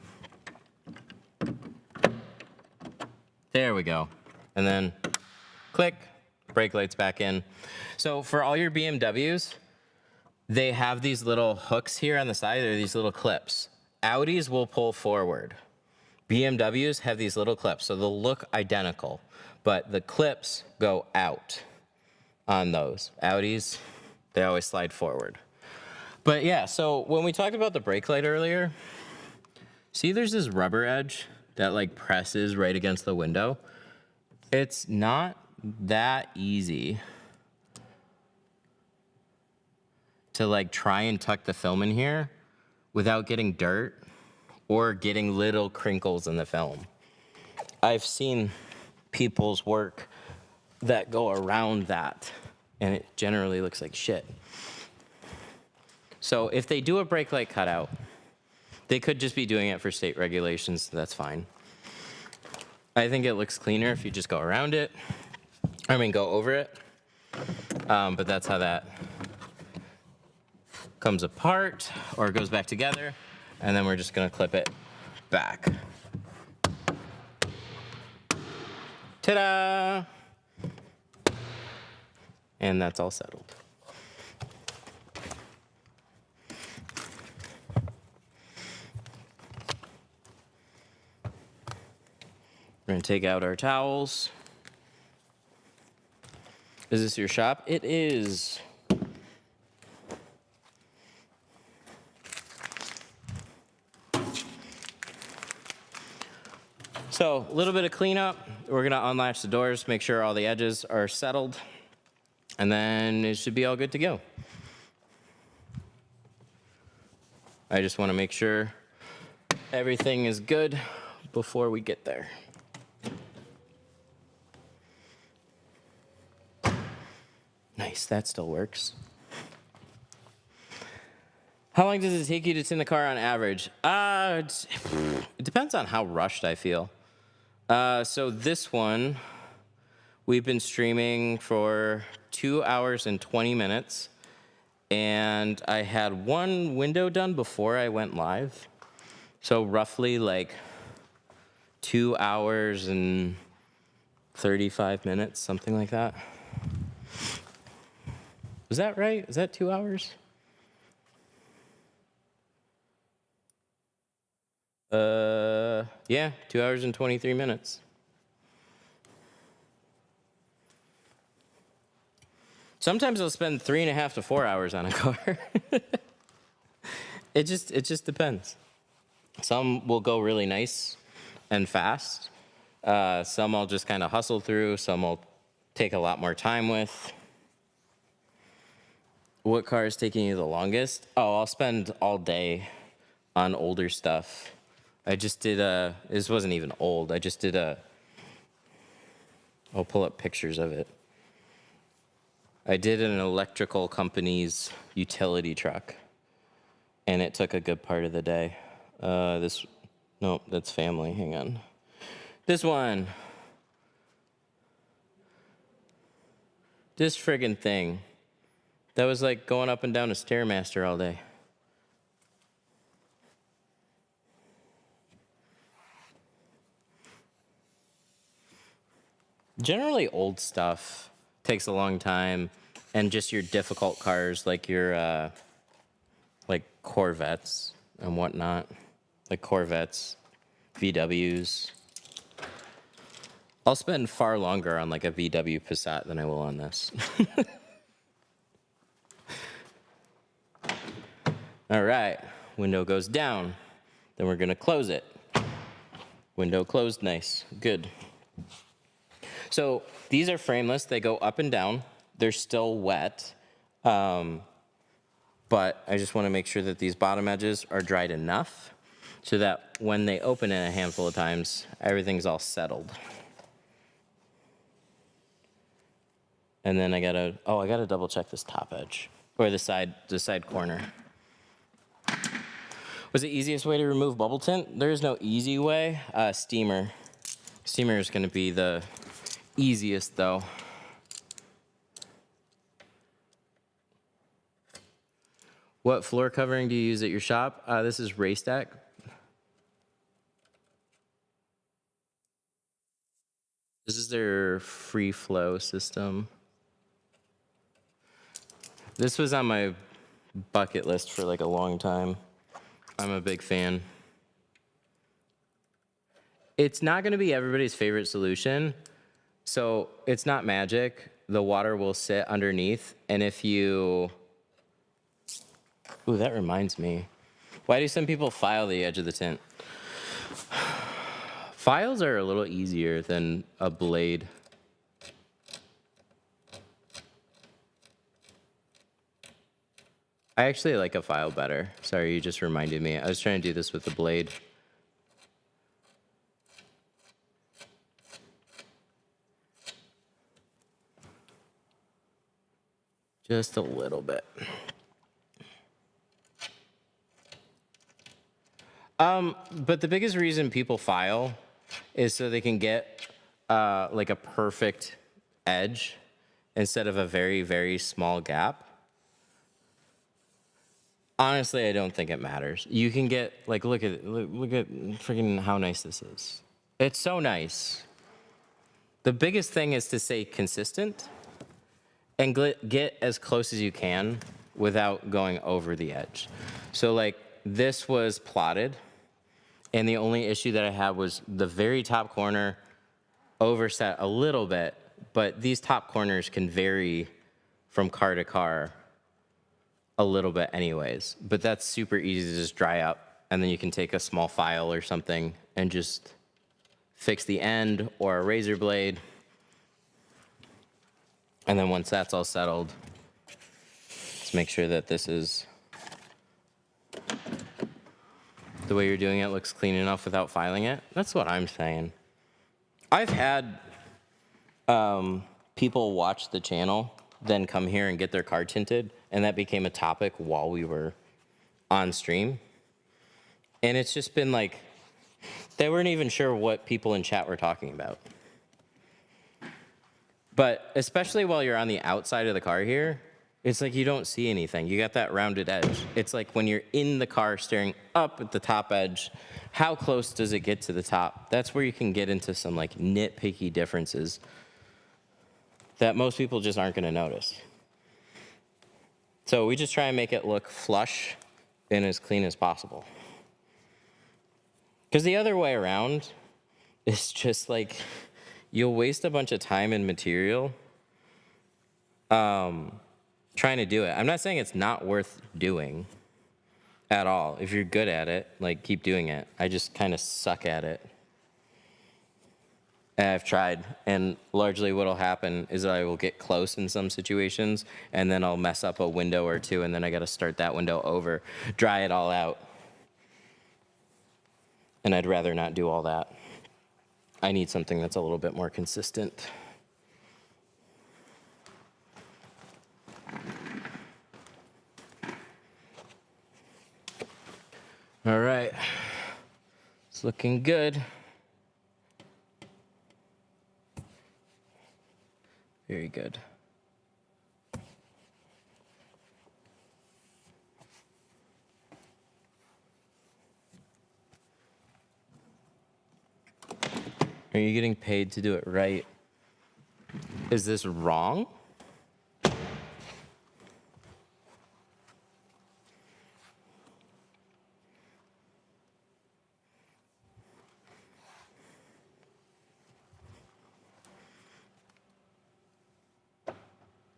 There we go. And then click, brake lights back in. So for all your BMWs, they have these little hooks here on the side. They're these little clips. Audis will pull forward. BMWs have these little clips, so they'll look identical, but the clips go out on those. Audis, they always slide forward. But yeah, so when we talked about the brake light earlier, see there's this rubber edge that like presses right against the window. It's not that easy to like try and tuck the film in here without getting dirt or getting little crinkles in the film. I've seen people's work that go around that, and it generally looks like shit. So if they do a brake light cutout, they could just be doing it for state regulations, that's fine. I think it looks cleaner if you just go around it. I mean, go over it. But that's how that comes apart or goes back together. And then we're just gonna clip it back. Ta-da! And that's all settled. We're gonna take out our towels. Is this your shop? It is. So a little bit of cleanup. We're gonna unlatch the doors, make sure all the edges are settled, and then it should be all good to go. I just wanna make sure everything is good before we get there. Nice, that still works. How long does it take you to tint the car on average? It depends on how rushed I feel. So this one, we've been streaming for 2 hours and 20 minutes. And I had one window done before I went live. So roughly like 2 hours and 35 minutes, something like that. Was that right? Is that 2 hours? Yeah, 2 hours and 23 minutes. Sometimes I'll spend 3.5 to 4 hours on a car. It just depends. Some will go really nice and fast. Some I'll just kind of hustle through. Some I'll take a lot more time with. What car is taking you the longest? Oh, I'll spend all day on older stuff. I just did this wasn't even old. I just did I'll pull up pictures of it. I did an electrical company's utility truck, and it took a good part of the day. No, that's family, hang on. This one. This friggin' thing. That was like going up and down a Stairmaster all day. Generally, old stuff takes a long time, and just your difficult cars, like your like Corvettes and whatnot, like Corvettes, VWs. I'll spend far longer on like a VW Passat than I will on this. All right, window goes down. Then we're gonna close it. Window closed, nice, good. So these are frameless, they go up and down. They're still wet, but I just wanna make sure that these bottom edges are dried enough so that when they open it a handful of times, everything's all settled. And then I gotta double check this top edge, or the side corner. Was the easiest way to remove bubble tint? There is no easy way. Steamer. Steamer is going to be the easiest though. What floor covering do you use at your shop? This is Raystack. This is their free flow system. This was on my bucket list for like a long time. I'm a big fan. It's not gonna be everybody's favorite solution, so it's not magic. The water will sit underneath, and if you... Ooh, that reminds me. Why do some people file the edge of the tint? Files are a little easier than a blade. I actually like a file better. Sorry, you just reminded me. I was trying to do this with the blade. Just a little bit. But the biggest reason people file is so they can get like a perfect edge instead of a very, very small gap. Honestly, I don't think it matters. You can get, like, look at freaking how nice this is. It's so nice. The biggest thing is to stay consistent and get as close as you can without going over the edge. So like this was plotted, and the only issue that I had was the very top corner overset a little bit, but these top corners can vary from car to car a little bit anyways. But that's super easy to just dry up, and then you can take a small file or something and just fix the end or a razor blade. And then once that's all settled, let's make sure that this is, the way you're doing it looks clean enough without filing it. That's what I'm saying. I've had people watch the channel, then come here and get their car tinted, and that became a topic while we were on stream. And it's just been like, they weren't even sure what people in chat were talking about. But especially while you're on the outside of the car here, it's like you don't see anything. You got that rounded edge. It's like when you're in the car staring up at the top edge, how close does it get to the top? That's where you can get into some like nitpicky differences that most people just aren't gonna notice. So we just try and make it look flush and as clean as possible. Because the other way around is just like, you'll waste a bunch of time and material trying to do it. I'm not saying it's not worth doing at all. If you're good at it, like, keep doing it. I just kind of suck at it. And I've tried, and largely what'll happen is I will get close in some situations, and then I'll mess up a window or two, and then I gotta start that window over, dry it all out. And I'd rather not do all that. I need something that's a little bit more consistent. All right, it's looking good. Very good. Are you getting paid to do it right? Is this wrong?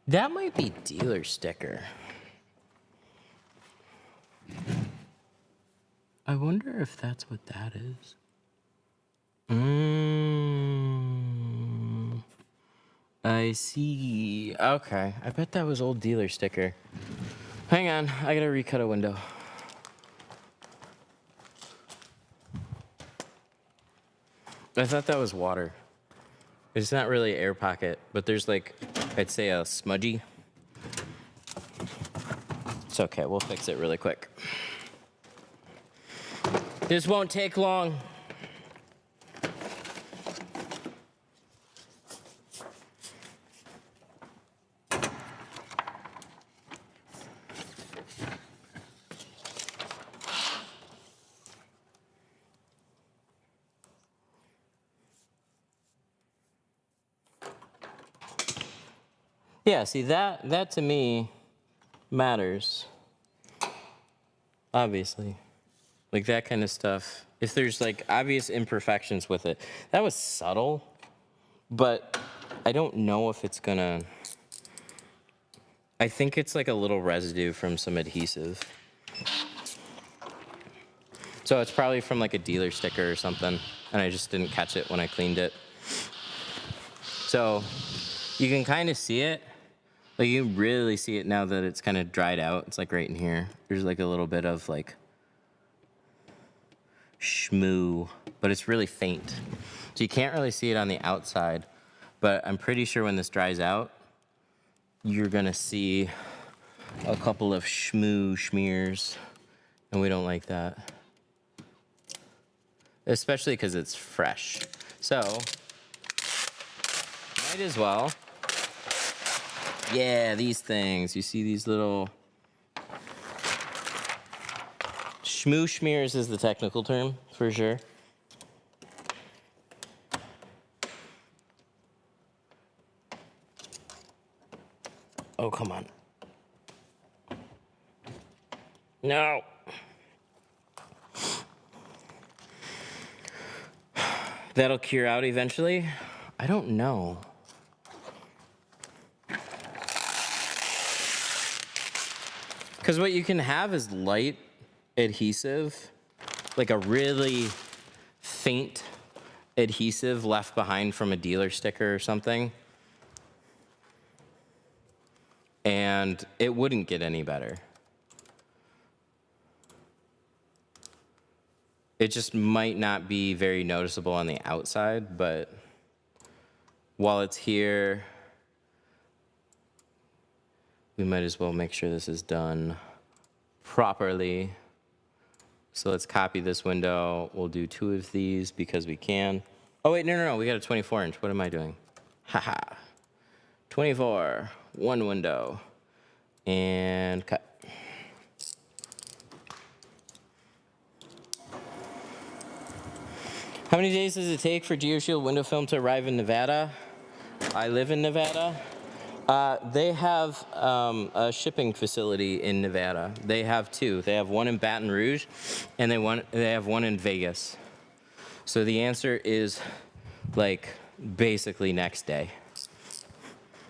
That might be dealer sticker. I wonder if that's what that is. I see. Okay, I bet that was old dealer sticker. Hang on, I gotta recut a window. I thought that was water. It's not really air pocket, but there's like, I'd say a smudgy. It's okay, we'll fix it really quick. This won't take long. Yeah, see that to me matters. Obviously. Like that kind of stuff. If there's like obvious imperfections with it. That was subtle, but I don't know if it's gonna. I think it's like a little residue from some adhesive. So it's probably from like a dealer sticker or something, and I just didn't catch it when I cleaned it. So you can kind of see it. Like you can really see it now that it's kind of dried out. It's like right in here. There's like a little bit of like schmoo, but it's really faint. So you can't really see it on the outside, but I'm pretty sure when this dries out, you're gonna see a couple of schmoo smears, and we don't like that. Especially because it's fresh. So, might as well. Yeah, these things. You see these little schmoo smears is the technical term for sure. Oh, come on. No. That'll cure out eventually? I don't know. Because what you can have is light adhesive, like a really faint adhesive left behind from a dealer sticker or something, and it wouldn't get any better. It just might not be very noticeable on the outside, but while it's here, we might as well make sure this is done properly. So let's copy this window. We'll do 2 of these because we can. Oh wait, no, we got a 24 inch. What am I doing? Haha. 24, 1 window, and cut. How many days does it take for GeoShield window film to arrive in Nevada? I live in Nevada. They have a shipping facility in Nevada. They have 2. They have one in Baton Rouge, and they have one in Vegas. So the answer is like basically next day.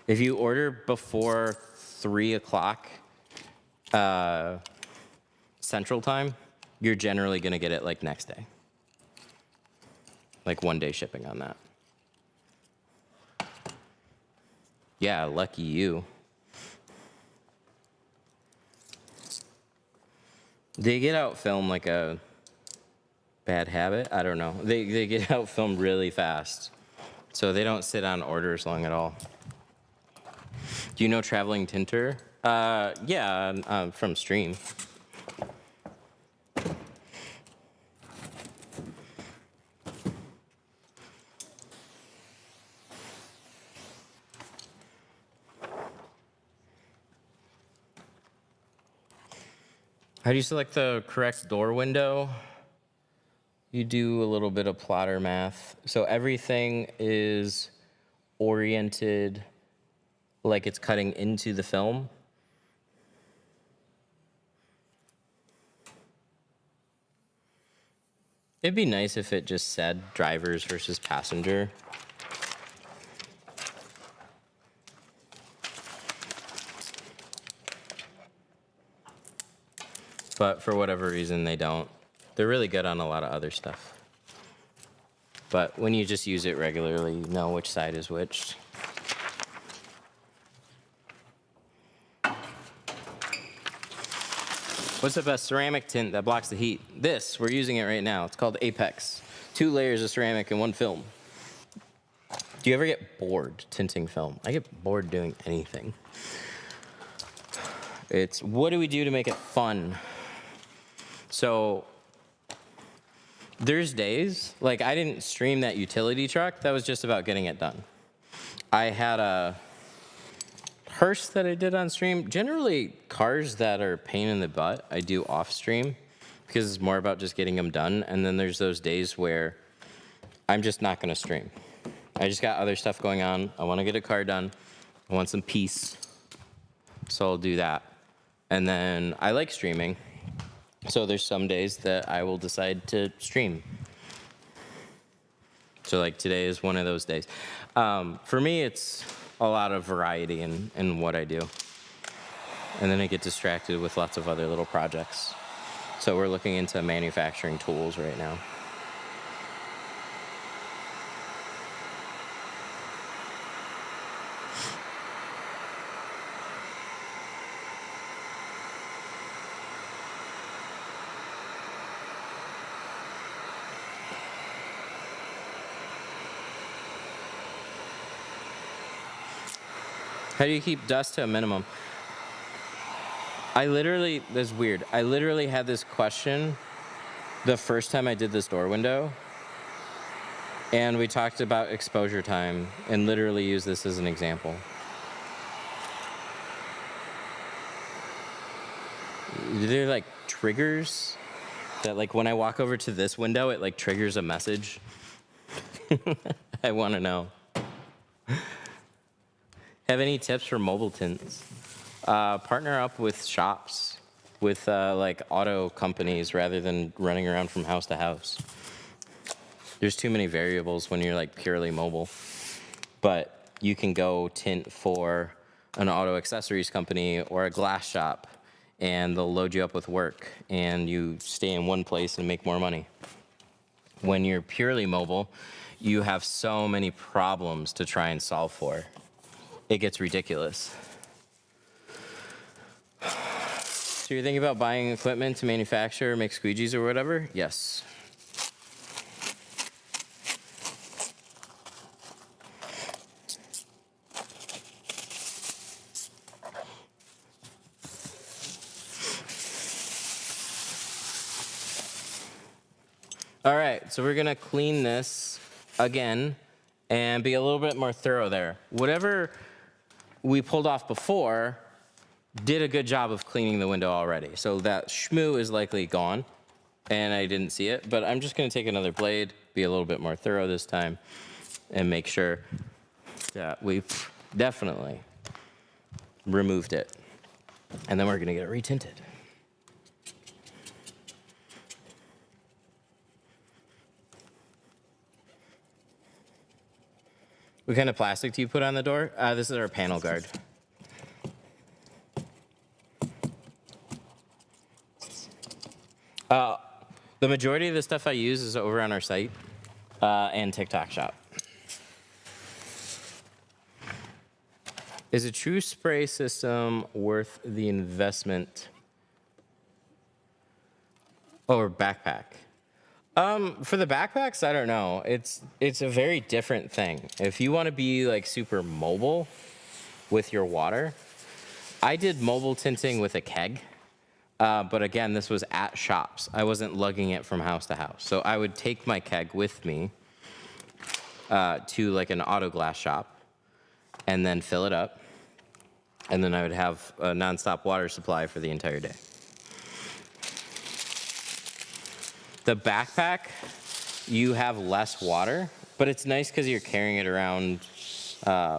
If you order before 3 o'clock Central Time, you're generally gonna get it like next day. Like 1 day shipping on that. Yeah, lucky you. They get out film like a bad habit. I don't know. They get out film really fast. So they don't sit on orders long at all. Do you know Traveling Tinter? Yeah, from Stream. How do you select the correct door window? You do a little bit of plotter math. So everything is oriented like it's cutting into the film. It'd be nice if it just said drivers versus passenger. But for whatever reason, they don't. They're really good on a lot of other stuff. But when you just use it regularly, you know which side is which. What's the best ceramic tint that blocks the heat? This, we're using it right now. It's called Apex. 2 layers of ceramic in 1 film. Do you ever get bored tinting film? I get bored doing anything. It's what do we do to make it fun? So There's days, like I didn't stream that utility truck. That was just about getting it done. I had a hearse that I did on stream. Generally, cars that are pain in the butt, I do off stream because it's more about just getting them done. And then there's those days where I'm just not going to stream. I just got other stuff going on. I want to get a car done. I want some peace. So I'll do that. And then I like streaming. So there's some days that I will decide to stream. So like today is one of those days. For me, it's a lot of variety in what I do. And then I get distracted with lots of other little projects. So we're looking into manufacturing tools right now. How do you keep dust to a minimum? That's weird. I literally had this question the first time I did this door window. And we talked about exposure time and literally used this as an example. Are there like triggers that like when I walk over to this window, it like triggers a message? I want to know. Have any tips for mobile tints? Partner up with shops, with like auto companies rather than running around from house to house. There's too many variables when you're like purely mobile. But you can go tint for an auto accessories company or a glass shop and they'll load you up with work and you stay in one place and make more money. When you're purely mobile, you have so many problems to try and solve for. It gets ridiculous. So you're thinking about buying equipment to manufacture or make squeegees or whatever? Yes. All right, so we're gonna clean this again and be a little bit more thorough there. Whatever we pulled off before did a good job of cleaning the window already. So that schmoo is likely gone and I didn't see it, but I'm just gonna take another blade, be a little bit more thorough this time and make sure that we've definitely removed it. And then we're gonna get it retinted. What kind of plastic do you put on the door? This is our panel guard. The majority of the stuff I use is over on our site and TikTok shop. Is a true spray system worth the investment? Or backpack? For the backpacks, I don't know. It's a very different thing. If you want to be like super mobile with your water, I did mobile tinting with a keg. But again, this was at shops. I wasn't lugging it from house to house. So I would take my keg with me to like an auto glass shop and then fill it up. And then I would have a nonstop water supply for the entire day. The backpack, you have less water, but it's nice because you're carrying it around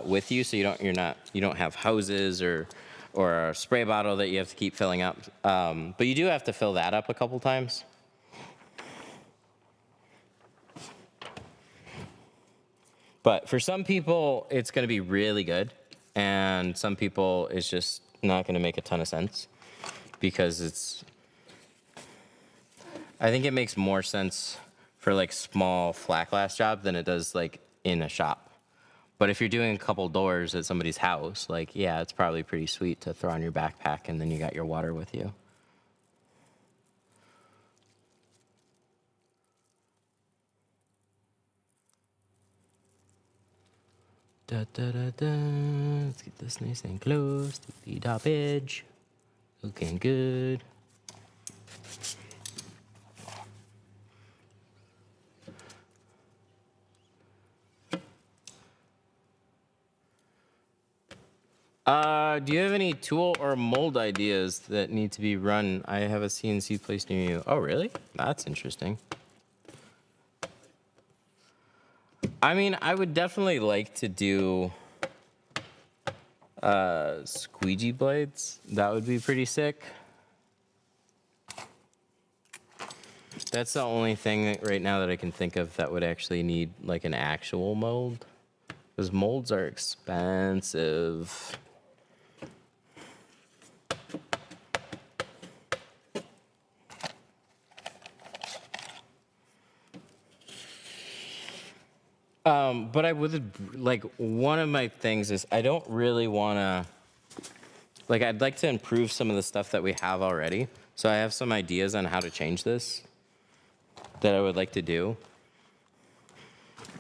with you, so you don't have hoses or a spray bottle that you have to keep filling up. But you do have to fill that up a couple times. But for some people, it's going to be really good, and some people it's just not going to make a ton of sense because I think it makes more sense for like small flat glass job than it does like in a shop. But if you're doing a couple doors at somebody's house, like, yeah, it's probably pretty sweet to throw on your backpack and then you got your water with you. Da, da, da, da. Let's get this nice and close to the top edge. Looking good. Do you have any tool or mold ideas that need to be run? I have a CNC place near you. Oh, really? That's interesting. I mean, I would definitely like to do squeegee blades. That would be pretty sick. That's the only thing that right now that I can think of that would actually need like an actual mold. Because molds are expensive. But I would, like, one of my things is I don't really want to, like, I'd like to improve some of the stuff that we have already. So I have some ideas on how to change this that I would like to do.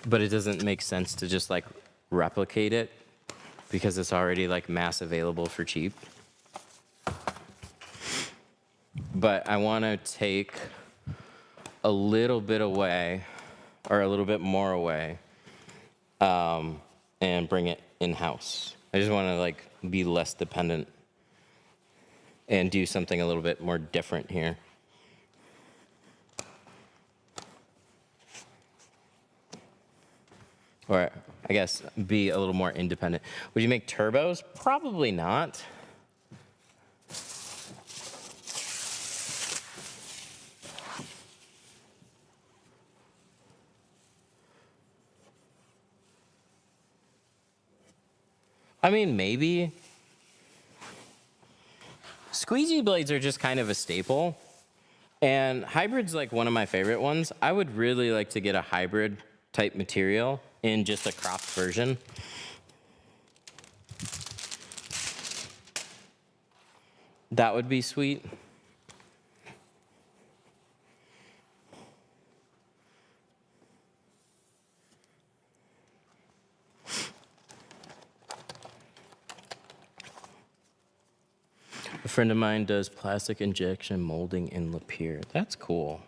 But it doesn't make sense to just, like, replicate it because it's already, like, mass available for cheap. But I want to take a little bit away, or a little bit more away, and bring it in-house. I just want to like be less dependent and do something a little bit more different here. Or I guess be a little more independent. Would you make turbos? Probably not. I mean, maybe. Squeegee blades are just kind of a staple. And hybrid's like one of my favorite ones. I would really like to get a hybrid type material in just a cropped version. That would be sweet. A friend of mine does plastic injection molding in Lapeer. That's cool.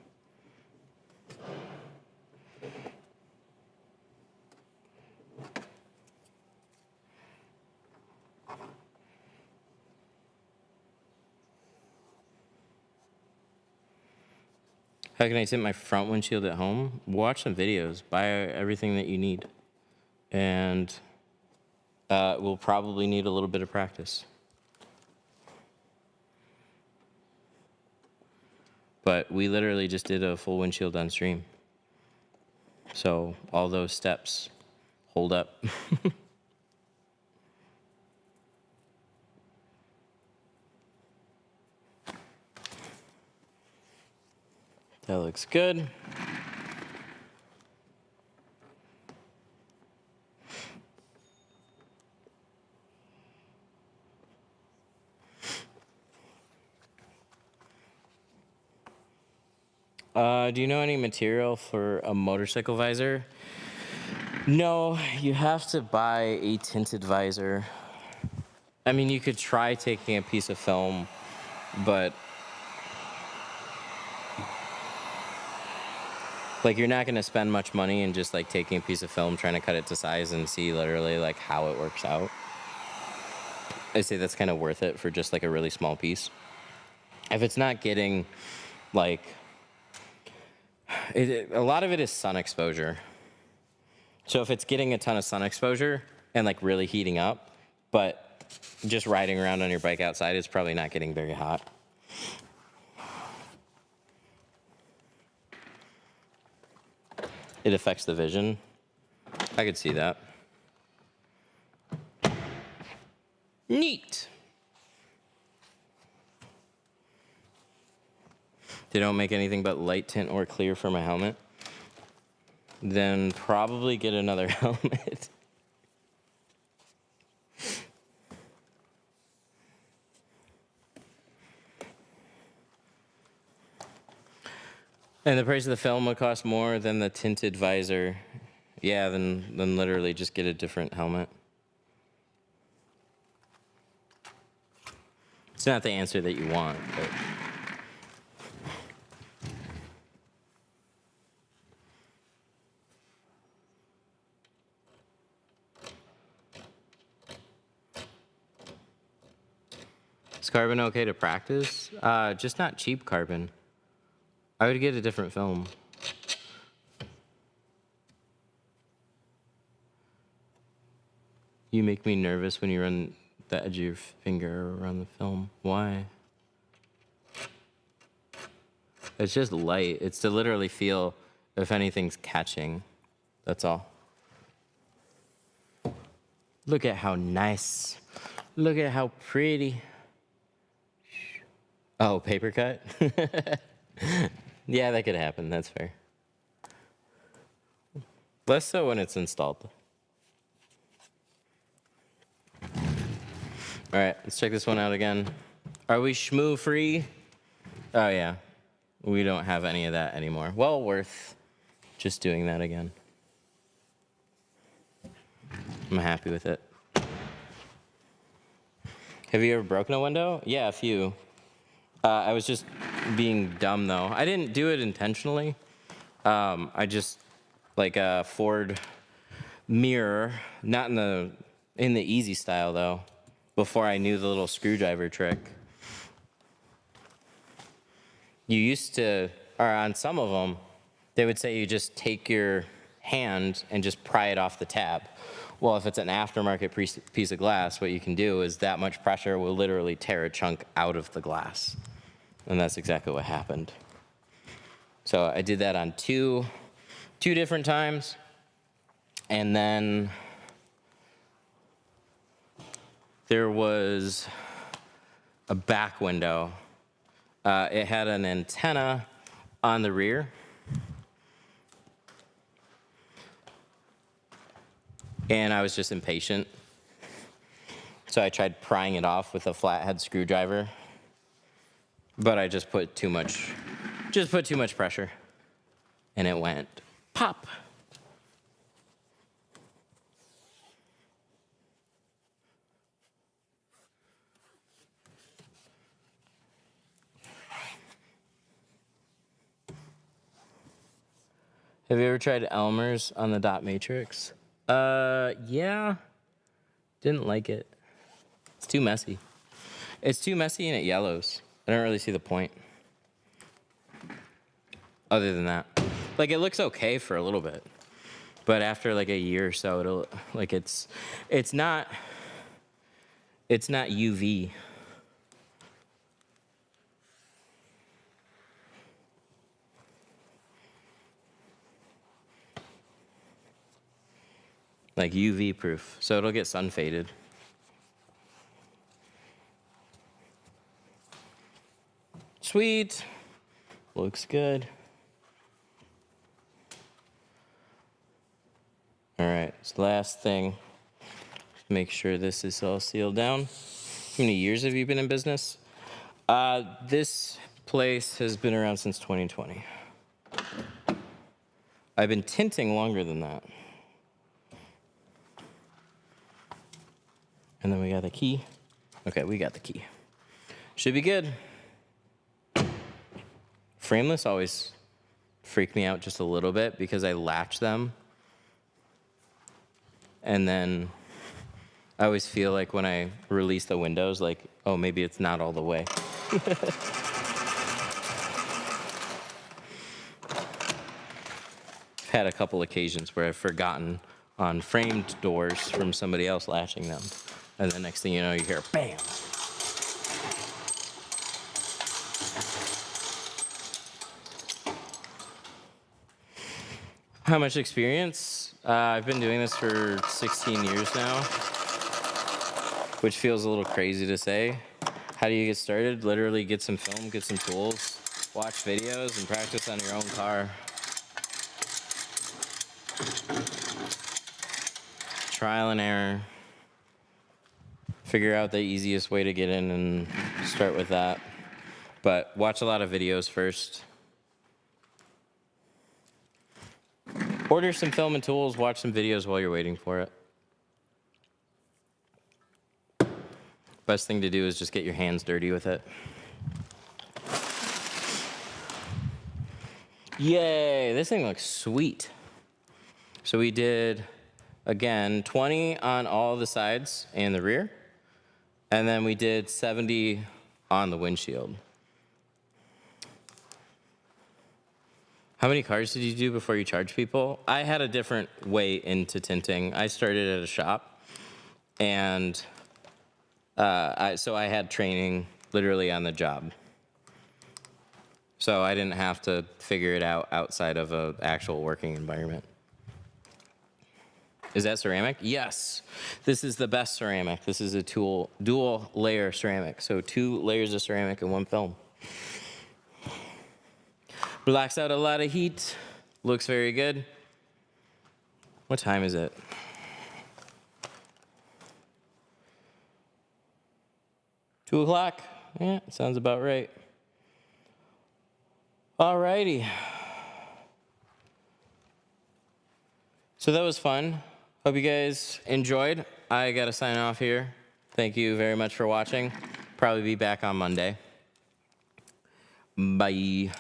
How can I tint my front windshield at home? Watch some videos, buy everything that you need, and we'll probably need a little bit of practice. But we literally just did a full windshield on stream. So all those steps hold up. That looks good. Do you know any material for a motorcycle visor? No, you have to buy a tinted visor. I mean, you could try taking a piece of film, but like you're not gonna spend much money in just like taking a piece of film, trying to cut it to size and see literally like how it works out. I say that's kind of worth it for just like a really small piece. If it's not getting like, a lot of it is sun exposure. So if it's getting a ton of sun exposure and like really heating up, but just riding around on your bike outside, it's probably not getting very hot. It affects the vision. I could see that. Neat. They don't make anything but light tint or clear for my helmet. Then probably get another helmet. And the price of the film would cost more than the tinted visor. Yeah, then literally just get a different helmet. It's not the answer that you want, but. Is carbon okay to practice? Just not cheap carbon. I would get a different film. You make me nervous when you run the edge of your finger around the film. Why? It's just light. It's to literally feel if anything's catching. That's all. Look at how nice. Look at how pretty. Oh, paper cut? Yeah, that could happen. That's fair. Less so when it's installed. All right, let's check this one out again. Are we schmoo free? Oh, yeah. We don't have any of that anymore. Well worth just doing that again. I'm happy with it. Have you ever broken a window? Yeah, a few. I was just being dumb, though. I didn't do it intentionally. I just, like a Ford mirror, not in the easy style, though, before I knew the little screwdriver trick. You used to, or on some of them, they would say you just take your hand and just pry it off the tab. Well, if it's an aftermarket piece of glass, what you can do is that much pressure will literally tear a chunk out of the glass. And that's exactly what happened. So I did that on two different times. And then there was a back window. It had an antenna on the rear. And I was just impatient. So I tried prying it off with a flathead screwdriver. But I just put too much pressure. And it went pop. Have you ever tried Elmer's on the dot matrix? Yeah. Didn't like it. It's too messy. It's too messy and it yellows. I don't really see the point. Other than that. Like, it looks okay for a little bit. But after like a year or so, it'll, like, it's not UV. Like UV proof, so it'll get sun faded. Sweet, looks good. All right, so last thing, make sure this is all sealed down. How many years have you been in business? This place has been around since 2020. I've been tinting longer than that. And then we got the key. Okay, we got the key. Should be good. Frameless always freak me out just a little bit because I latch them. And then I always feel like when I release the windows, like, oh, maybe it's not all the way. I've had a couple occasions where I've forgotten on framed doors from somebody else latching them. And the next thing you know, you hear bam. How much experience? I've been doing this for 16 years now, which feels a little crazy to say. How do you get started? Literally get some film, get some tools, watch videos, and practice on your own car. Trial and error. Figure out the easiest way to get in and start with that. But watch a lot of videos first. Order some film and tools, watch some videos while you're waiting for it. Best thing to do is just get your hands dirty with it. Yay, this thing looks sweet. So we did, again, 20 on all the sides and the rear. And then we did 70 on the windshield. How many cars did you do before you charged people? I had a different way into tinting. I started at a shop, and so I had training literally on the job. So I didn't have to figure it out outside of an actual working environment. Is that ceramic? Yes. This is the best ceramic. This is a dual layer ceramic. So 2 layers of ceramic in one film. Blocks out a lot of heat. Looks very good. What time is it? Two o'clock? Yeah, sounds about right. Alrighty. So that was fun. Hope you guys enjoyed. I gotta sign off here. Thank you very much for watching. Probably be back on Monday. Bye.